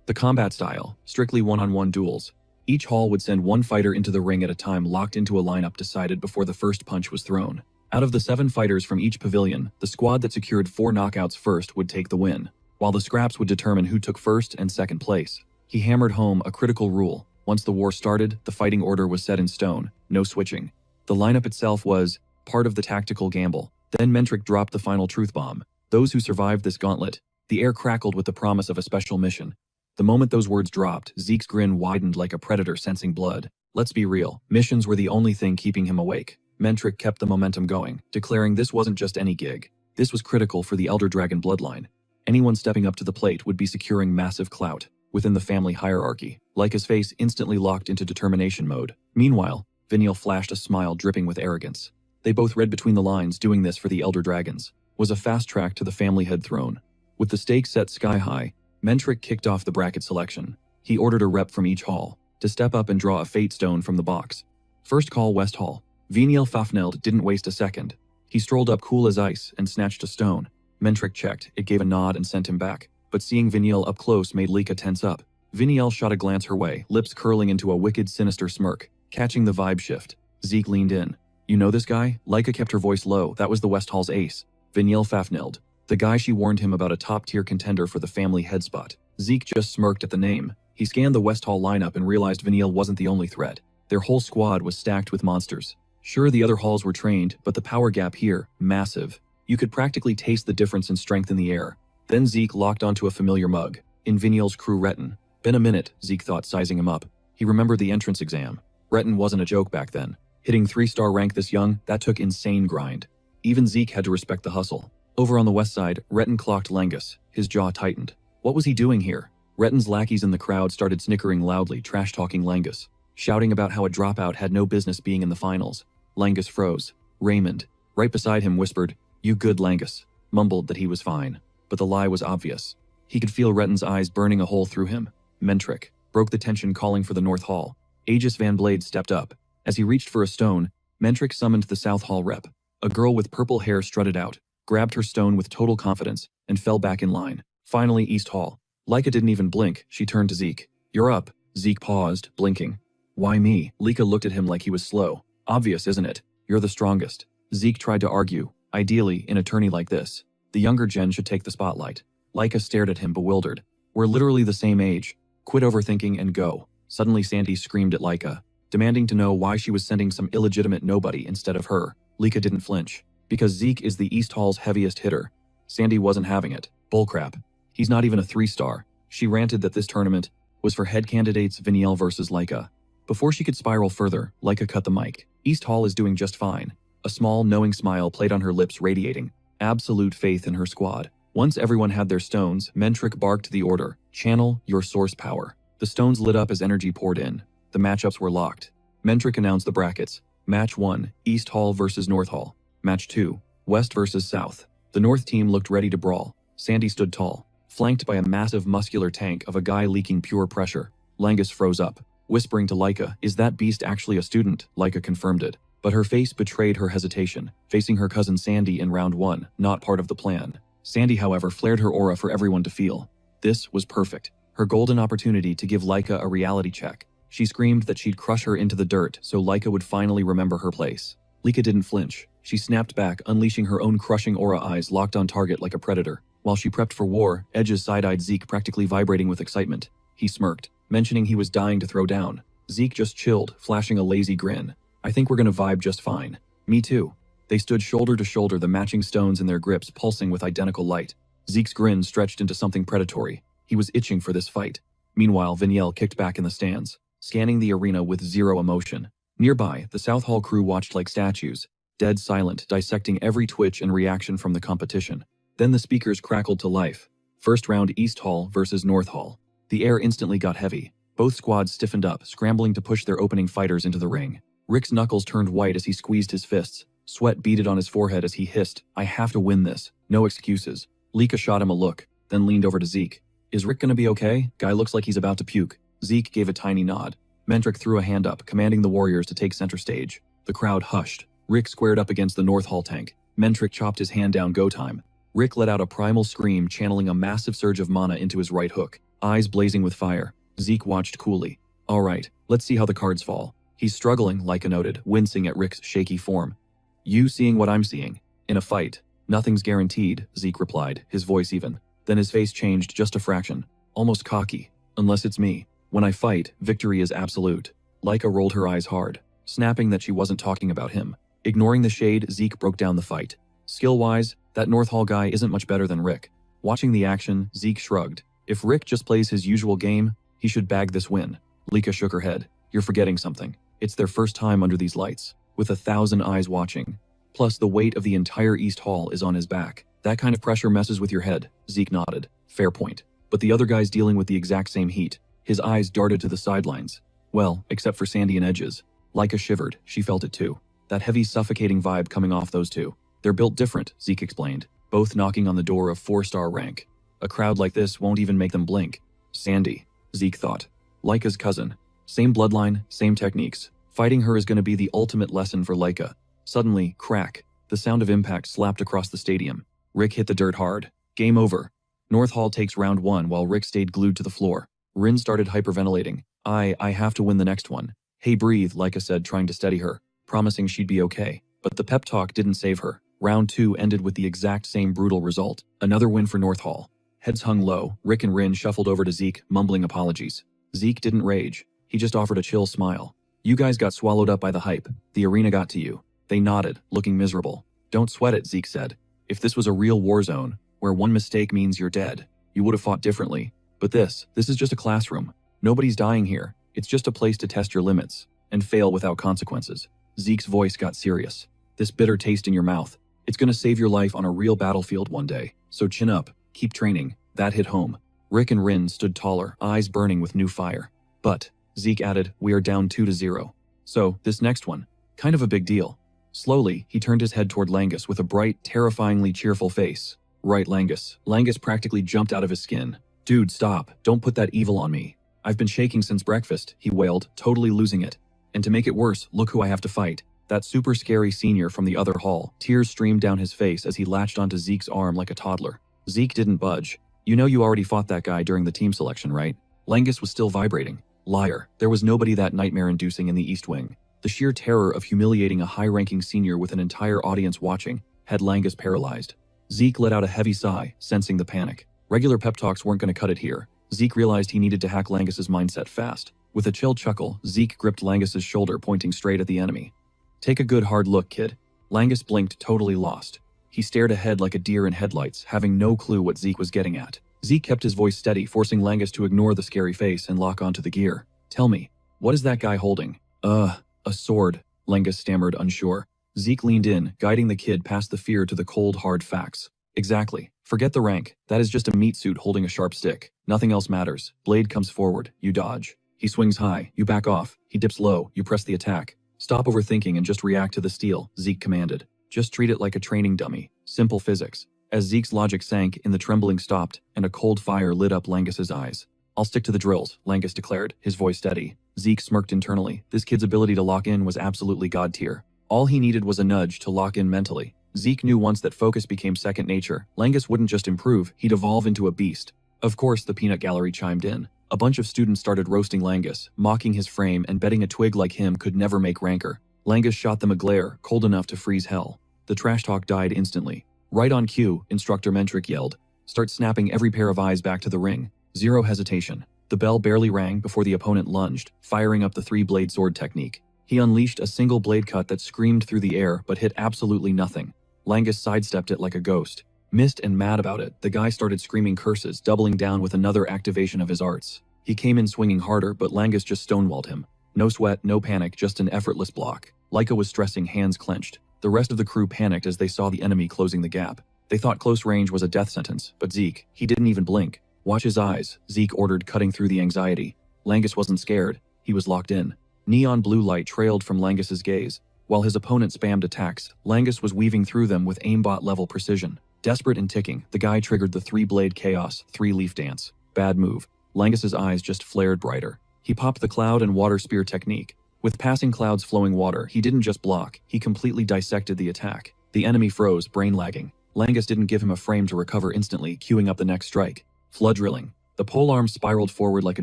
The combat style, strictly one-on-one duels. Each hall would send 1 fighter into the ring at a time, locked into a lineup decided before the first punch was thrown. Out of the 7 fighters from each pavilion, the squad that secured 4 knockouts first would take the win, while the scraps would determine who took first and second place. He hammered home a critical rule. Once the war started, the fighting order was set in stone, no switching. The lineup itself was part of the tactical gamble. Then Mentric dropped the final truth bomb. Those who survived this gauntlet, the air crackled with the promise of a special mission. The moment those words dropped, Zeke's grin widened like a predator sensing blood. Let's be real, missions were the only thing keeping him awake. Mentric kept the momentum going, declaring this wasn't just any gig. This was critical for the Elder Dragon bloodline. Anyone stepping up to the plate would be securing massive clout within the family hierarchy. Lyca's face instantly locked into determination mode. Meanwhile, Viniel flashed a smile dripping with arrogance. They both read between the lines. Doing this for the Elder Dragons was a fast track to the family head throne. With the stakes set sky high, Mentric kicked off the bracket selection. He ordered a rep from each hall to step up and draw a fate stone from the box. First call, West Hall. Viniel Fafneld didn't waste a second. He strolled up cool as ice and snatched a stone. Mentric checked, it gave a nod and sent him back. But seeing Viniel up close made Lyca tense up. Viniel shot a glance her way, lips curling into a wicked, sinister smirk, catching the vibe shift. Zeke leaned in. "You know this guy?" Lyca kept her voice low. That was the West Hall's ace, Viniel Fafneld. The guy she warned him about, a top-tier contender for the family head spot. Zeke just smirked at the name. He scanned the West Hall lineup and realized Viniel wasn't the only threat. Their whole squad was stacked with monsters. Sure, the other halls were trained, but the power gap here, massive. You could practically taste the difference in strength in the air. Then Zeke locked onto a familiar mug. In Viniel's crew, Retin. Been a minute, Zeke thought, sizing him up. He remembered the entrance exam. Retin wasn't a joke back then. Hitting 3-star rank this young, that took insane grind. Even Zeke had to respect the hustle. Over on the west side, Retin clocked Langus. His jaw tightened. What was he doing here? Retin's lackeys in the crowd started snickering loudly, trash-talking Langus, shouting about how a dropout had no business being in the finals. Langus froze. Raymond, right beside him, whispered, "You good, Langus?" Mumbled that he was fine. But the lie was obvious. He could feel Retin's eyes burning a hole through him. Mentric broke the tension, calling for the North Hall. Aegis Van Blade stepped up. As he reached for a stone, Mentric summoned the South Hall rep. A girl with purple hair strutted out, grabbed her stone with total confidence, and fell back in line. Finally, East Hall. Lyca didn't even blink. She turned to Zeke. "You're up." Zeke paused, blinking. "Why me?" Lyca looked at him like he was slow. "Obvious, isn't it? You're the strongest." Zeke tried to argue. Ideally, in a tourney like this, the younger gen should take the spotlight. Lyca stared at him, bewildered. "We're literally the same age. Quit overthinking and go." Suddenly Sandy screamed at Lyca, demanding to know why she was sending some illegitimate nobody instead of her. Lyca didn't flinch. "Because Zeke is the East Hall's heaviest hitter." Sandy wasn't having it. "Bullcrap. He's not even a 3-star. She ranted that this tournament was for head candidates Viniel versus Lyca. Before she could spiral further, Lyca cut the mic. "East Hall is doing just fine." A small, knowing smile played on her lips, radiating absolute faith in her squad. Once everyone had their stones, Mentric barked the order. "Channel your source power." The stones lit up as energy poured in. The matchups were locked. Mentric announced the brackets. Match 1, East Hall versus North Hall. Match 2, West versus South. The North team looked ready to brawl. Sandy stood tall, flanked by a massive muscular tank of a guy leaking pure pressure. Langus froze up. whispering to Laika, "Is that beast actually a student?" Laika confirmed it, but her face betrayed her hesitation, facing her cousin Sandy in round 1, not part of the plan. Sandy, however, flared her aura for everyone to feel. This was perfect. Her golden opportunity to give Laika a reality check. She screamed that she'd crush her into the dirt so Laika would finally remember her place. Laika didn't flinch. She snapped back, unleashing her own crushing aura, eyes locked on target like a predator. While she prepped for war, Edge's side-eyed Zeke practically vibrating with excitement. He smirked, mentioning he was dying to throw down. Zeke just chilled, flashing a lazy grin. "I think we're gonna vibe just fine." "Me too." They stood shoulder to shoulder, the matching stones in their grips pulsing with identical light. Zeke's grin stretched into something predatory. He was itching for this fight. Meanwhile, Vignelle kicked back in the stands, scanning the arena with zero emotion. Nearby, the South Hall crew watched like statues, dead silent, dissecting every twitch and reaction from the competition. Then the speakers crackled to life. First round, East Hall versus North Hall. The air instantly got heavy. Both squads stiffened up, scrambling to push their opening fighters into the ring. Rick's knuckles turned white as he squeezed his fists. Sweat beaded on his forehead as he hissed, "I have to win this. No excuses." Lika shot him a look, then leaned over to Zeke. "Is Rick gonna be okay? Guy looks like he's about to puke." Zeke gave a tiny nod. Mentric threw a hand up, commanding the warriors to take center stage. The crowd hushed. Rick squared up against the North Hall tank. Mentric chopped his hand down, "Go time." Rick let out a primal scream, channeling a massive surge of mana into his right hook, eyes blazing with fire. Zeke watched coolly. "All right, let's see how the cards fall." "He's struggling," Laika noted, wincing at Rick's shaky form. "You seeing what I'm seeing?" "In a fight, nothing's guaranteed," Zeke replied, his voice even. Then his face changed just a fraction, almost cocky. "Unless it's me. When I fight, victory is absolute." Laika rolled her eyes hard, snapping that she wasn't talking about him. Ignoring the shade, Zeke broke down the fight. Skill-wise, that North Hall guy isn't much better than Rick. Watching the action, Zeke shrugged. If Rick just plays his usual game, he should bag this win. Lika shook her head. "You're forgetting something. It's their first time under these lights, with 1,000 eyes watching. Plus, the weight of the entire East Hall is on his back. That kind of pressure messes with your head." Zeke nodded. "Fair point. But the other guy's dealing with the exact same heat." His eyes darted to the sidelines. "Well, except for Sandy and Edges." Laika shivered. She felt it too. That heavy, suffocating vibe coming off those two. "They're built different," Zeke explained, both knocking on the door of 4-star rank. "A crowd like this won't even make them blink." Sandy, Zeke thought. Laika's cousin. Same bloodline, same techniques. Fighting her is going to be the ultimate lesson for Laika. Suddenly, crack. The sound of impact slapped across the stadium. Rick hit the dirt hard. Game over. North Hall takes round 1 while Rick stayed glued to the floor. Rin started hyperventilating. I have to win the next one." "Hey, breathe," Laika said, trying to steady her, promising she'd be okay. But the pep talk didn't save her. Round 2 ended with the exact same brutal result. Another win for North Hall. Heads hung low, Rick and Rin shuffled over to Zeke, mumbling apologies. Zeke didn't rage. He just offered a chill smile. "You guys got swallowed up by the hype. The arena got to you." They nodded, looking miserable. "Don't sweat it," Zeke said. "If this was a real war zone, where one mistake means you're dead, you would have fought differently. But this is just a classroom. Nobody's dying here. It's just a place to test your limits, and fail without consequences." Zeke's voice got serious. "This bitter taste in your mouth, it's gonna save your life on a real battlefield one day. So chin up, keep training." That hit home. Rick and Rin stood taller, eyes burning with new fire. "But," Zeke added, "we are down 2-0. So, this next one, kind of a big deal." Slowly, he turned his head toward Langus with a bright, terrifyingly cheerful face. "Right, Langus." Langus practically jumped out of his skin. "Dude, stop. Don't put that evil on me. I've been shaking since breakfast," he wailed, totally losing it. "And to make it worse, look who I have to fight. That super scary senior from the other hall." Tears streamed down his face as he latched onto Zeke's arm like a toddler. Zeke didn't budge. "You know you already fought that guy during the team selection, right?" Langus was still vibrating. Liar. There was nobody that nightmare-inducing in the East Wing. The sheer terror of humiliating a high-ranking senior with an entire audience watching had Langus paralyzed. Zeke let out a heavy sigh, sensing the panic. Regular pep talks weren't going to cut it here. Zeke realized he needed to hack Langus's mindset fast. With a chill chuckle, Zeke gripped Langus's shoulder, pointing straight at the enemy. "Take a good hard look, kid." Langus blinked, totally lost. He stared ahead like a deer in headlights, having no clue what Zeke was getting at. Zeke kept his voice steady, forcing Langus to ignore the scary face and lock onto the gear. "Tell me, what is that guy holding?" A sword," Langus stammered, unsure. Zeke leaned in, guiding the kid past the fear to the cold, hard facts. "Exactly. Forget the rank. That is just a meat suit holding a sharp stick. Nothing else matters. Blade comes forward. You dodge. He swings high. You back off. He dips low. You press the attack. Stop overthinking and just react to the steel," Zeke commanded. "Just treat it like a training dummy. Simple physics." As Zeke's logic sank in, the trembling stopped, and a cold fire lit up Langus's eyes. I'll stick to the drills, Langus declared, his voice steady. Zeke smirked internally. This kid's ability to lock in was absolutely god tier. All he needed was a nudge to lock in mentally. Zeke knew once that focus became second nature, Langus wouldn't just improve, he'd evolve into a beast. Of course, the peanut gallery chimed in. A bunch of students started roasting Langus, mocking his frame and betting a twig like him could never make rancor. Langus shot them a glare, cold enough to freeze hell. The trash talk died instantly. Right on cue, Instructor Mentric yelled. Start snapping every pair of eyes back to the ring. Zero hesitation. The bell barely rang before the opponent lunged, firing up the three-blade sword technique. He unleashed a single blade cut that screamed through the air but hit absolutely nothing. Langus sidestepped it like a ghost. Missed and mad about it, the guy started screaming curses, doubling down with another activation of his arts. He came in swinging harder, but Langus just stonewalled him. No sweat, no panic, just an effortless block. Laika was stressing, hands clenched. The rest of the crew panicked as they saw the enemy closing the gap. They thought close range was a death sentence, but Zeke, he didn't even blink. Watch his eyes, Zeke ordered, cutting through the anxiety. Langus wasn't scared. He was locked in. Neon blue light trailed from Langus's gaze. While his opponent spammed attacks, Langus was weaving through them with aimbot-level precision. Desperate and ticking, the guy triggered the three-blade chaos, three-leaf dance. Bad move. Langus's eyes just flared brighter. He popped the cloud and water spear technique. With passing clouds flowing water, he didn't just block, he completely dissected the attack. The enemy froze, brain lagging. Langus didn't give him a frame to recover instantly, queuing up the next strike. Flood drilling. The polearm spiraled forward like a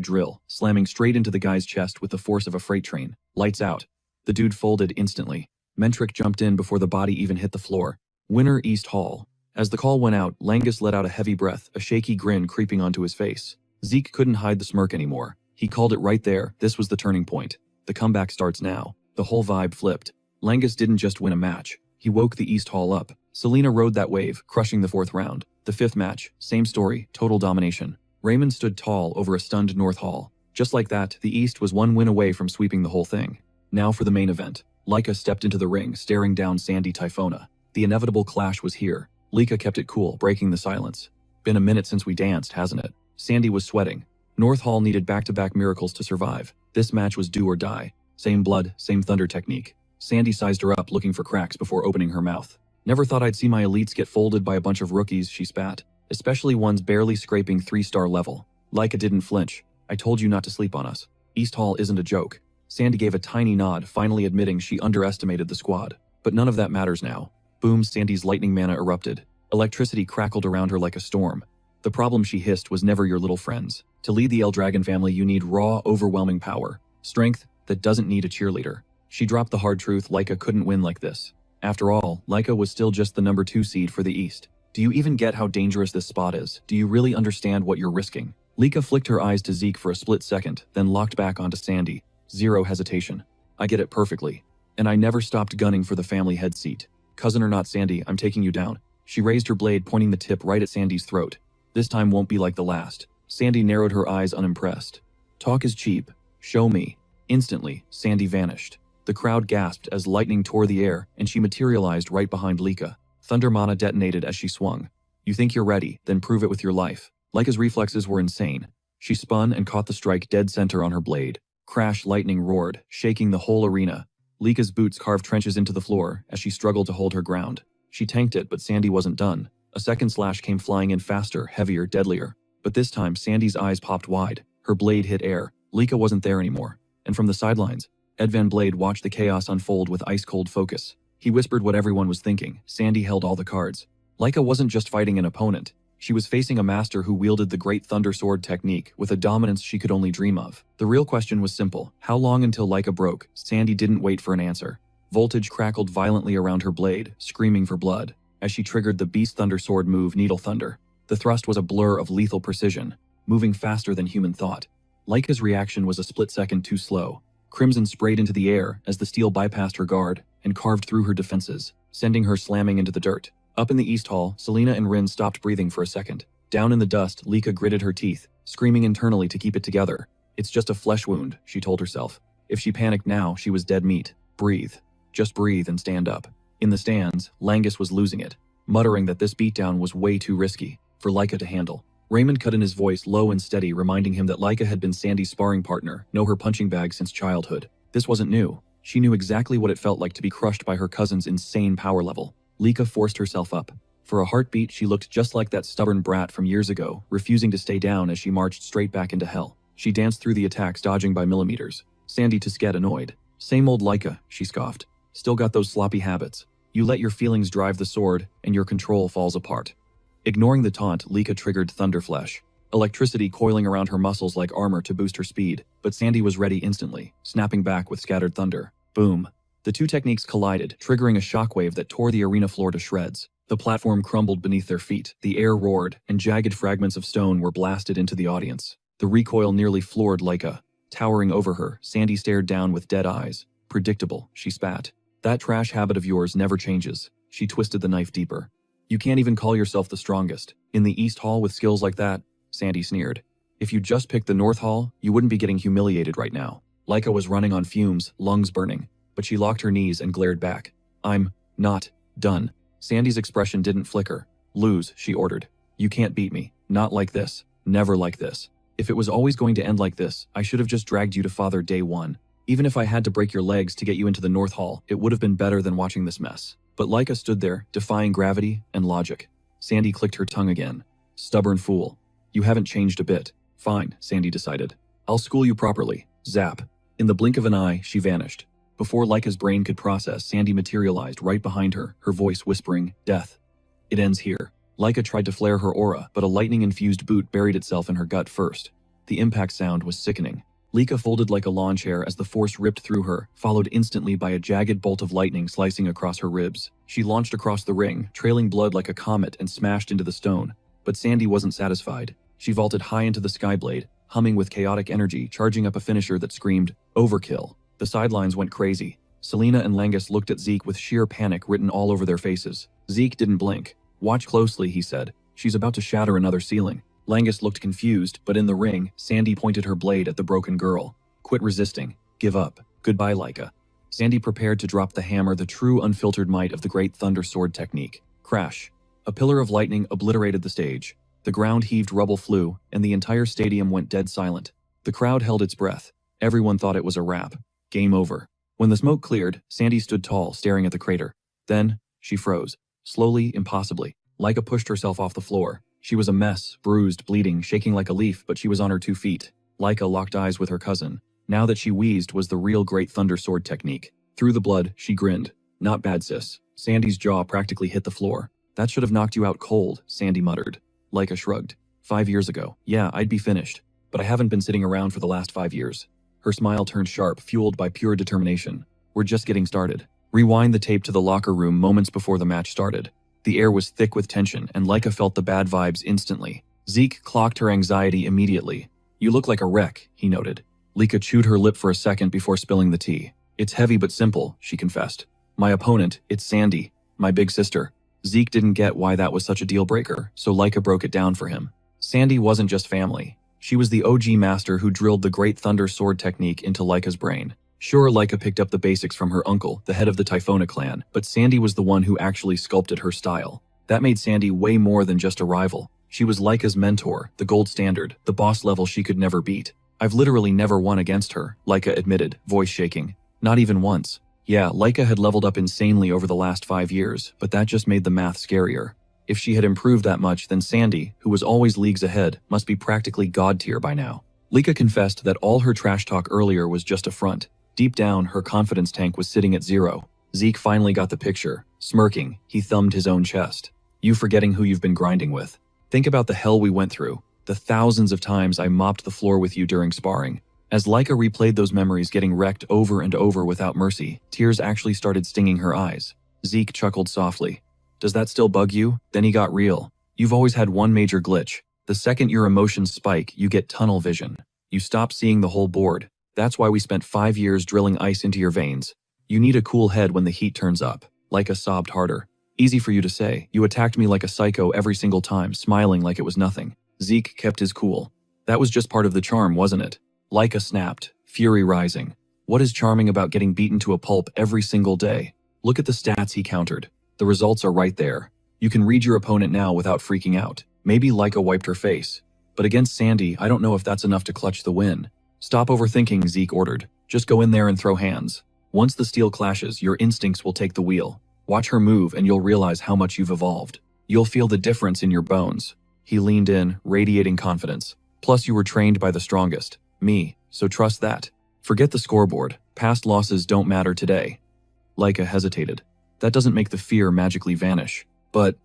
drill, slamming straight into the guy's chest with the force of a freight train. Lights out. The dude folded instantly. Mentric jumped in before the body even hit the floor. Winner East Hall. As the call went out, Langus let out a heavy breath, a shaky grin creeping onto his face. Zeke couldn't hide the smirk anymore. He called it right there. This was the turning point. The comeback starts now. The whole vibe flipped. Langus didn't just win a match. He woke the East Hall up. Selena rode that wave, crushing the fourth round. The fifth match, same story, total domination. Raymond stood tall over a stunned North Hall. Just like that, the East was one win away from sweeping the whole thing. Now for the main event. Laika stepped into the ring, staring down Sandy Typhona. The inevitable clash was here. Laika kept it cool, breaking the silence. Been a minute since we danced, hasn't it? Sandy was sweating. North Hall needed back-to-back miracles to survive. This match was do or die. Same blood, same thunder technique. Sandy sized her up, looking for cracks before opening her mouth. Never thought I'd see my elites get folded by a bunch of rookies, she spat. Especially ones barely scraping 3-star level. Laika didn't flinch. I told you not to sleep on us. East Hall isn't a joke. Sandy gave a tiny nod, finally admitting she underestimated the squad. But none of that matters now. Boom, Sandy's lightning mana erupted. Electricity crackled around her like a storm. The problem, she hissed, was never your little friends. To lead the Eldragon family, you need raw, overwhelming power. Strength that doesn't need a cheerleader. She dropped the hard truth, Laika couldn't win like this. After all, Laika was still just the number 2 seed for the East. Do you even get how dangerous this spot is? Do you really understand what you're risking? Laika flicked her eyes to Zeke for a split second, then locked back onto Sandy. Zero hesitation. I get it perfectly. And I never stopped gunning for the family head seat. Cousin or not, Sandy, I'm taking you down. She raised her blade, pointing the tip right at Sandy's throat. This time won't be like the last. Sandy narrowed her eyes, unimpressed. Talk is cheap. Show me. Instantly, Sandy vanished. The crowd gasped as lightning tore the air, and she materialized right behind Laika. Thunder mana detonated as she swung. You think you're ready, then prove it with your life. Laika's reflexes were insane. She spun and caught the strike dead center on her blade. Crash lightning roared, shaking the whole arena. Laika's boots carved trenches into the floor as she struggled to hold her ground. She tanked it, but Sandy wasn't done. A second slash came flying in faster, heavier, deadlier. But this time, Sandy's eyes popped wide. Her blade hit air. Laika wasn't there anymore. And from the sidelines, Ed Van Blade watched the chaos unfold with ice-cold focus. He whispered what everyone was thinking. Sandy held all the cards. Laika wasn't just fighting an opponent. She was facing a master who wielded the Great Thunder Sword technique with a dominance she could only dream of. The real question was simple. How long until Laika broke? Sandy didn't wait for an answer. Voltage crackled violently around her blade, screaming for blood, as she triggered the Beast Thunder Sword move, Needle Thunder. The thrust was a blur of lethal precision, moving faster than human thought. Laika's reaction was a split second too slow. Crimson sprayed into the air as the steel bypassed her guard and carved through her defenses, sending her slamming into the dirt. Up in the East Hall, Selena and Rin stopped breathing for a second. Down in the dust, Laika gritted her teeth, screaming internally to keep it together. It's just a flesh wound, she told herself. If she panicked now, she was dead meat. Breathe. Just breathe and stand up. In the stands, Langus was losing it, muttering that this beatdown was way too risky for Laika to handle. Raymond cut in his voice low and steady, reminding him that Laika had been Sandy's sparring partner, know her punching bag since childhood. This wasn't new. She knew exactly what it felt like to be crushed by her cousin's insane power level. Laika forced herself up. For a heartbeat, she looked just like that stubborn brat from years ago, refusing to stay down as she marched straight back into hell. She danced through the attacks, dodging by millimeters. Sandy to get annoyed. Same old Laika, she scoffed. Still got those sloppy habits. You let your feelings drive the sword, and your control falls apart. Ignoring the taunt, Lika triggered Thunderflesh. Electricity coiling around her muscles like armor to boost her speed, but Sandy was ready instantly, snapping back with scattered thunder. Boom. The two techniques collided, triggering a shockwave that tore the arena floor to shreds. The platform crumbled beneath their feet, the air roared, and jagged fragments of stone were blasted into the audience. The recoil nearly floored Laika. Towering over her, Sandy stared down with dead eyes. Predictable, she spat. That trash habit of yours never changes. She twisted the knife deeper. You can't even call yourself the strongest. In the East Hall with skills like that? Sandy sneered. If you just picked the North Hall, you wouldn't be getting humiliated right now. Laika was running on fumes, lungs burning, but she locked her knees and glared back. I'm not done. Sandy's expression didn't flicker. Lose, she ordered. You can't beat me. Not like this. Never like this. If it was always going to end like this, I should have just dragged you to Father day one. Even if I had to break your legs to get you into the North Hall, it would have been better than watching this mess. But Laika stood there, defying gravity and logic. Sandy clicked her tongue again. Stubborn fool. You haven't changed a bit. Fine, Sandy decided. I'll school you properly. Zap. In the blink of an eye, she vanished. Before Laika's brain could process, Sandy materialized right behind her, her voice whispering, death. It ends here. Laika tried to flare her aura, but a lightning-infused boot buried itself in her gut first. The impact sound was sickening. Lika folded like a lawn chair as the force ripped through her, followed instantly by a jagged bolt of lightning slicing across her ribs. She launched across the ring, trailing blood like a comet, and smashed into the stone. But Sandy wasn't satisfied. She vaulted high into the skyblade, humming with chaotic energy, charging up a finisher that screamed, overkill. The sidelines went crazy. Selena and Langus looked at Zeke with sheer panic written all over their faces. Zeke didn't blink. Watch closely, he said. She's about to shatter another ceiling. Langus looked confused, but in the ring, Sandy pointed her blade at the broken girl. Quit resisting. Give up. Goodbye, Laika. Sandy prepared to drop the hammer, the true unfiltered might of the great thunder sword technique. Crash. A pillar of lightning obliterated the stage. The ground heaved, rubble flew, and the entire stadium went dead silent. The crowd held its breath. Everyone thought it was a wrap. Game over. When the smoke cleared, Sandy stood tall, staring at the crater. Then, she froze. Slowly, impossibly. Laika pushed herself off the floor. She was a mess, bruised, bleeding, shaking like a leaf, but she was on her 2 feet. Laika locked eyes with her cousin. Now that she wheezed was the real great thunder sword technique. Through the blood, she grinned. Not bad, sis. Sandy's jaw practically hit the floor. That should have knocked you out cold, Sandy muttered. Laika shrugged. 5 years ago. Yeah, I'd be finished. But I haven't been sitting around for the last 5 years. Her smile turned sharp, fueled by pure determination. We're just getting started. Rewind the tape to the locker room moments before the match started. The air was thick with tension, and Laika felt the bad vibes instantly. Zeke clocked her anxiety immediately. You look like a wreck, he noted. Laika chewed her lip for a second before spilling the tea. It's heavy but simple, she confessed. My opponent, it's Sandy, my big sister. Zeke didn't get why that was such a deal breaker, so Laika broke it down for him. Sandy wasn't just family. She was the OG master who drilled the great thunder sword technique into Laika's brain. Sure, Laika picked up the basics from her uncle, the head of the Typhona clan, but Sandy was the one who actually sculpted her style. That made Sandy way more than just a rival. She was Laika's mentor, the gold standard, the boss level she could never beat. I've literally never won against her, Laika admitted, voice shaking. Not even once. Yeah, Laika had leveled up insanely over the last 5 years, but that just made the math scarier. If she had improved that much, then Sandy, who was always leagues ahead, must be practically god tier by now. Laika confessed that all her trash talk earlier was just a front. Deep down, her confidence tank was sitting at 0. Zeke finally got the picture. Smirking, he thumbed his own chest. You forgetting who you've been grinding with. Think about the hell we went through. The thousands of times I mopped the floor with you during sparring. As Laika replayed those memories getting wrecked over and over without mercy, tears actually started stinging her eyes. Zeke chuckled softly. Does that still bug you? Then he got real. You've always had one major glitch. The second your emotions spike, you get tunnel vision. You stop seeing the whole board. That's why we spent 5 years drilling ice into your veins. You need a cool head when the heat turns up. Laika sobbed harder. Easy for you to say. You attacked me like a psycho every single time, smiling like it was nothing. Zeke kept his cool. That was just part of the charm, wasn't it? Laika snapped, fury rising. What is charming about getting beaten to a pulp every single day? Look at the stats, he countered. The results are right there. You can read your opponent now without freaking out. Maybe Laika wiped her face. But against Sandy, I don't know if that's enough to clutch the win. Stop overthinking, Zeke ordered. Just go in there and throw hands. Once the steel clashes, your instincts will take the wheel. Watch her move and you'll realize how much you've evolved. You'll feel the difference in your bones. He leaned in, radiating confidence. Plus you were trained by the strongest, me, so trust that. Forget the scoreboard, past losses don't matter today. Laika hesitated. That doesn't make the fear magically vanish. But…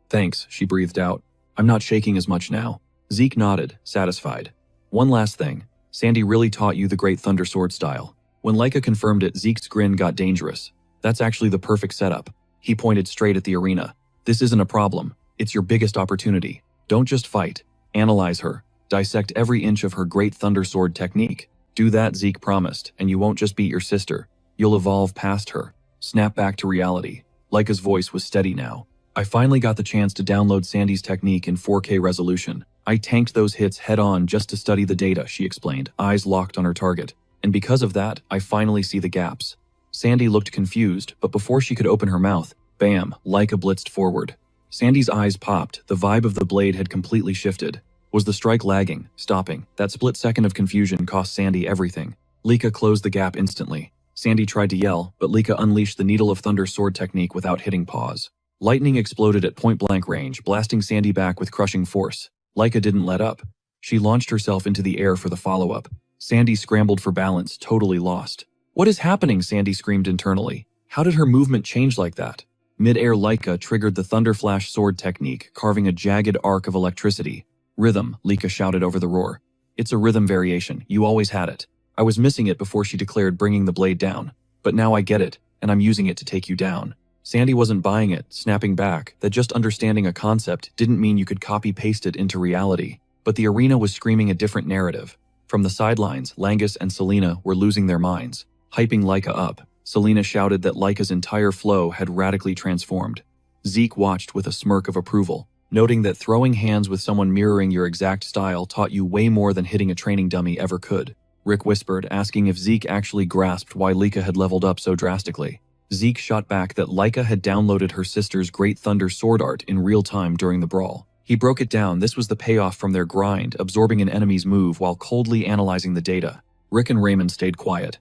Thanks, she breathed out. I'm not shaking as much now. Zeke nodded, satisfied. One last thing. Sandy really taught you the great Thunder Sword style. When Laika confirmed it, Zeke's grin got dangerous. That's actually the perfect setup. He pointed straight at the arena. This isn't a problem. It's your biggest opportunity. Don't just fight. Analyze her. Dissect every inch of her great Thunder Sword technique. Do that, Zeke promised, and you won't just beat your sister. You'll evolve past her. Snap back to reality. Laika's voice was steady now. I finally got the chance to download Sandy's technique in 4K resolution. I tanked those hits head-on just to study the data, she explained, eyes locked on her target. And because of that, I finally see the gaps. Sandy looked confused, but before she could open her mouth, bam, Laika blitzed forward. Sandy's eyes popped, the vibe of the blade had completely shifted. Was the strike lagging, stopping? That split second of confusion cost Sandy everything. Laika closed the gap instantly. Sandy tried to yell, but Laika unleashed the Needle of Thunder sword technique without hitting pause. Lightning exploded at point-blank range, blasting Sandy back with crushing force. Laika didn't let up. She launched herself into the air for the follow-up. Sandy scrambled for balance, totally lost. What is happening? Sandy screamed internally. How did her movement change like that? Mid-air Laika triggered the Thunder Flash sword technique, carving a jagged arc of electricity. Rhythm, Laika shouted over the roar. It's a rhythm variation, you always had it. I was missing it before she declared bringing the blade down. But now I get it, and I'm using it to take you down. Sandy wasn't buying it, snapping back, that just understanding a concept didn't mean you could copy-paste it into reality. But the arena was screaming a different narrative. From the sidelines, Langus and Selena were losing their minds, hyping Laika up. Selena shouted that Laika's entire flow had radically transformed. Zeke watched with a smirk of approval, noting that throwing hands with someone mirroring your exact style taught you way more than hitting a training dummy ever could. Rick whispered, asking if Zeke actually grasped why Laika had leveled up so drastically. Zeke shot back that Laika had downloaded her sister's Great Thunder sword art in real time during the brawl. He broke it down. This was the payoff from their grind, absorbing an enemy's move while coldly analyzing the data. Rick and Raymond stayed quiet.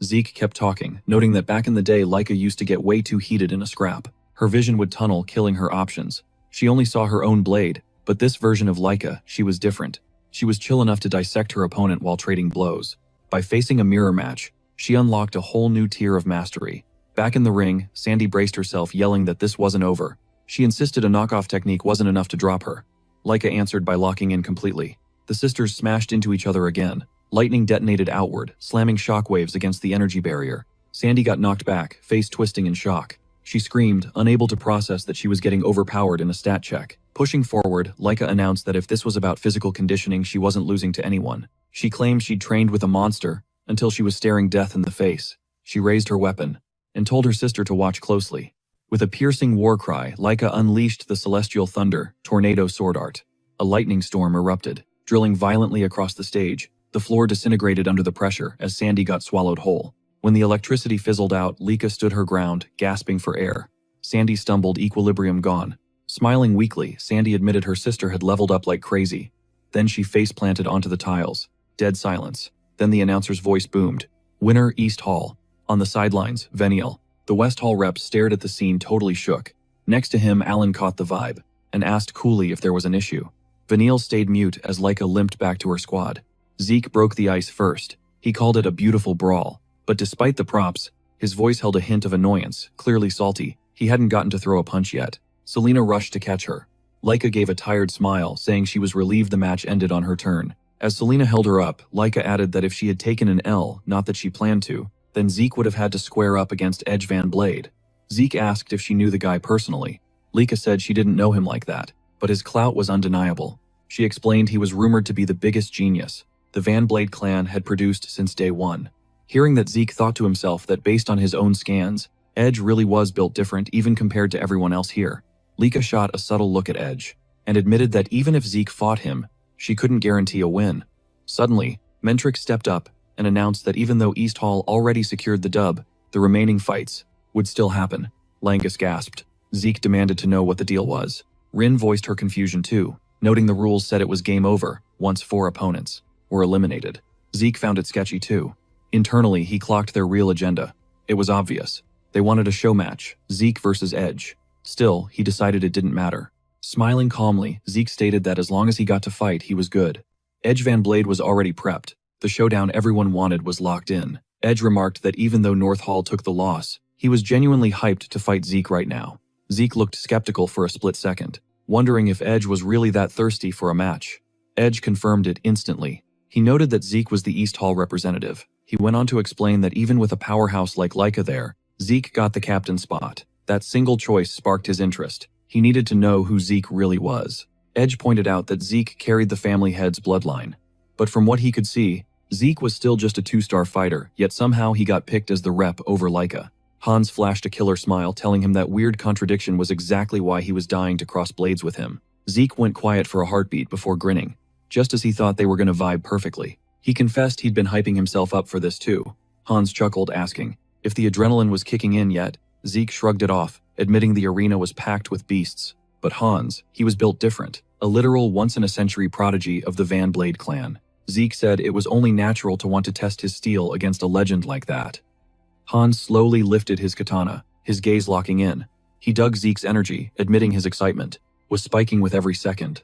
Zeke kept talking, noting that back in the day Laika used to get way too heated in a scrap. Her vision would tunnel, killing her options. She only saw her own blade, but this version of Laika, she was different. She was chill enough to dissect her opponent while trading blows. By facing a mirror match, she unlocked a whole new tier of mastery. Back in the ring, Sandy braced herself, yelling that this wasn't over. She insisted a knockoff technique wasn't enough to drop her. Laika answered by locking in completely. The sisters smashed into each other again. Lightning detonated outward, slamming shockwaves against the energy barrier. Sandy got knocked back, face twisting in shock. She screamed, unable to process that she was getting overpowered in a stat check. Pushing forward, Laika announced that if this was about physical conditioning, she wasn't losing to anyone. She claimed she'd trained with a monster until she was staring death in the face. She raised her weapon and told her sister to watch closely. With a piercing war cry, Laika unleashed the celestial thunder, tornado sword art. A lightning storm erupted, drilling violently across the stage. The floor disintegrated under the pressure as Sandy got swallowed whole. When the electricity fizzled out, Laika stood her ground, gasping for air. Sandy stumbled, equilibrium gone. Smiling weakly, Sandy admitted her sister had leveled up like crazy. Then she face-planted onto the tiles. Dead silence. Then the announcer's voice boomed. Winner, East Hall. On the sidelines, Veniel. The West Hall rep stared at the scene, totally shook. Next to him, Alan caught the vibe and asked coolly if there was an issue. Veniel stayed mute as Laika limped back to her squad. Zeke broke the ice first. He called it a beautiful brawl. But despite the props, his voice held a hint of annoyance, clearly salty. He hadn't gotten to throw a punch yet. Selena rushed to catch her. Laika gave a tired smile, saying she was relieved the match ended on her turn. As Selena held her up, Laika added that if she had taken an L, not that she planned to, then Zeke would have had to square up against Edge Van Blade. Zeke asked if she knew the guy personally. Laika said she didn't know him like that, but his clout was undeniable. She explained he was rumored to be the biggest genius the Van Blade clan had produced since day one. Hearing that, Zeke thought to himself that based on his own scans, Edge really was built different even compared to everyone else here. Laika shot a subtle look at Edge, and admitted that even if Zeke fought him, she couldn't guarantee a win. Suddenly, Mentrix stepped up and announced that even though East Hall already secured the dub, the remaining fights would still happen. Langus gasped. Zeke demanded to know what the deal was. Rin voiced her confusion too, noting the rules said it was game over once 4 opponents were eliminated. Zeke found it sketchy too. Internally, he clocked their real agenda. It was obvious. They wanted a show match, Zeke versus Edge. Still, he decided it didn't matter. Smiling calmly, Zeke stated that as long as he got to fight, he was good. Edge Van Blade was already prepped. The showdown everyone wanted was locked in. Edge remarked that even though North Hall took the loss, he was genuinely hyped to fight Zeke right now. Zeke looked skeptical for a split second, wondering if Edge was really that thirsty for a match. Edge confirmed it instantly. He noted that Zeke was the East Hall representative. He went on to explain that even with a powerhouse like Leica there, Zeke got the captain spot. That single choice sparked his interest. He needed to know who Zeke really was. Edge pointed out that Zeke carried the family head's bloodline. But from what he could see, Zeke was still just a 2-star fighter, yet somehow he got picked as the rep over Leica. Hans flashed a killer smile, telling him that weird contradiction was exactly why he was dying to cross blades with him. Zeke went quiet for a heartbeat before grinning, just as he thought they were going to vibe perfectly. He confessed he'd been hyping himself up for this too. Hans chuckled, asking if the adrenaline was kicking in yet. Zeke shrugged it off, admitting the arena was packed with beasts. But Hans, he was built different, a literal once-in-a-century prodigy of the Van Blade clan. Zeke said it was only natural to want to test his steel against a legend like that. Hans slowly lifted his katana, his gaze locking in. He dug Zeke's energy, admitting his excitement was spiking with every second.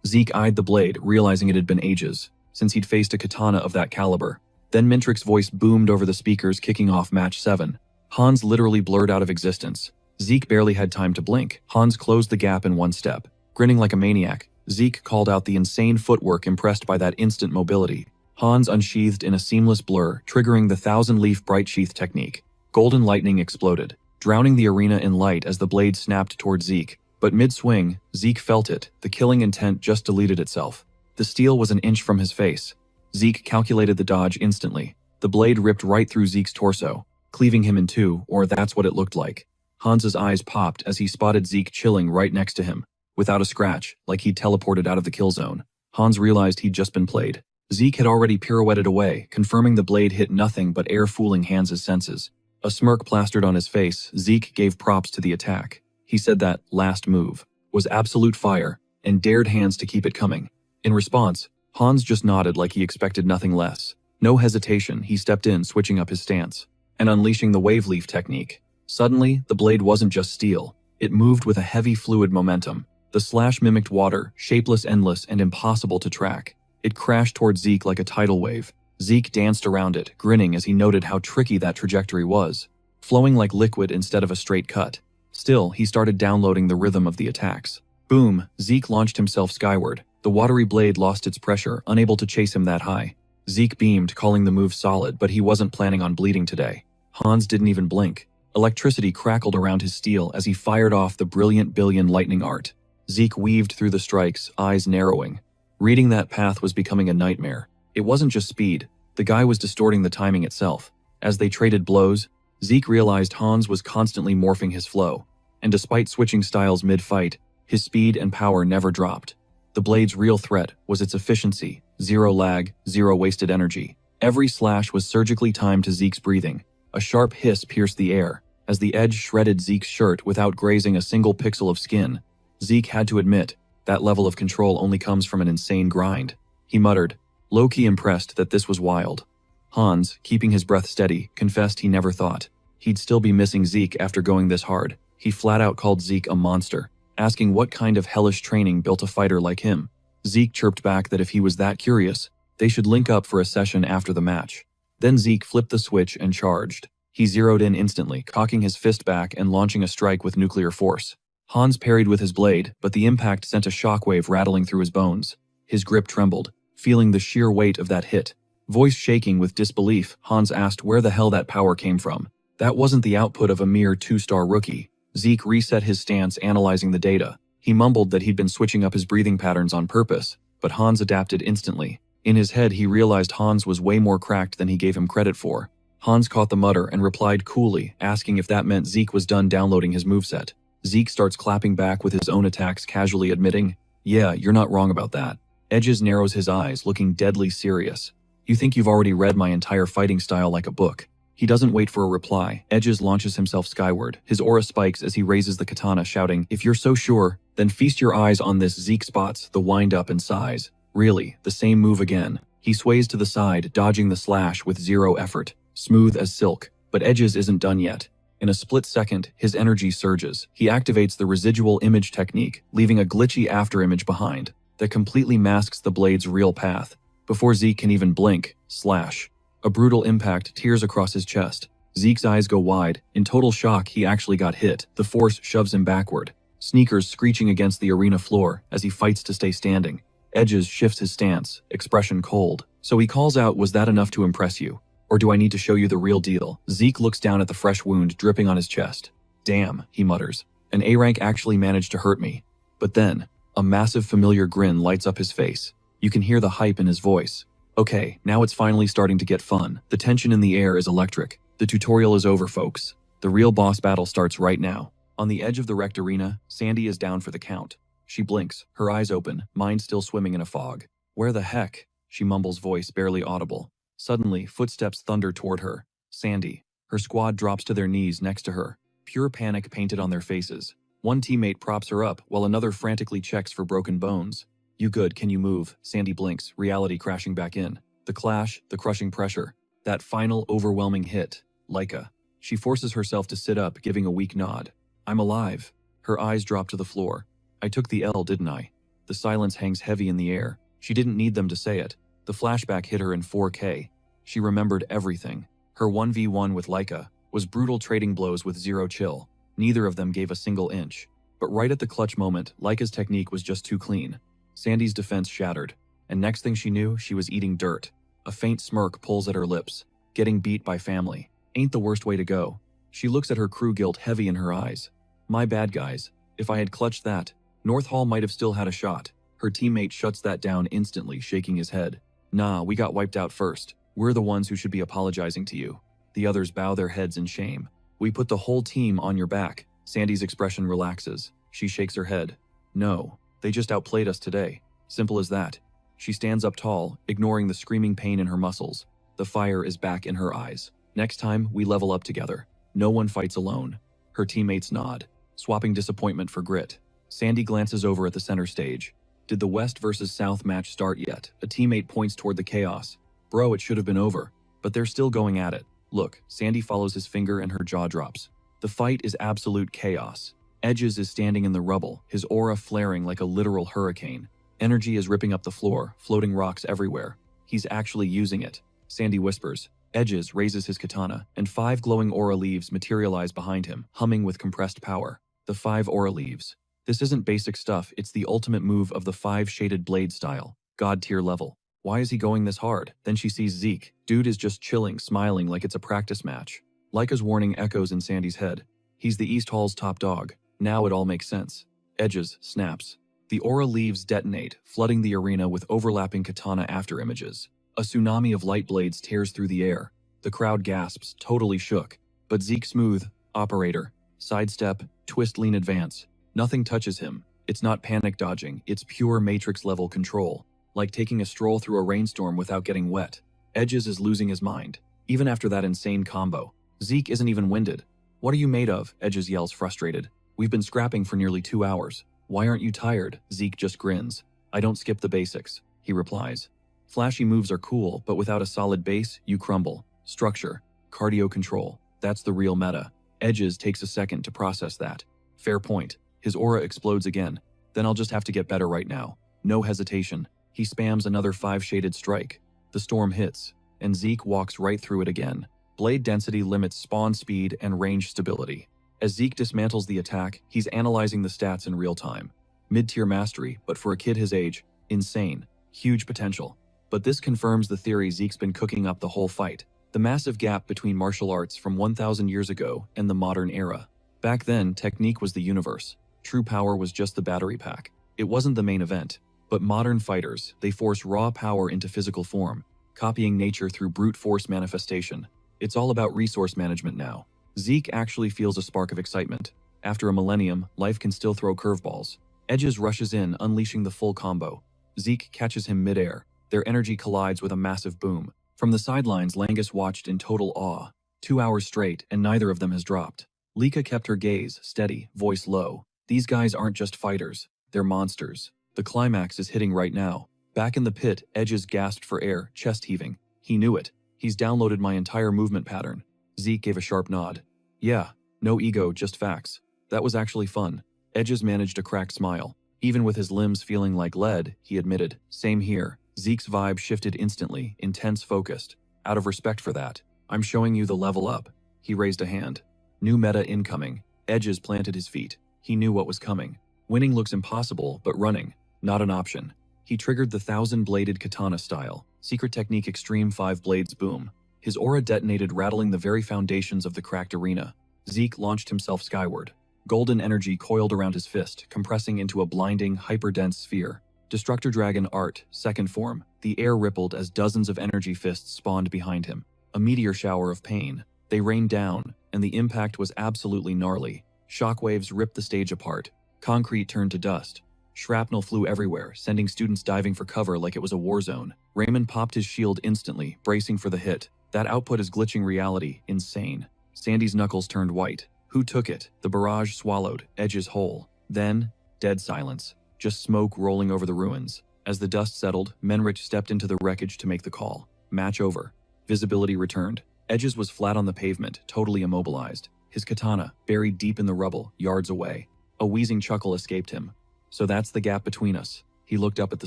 Zeke eyed the blade, realizing it had been ages since he'd faced a katana of that caliber. Then Mintrick's voice boomed over the speakers, kicking off match 7. Hans literally blurred out of existence. Zeke barely had time to blink. Hans closed the gap in one step. Grinning like a maniac, Zeke called out the insane footwork, impressed by that instant mobility. Hans unsheathed in a seamless blur, triggering the 1,000-leaf bright sheath technique. Golden lightning exploded, drowning the arena in light as the blade snapped toward Zeke. But mid-swing, Zeke felt it. The killing intent just deleted itself. The steel was an inch from his face. Zeke calculated the dodge instantly. The blade ripped right through Zeke's torso, cleaving him in two, or that's what it looked like. Hans's eyes popped as he spotted Zeke chilling right next to him, without a scratch, like he'd teleported out of the kill zone. Hans realized he'd just been played. Zeke had already pirouetted away, confirming the blade hit nothing but air, fooling Hans's senses. A smirk plastered on his face. Zeke gave props to the attack. He said that last move was absolute fire and dared Hans to keep it coming. In response, Hans just nodded like he expected nothing less. No hesitation, he stepped in, switching up his stance and unleashing the wave leaf technique. Suddenly, the blade wasn't just steel. It moved with a heavy fluid momentum. The slash mimicked water, shapeless, endless, and impossible to track. It crashed toward Zeke like a tidal wave. Zeke danced around it, grinning as he noted how tricky that trajectory was, flowing like liquid instead of a straight cut. Still, he started downloading the rhythm of the attacks. Boom! Zeke launched himself skyward. The watery blade lost its pressure, unable to chase him that high. Zeke beamed, calling the move solid, but he wasn't planning on bleeding today. Hans didn't even blink. Electricity crackled around his steel as he fired off the brilliant billion lightning art. Zeke weaved through the strikes, eyes narrowing. Reading that path was becoming a nightmare. It wasn't just speed. The guy was distorting the timing itself. As they traded blows, Zeke realized Hans was constantly morphing his flow. And despite switching styles mid-fight, his speed and power never dropped. The blade's real threat was its efficiency. Zero lag, zero wasted energy. Every slash was surgically timed to Zeke's breathing. A sharp hiss pierced the air as the edge shredded Zeke's shirt without grazing a single pixel of skin. Zeke had to admit, that level of control only comes from an insane grind. He muttered, low-key impressed that this was wild. Hans, keeping his breath steady, confessed he never thought he'd still be missing Zeke after going this hard. He flat out called Zeke a monster, asking what kind of hellish training built a fighter like him. Zeke chirped back that if he was that curious, they should link up for a session after the match. Then Zeke flipped the switch and charged. He zeroed in instantly, cocking his fist back and launching a strike with nuclear force. Hans parried with his blade, but the impact sent a shockwave rattling through his bones. His grip trembled, feeling the sheer weight of that hit. Voice shaking with disbelief, Hans asked where the hell that power came from. That wasn't the output of a mere 2-star rookie. Zeke reset his stance, analyzing the data. He mumbled that he'd been switching up his breathing patterns on purpose, but Hans adapted instantly. In his head, he realized Hans was way more cracked than he gave him credit for. Hans caught the mutter and replied coolly, asking if that meant Zeke was done downloading his moveset. Zeke starts clapping back with his own attacks, casually admitting, yeah, you're not wrong about that. Edges narrows his eyes, looking deadly serious. You think you've already read my entire fighting style like a book. He doesn't wait for a reply. Edges launches himself skyward. His aura spikes as he raises the katana, shouting, if you're so sure, then feast your eyes on this. Zeke spots the wind-up and sighs. Really, the same move again. He sways to the side, dodging the slash with zero effort. Smooth as silk. But Edges isn't done yet. In a split second, his energy surges. He activates the residual image technique, leaving a glitchy afterimage behind that completely masks the blade's real path. Before Zeke can even blink, slash. A brutal impact tears across his chest. Zeke's eyes go wide. In total shock, he actually got hit. The force shoves him backward, sneakers screeching against the arena floor as he fights to stay standing. Edges shifts his stance, expression cold. So he calls out, "Was that enough to impress you? Or do I need to show you the real deal?" Zeke looks down at the fresh wound dripping on his chest. "Damn," he mutters. "An A rank actually managed to hurt me." But then, a massive familiar grin lights up his face. You can hear the hype in his voice. "Okay, now it's finally starting to get fun." The tension in the air is electric. The tutorial is over, folks. The real boss battle starts right now. On the edge of the wrecked arena, Sandy is down for the count. She blinks, her eyes open, mind still swimming in a fog. "Where the heck?" she mumbles, voice barely audible. Suddenly, footsteps thunder toward her. Sandy. Her squad drops to their knees next to her, pure panic painted on their faces. One teammate props her up while another frantically checks for broken bones. "You good? Can you move?" Sandy blinks, reality crashing back in. The clash, the crushing pressure. That final, overwhelming hit. Laika. She forces herself to sit up, giving a weak nod. "I'm alive." Her eyes drop to the floor. "I took the L, didn't I?" The silence hangs heavy in the air. She didn't need them to say it. The flashback hit her in 4K. She remembered everything. Her 1v1 with Laika was brutal, trading blows with zero chill. Neither of them gave a single inch. But right at the clutch moment, Laika's technique was just too clean. Sandy's defense shattered. And next thing she knew, she was eating dirt. A faint smirk pulls at her lips. Getting beat by family ain't the worst way to go. She looks at her crew, guilt heavy in her eyes. "My bad, guys. If I had clutched that, North Hall might have still had a shot." Her teammate shuts that down instantly, shaking his head. "Nah, we got wiped out first. We're the ones who should be apologizing to you." The others bow their heads in shame. "We put the whole team on your back." Sandy's expression relaxes. She shakes her head. "No, they just outplayed us today. Simple as that." She stands up tall, ignoring the screaming pain in her muscles. The fire is back in her eyes. "Next time, we level up together. No one fights alone." Her teammates nod, swapping disappointment for grit. Sandy glances over at the center stage. Did the West versus South match start yet? A teammate points toward the chaos. "Bro, it should have been over." But they're still going at it. "Look," Sandy follows his finger and her jaw drops. The fight is absolute chaos. Edges is standing in the rubble, his aura flaring like a literal hurricane. Energy is ripping up the floor, floating rocks everywhere. He's actually using it. Sandy whispers. Edges raises his katana, and 5 glowing aura leaves materialize behind him, humming with compressed power. The 5 aura leaves. This isn't basic stuff, it's the ultimate move of the 5 shaded blade style. God tier level. Why is he going this hard? Then she sees Zeke. Dude is just chilling, smiling like it's a practice match. Laika's warning echoes in Sandy's head. He's the East Hall's top dog. Now it all makes sense. Edges snaps. The aura leaves detonate, flooding the arena with overlapping katana afterimages. A tsunami of light blades tears through the air. The crowd gasps, totally shook. But Zeke smooth, operator, sidestep, twist, lean, advance. Nothing touches him. It's not panic dodging, it's pure Matrix-level control. Like taking a stroll through a rainstorm without getting wet. Edges is losing his mind. Even after that insane combo. Zeke isn't even winded. "What are you made of?" Edges yells, frustrated. "We've been scrapping for nearly 2 hours. Why aren't you tired?" Zeke just grins. "I don't skip the basics," he replies. Flashy moves are cool, but without a solid base, you crumble. Structure, cardio control, that's the real meta. Edges takes a second to process that. Fair point. His aura explodes again. Then I'll just have to get better right now. No hesitation. He spams another 5-shaded strike. The storm hits, and Zeke walks right through it again. Blade density limits spawn speed and range stability. As Zeke dismantles the attack, he's analyzing the stats in real time. Mid-tier mastery, but for a kid his age, insane. Huge potential. But this confirms the theory Zeke's been cooking up the whole fight. The massive gap between martial arts from 1,000 years ago and the modern era. Back then, technique was the universe. True power was just the battery pack. It wasn't the main event. But modern fighters, they force raw power into physical form, copying nature through brute force manifestation. It's all about resource management now. Zeke actually feels a spark of excitement. After a millennium, life can still throw curveballs. Edges rushes in, unleashing the full combo. Zeke catches him midair. Their energy collides with a massive boom. From the sidelines, Langus watched in total awe. 2 hours straight, and neither of them has dropped. Lika kept her gaze steady, voice low. These guys aren't just fighters, they're monsters. The climax is hitting right now. Back in the pit, Edges gasped for air, chest heaving. He knew it. He's downloaded my entire movement pattern. Zeke gave a sharp nod. Yeah, No ego, just facts. That was actually fun. Edges managed a cracked smile. Even with his limbs feeling like lead, he admitted, same here. Zeke's vibe shifted instantly, intense, focused. Out of respect for that, I'm showing you the level up. He raised a hand. New meta incoming. Edges planted his feet. He knew what was coming. Winning looks impossible, but running, not an option. He triggered the 1,000-bladed katana style. Secret technique extreme 5 blades boom. His aura detonated, rattling the very foundations of the cracked arena. Zeke launched himself skyward. Golden energy coiled around his fist, compressing into a blinding, hyper-dense sphere. Destructor Dragon Art, second form. The air rippled as dozens of energy fists spawned behind him. A meteor shower of pain. They rained down, and the impact was absolutely gnarly. Shockwaves ripped the stage apart. Concrete turned to dust. Shrapnel flew everywhere, sending students diving for cover like it was a war zone. Raymond popped his shield instantly, bracing for the hit. That output is glitching reality. Insane. Sandy's knuckles turned white. Who took it? The barrage swallowed, edges whole. Then, dead silence. Just smoke rolling over the ruins. As the dust settled, Menrich stepped into the wreckage to make the call. Match over. Visibility returned. Edges was flat on the pavement, totally immobilized. His katana, buried deep in the rubble, yards away. A wheezing chuckle escaped him. So that's the gap between us. He looked up at the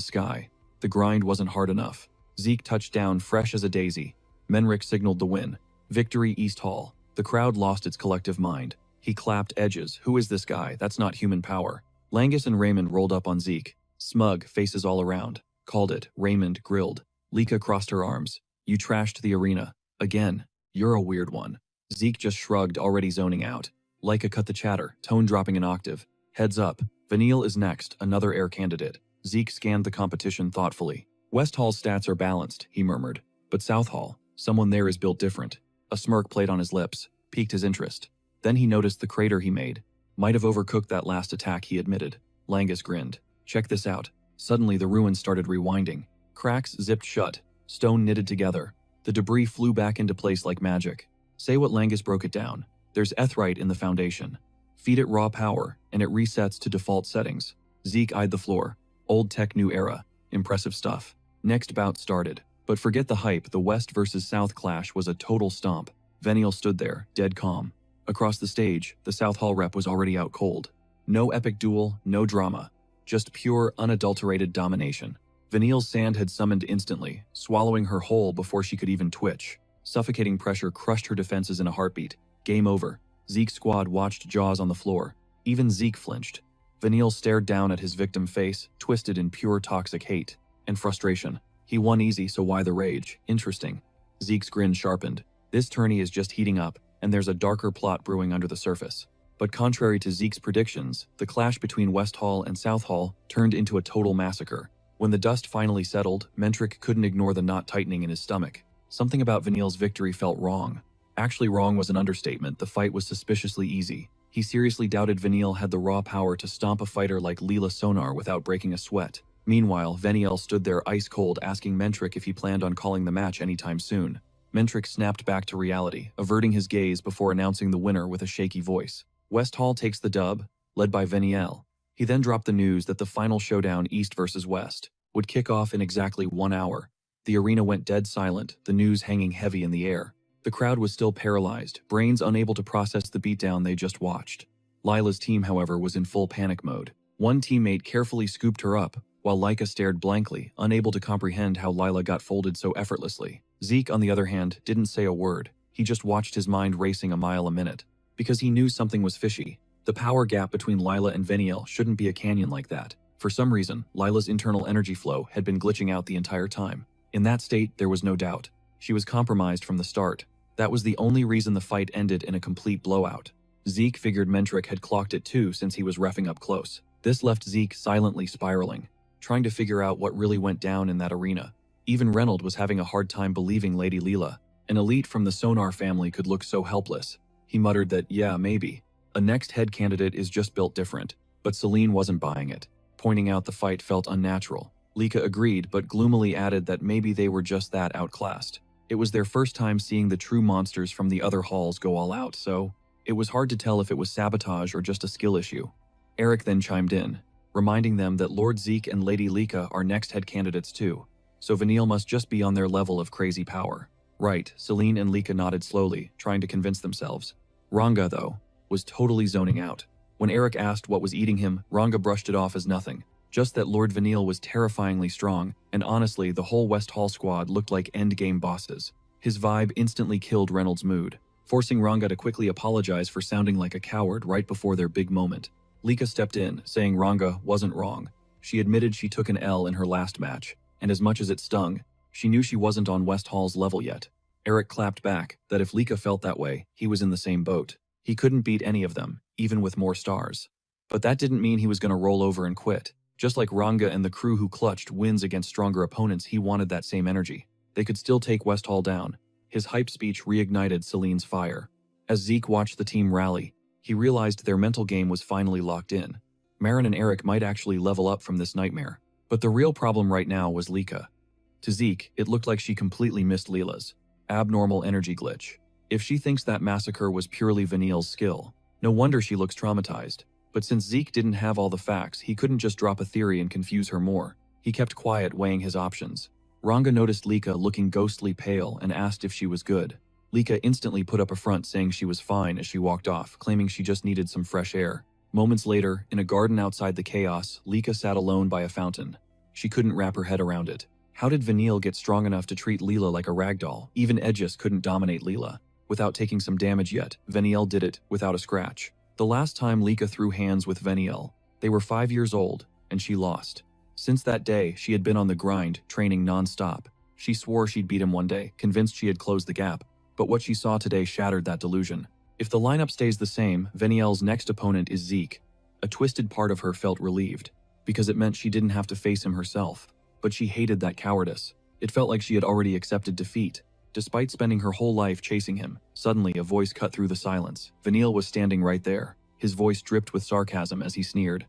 sky. The grind wasn't hard enough. Zeke touched down fresh as a daisy. Menrich signaled the win. Victory East Hall. The crowd lost its collective mind. He clapped. Edges. Who is this guy? That's not human power. Langus and Raymond rolled up on Zeke. Smug, faces all around. Called it. Raymond grilled. Lika crossed her arms. You trashed the arena. Again. You're a weird one. Zeke just shrugged, already zoning out. Lika cut the chatter, tone dropping an octave. Heads up. Vanille is next, another air candidate. Zeke scanned the competition thoughtfully. West Hall's stats are balanced, he murmured. But South Hall, someone there is built different. A smirk played on his lips, piqued his interest. Then he noticed the crater he made. Might have overcooked that last attack, he admitted. Langus grinned. Check this out. Suddenly the ruins started rewinding. Cracks zipped shut, stone knitted together. The debris flew back into place like magic. Say what Langus broke it down. There's etherite in the foundation. Feed it raw power, and it resets to default settings. Zeke eyed the floor. Old tech, new era. Impressive stuff. Next bout started. But forget the hype, the West versus South clash was a total stomp. Veniel stood there, dead calm. Across the stage, the South Hall rep was already out cold. No epic duel, no drama. Just pure, unadulterated domination. Veniel's sand had summoned instantly, swallowing her whole before she could even twitch. Suffocating pressure crushed her defenses in a heartbeat. Game over. Zeke's squad watched, jaws on the floor. Even Zeke flinched. Vanille stared down at his victim face, twisted in pure toxic hate and frustration. He won easy, so why the rage? Interesting. Zeke's grin sharpened. This tourney is just heating up, and there's a darker plot brewing under the surface. But contrary to Zeke's predictions, the clash between West Hall and South Hall turned into a total massacre. When the dust finally settled, Mentric couldn't ignore the knot tightening in his stomach. Something about Vanille's victory felt wrong. Actually, wrong was an understatement. The fight was suspiciously easy. He seriously doubted Vanille had the raw power to stomp a fighter like Leela Sonar without breaking a sweat. Meanwhile, Veniel stood there ice cold, asking Mentric if he planned on calling the match anytime soon. Mentric snapped back to reality, averting his gaze before announcing the winner with a shaky voice. West Hall takes the dub, led by Veniel. He then dropped the news that the final showdown, East versus West, would kick off in exactly 1 hour. The arena went dead silent, the news hanging heavy in the air. The crowd was still paralyzed, brains unable to process the beatdown they just watched. Lila's team, however, was in full panic mode. One teammate carefully scooped her up, while Laika stared blankly, unable to comprehend how Lila got folded so effortlessly. Zeke, on the other hand, didn't say a word. He just watched his mind racing a mile a minute. Because he knew something was fishy. The power gap between Lila and Veniel shouldn't be a canyon like that. For some reason, Lila's internal energy flow had been glitching out the entire time. In that state, there was no doubt. She was compromised from the start. That was the only reason the fight ended in a complete blowout. Zeke figured Mentric had clocked it too since he was reffing up close. This left Zeke silently spiraling, trying to figure out what really went down in that arena. Even Reynold was having a hard time believing Lady Leela, an elite from the Sonar family, could look so helpless. He muttered that, yeah, maybe. A next head candidate is just built different. But Celine wasn't buying it, pointing out the fight felt unnatural. Lika agreed, but gloomily added that maybe they were just that outclassed. It was their first time seeing the true monsters from the other halls go all out, so it was hard to tell if it was sabotage or just a skill issue. Eric then chimed in, reminding them that Lord Zeke and Lady Lika are next head candidates too, so Vanille must just be on their level of crazy power. Right, Celine and Lika nodded slowly, trying to convince themselves. Ranga, though. was totally zoning out. When Eric asked what was eating him, Ranga brushed it off as nothing. Just that Lord Vanille was terrifyingly strong, and honestly, the whole West Hall squad looked like endgame bosses. His vibe instantly killed Reynolds' mood, forcing Ranga to quickly apologize for sounding like a coward right before their big moment. Lika stepped in, saying Ranga wasn't wrong. She admitted she took an L in her last match, and as much as it stung, she knew she wasn't on West Hall's level yet. Eric clapped back that if Lika felt that way, he was in the same boat. He couldn't beat any of them, even with more stars. But that didn't mean he was going to roll over and quit. Just like Ranga and the crew who clutched wins against stronger opponents, he wanted that same energy. They could still take West Hall down. His hype speech reignited Celine's fire. As Zeke watched the team rally, he realized their mental game was finally locked in. Marin and Eric might actually level up from this nightmare. But the real problem right now was Lika. To Zeke, it looked like she completely missed Leela's abnormal energy glitch. If she thinks that massacre was purely Vanille's skill, no wonder she looks traumatized. But since Zeke didn't have all the facts, he couldn't just drop a theory and confuse her more. He kept quiet, weighing his options. Ranga noticed Lika looking ghostly pale and asked if she was good. Lika instantly put up a front saying she was fine as she walked off, claiming she just needed some fresh air. Moments later, in a garden outside the chaos, Lika sat alone by a fountain. She couldn't wrap her head around it. How did Vanille get strong enough to treat Leela like a ragdoll? Even Edgis couldn't dominate Leela. Without taking some damage yet, Vanille did it without a scratch. The last time Lika threw hands with Vanille, they were 5 years old, and she lost. Since that day, she had been on the grind, training non-stop. She swore she'd beat him one day, convinced she had closed the gap. But what she saw today shattered that delusion. If the lineup stays the same, Vanille's next opponent is Zeke. A twisted part of her felt relieved, because it meant she didn't have to face him herself. But she hated that cowardice. It felt like she had already accepted defeat. Despite spending her whole life chasing him, suddenly a voice cut through the silence. Vanille was standing right there. His voice dripped with sarcasm as he sneered.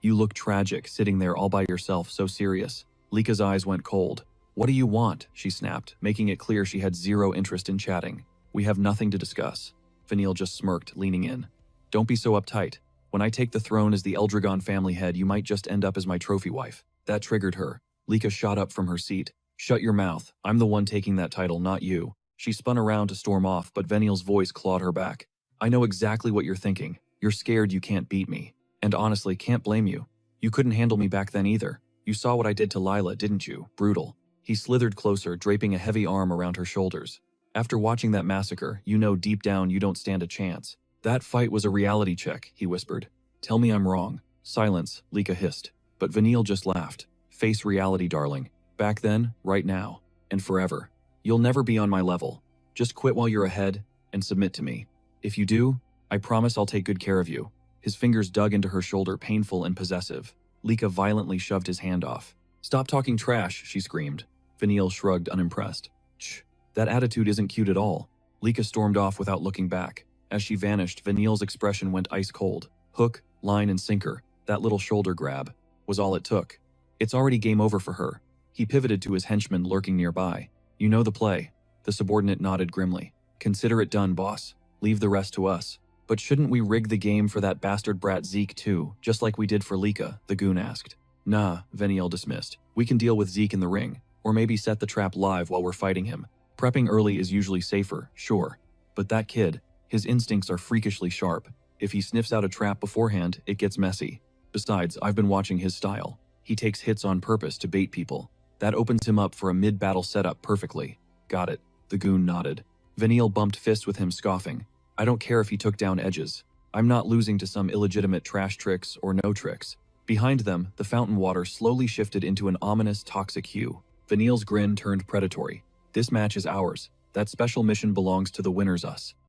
"You look tragic, sitting there all by yourself, so serious." Lika's eyes went cold. "What do you want?" she snapped, making it clear she had zero interest in chatting. "We have nothing to discuss." Vanille just smirked, leaning in. "Don't be so uptight. When I take the throne as the Eldragon family head, you might just end up as my trophy wife." That triggered her. Lika shot up from her seat. "Shut your mouth. I'm the one taking that title, not you." She spun around to storm off, but Vanille's voice clawed her back. "I know exactly what you're thinking. You're scared you can't beat me. And honestly, can't blame you. You couldn't handle me back then either. You saw what I did to Lila, didn't you? Brutal." He slithered closer, draping a heavy arm around her shoulders. "After watching that massacre, you know deep down you don't stand a chance. That fight was a reality check," he whispered. "Tell me I'm wrong." "Silence," Lika hissed. But Vanille just laughed. "Face reality, darling. Back then, right now, and forever. You'll never be on my level. Just quit while you're ahead, and submit to me. If you do, I promise I'll take good care of you." His fingers dug into her shoulder, painful and possessive. Lika violently shoved his hand off. "Stop talking trash," she screamed. Vanille shrugged, unimpressed. "Shh, that attitude isn't cute at all." Lika stormed off without looking back. As she vanished, Vanille's expression went ice cold. Hook, line, and sinker, that little shoulder grab, was all it took. It's already game over for her. He pivoted to his henchman lurking nearby. "You know the play." The subordinate nodded grimly. "Consider it done, boss. Leave the rest to us." "But shouldn't we rig the game for that bastard brat Zeke too, just like we did for Lika?" the goon asked. "Nah," Vanille dismissed. "We can deal with Zeke in the ring, or maybe set the trap live while we're fighting him. Prepping early is usually safer, sure. But that kid, his instincts are freakishly sharp. If he sniffs out a trap beforehand, it gets messy. Besides, I've been watching his style. He takes hits on purpose to bait people. That opens him up for a mid-battle setup perfectly." "Got it," the goon nodded. Vanille bumped fists with him, scoffing. "I don't care if he took down Edges. I'm not losing to some illegitimate trash tricks or no tricks." Behind them, the fountain water slowly shifted into an ominous, toxic hue. Vanille's grin turned predatory. "This match is ours. That special mission belongs to the winners, us."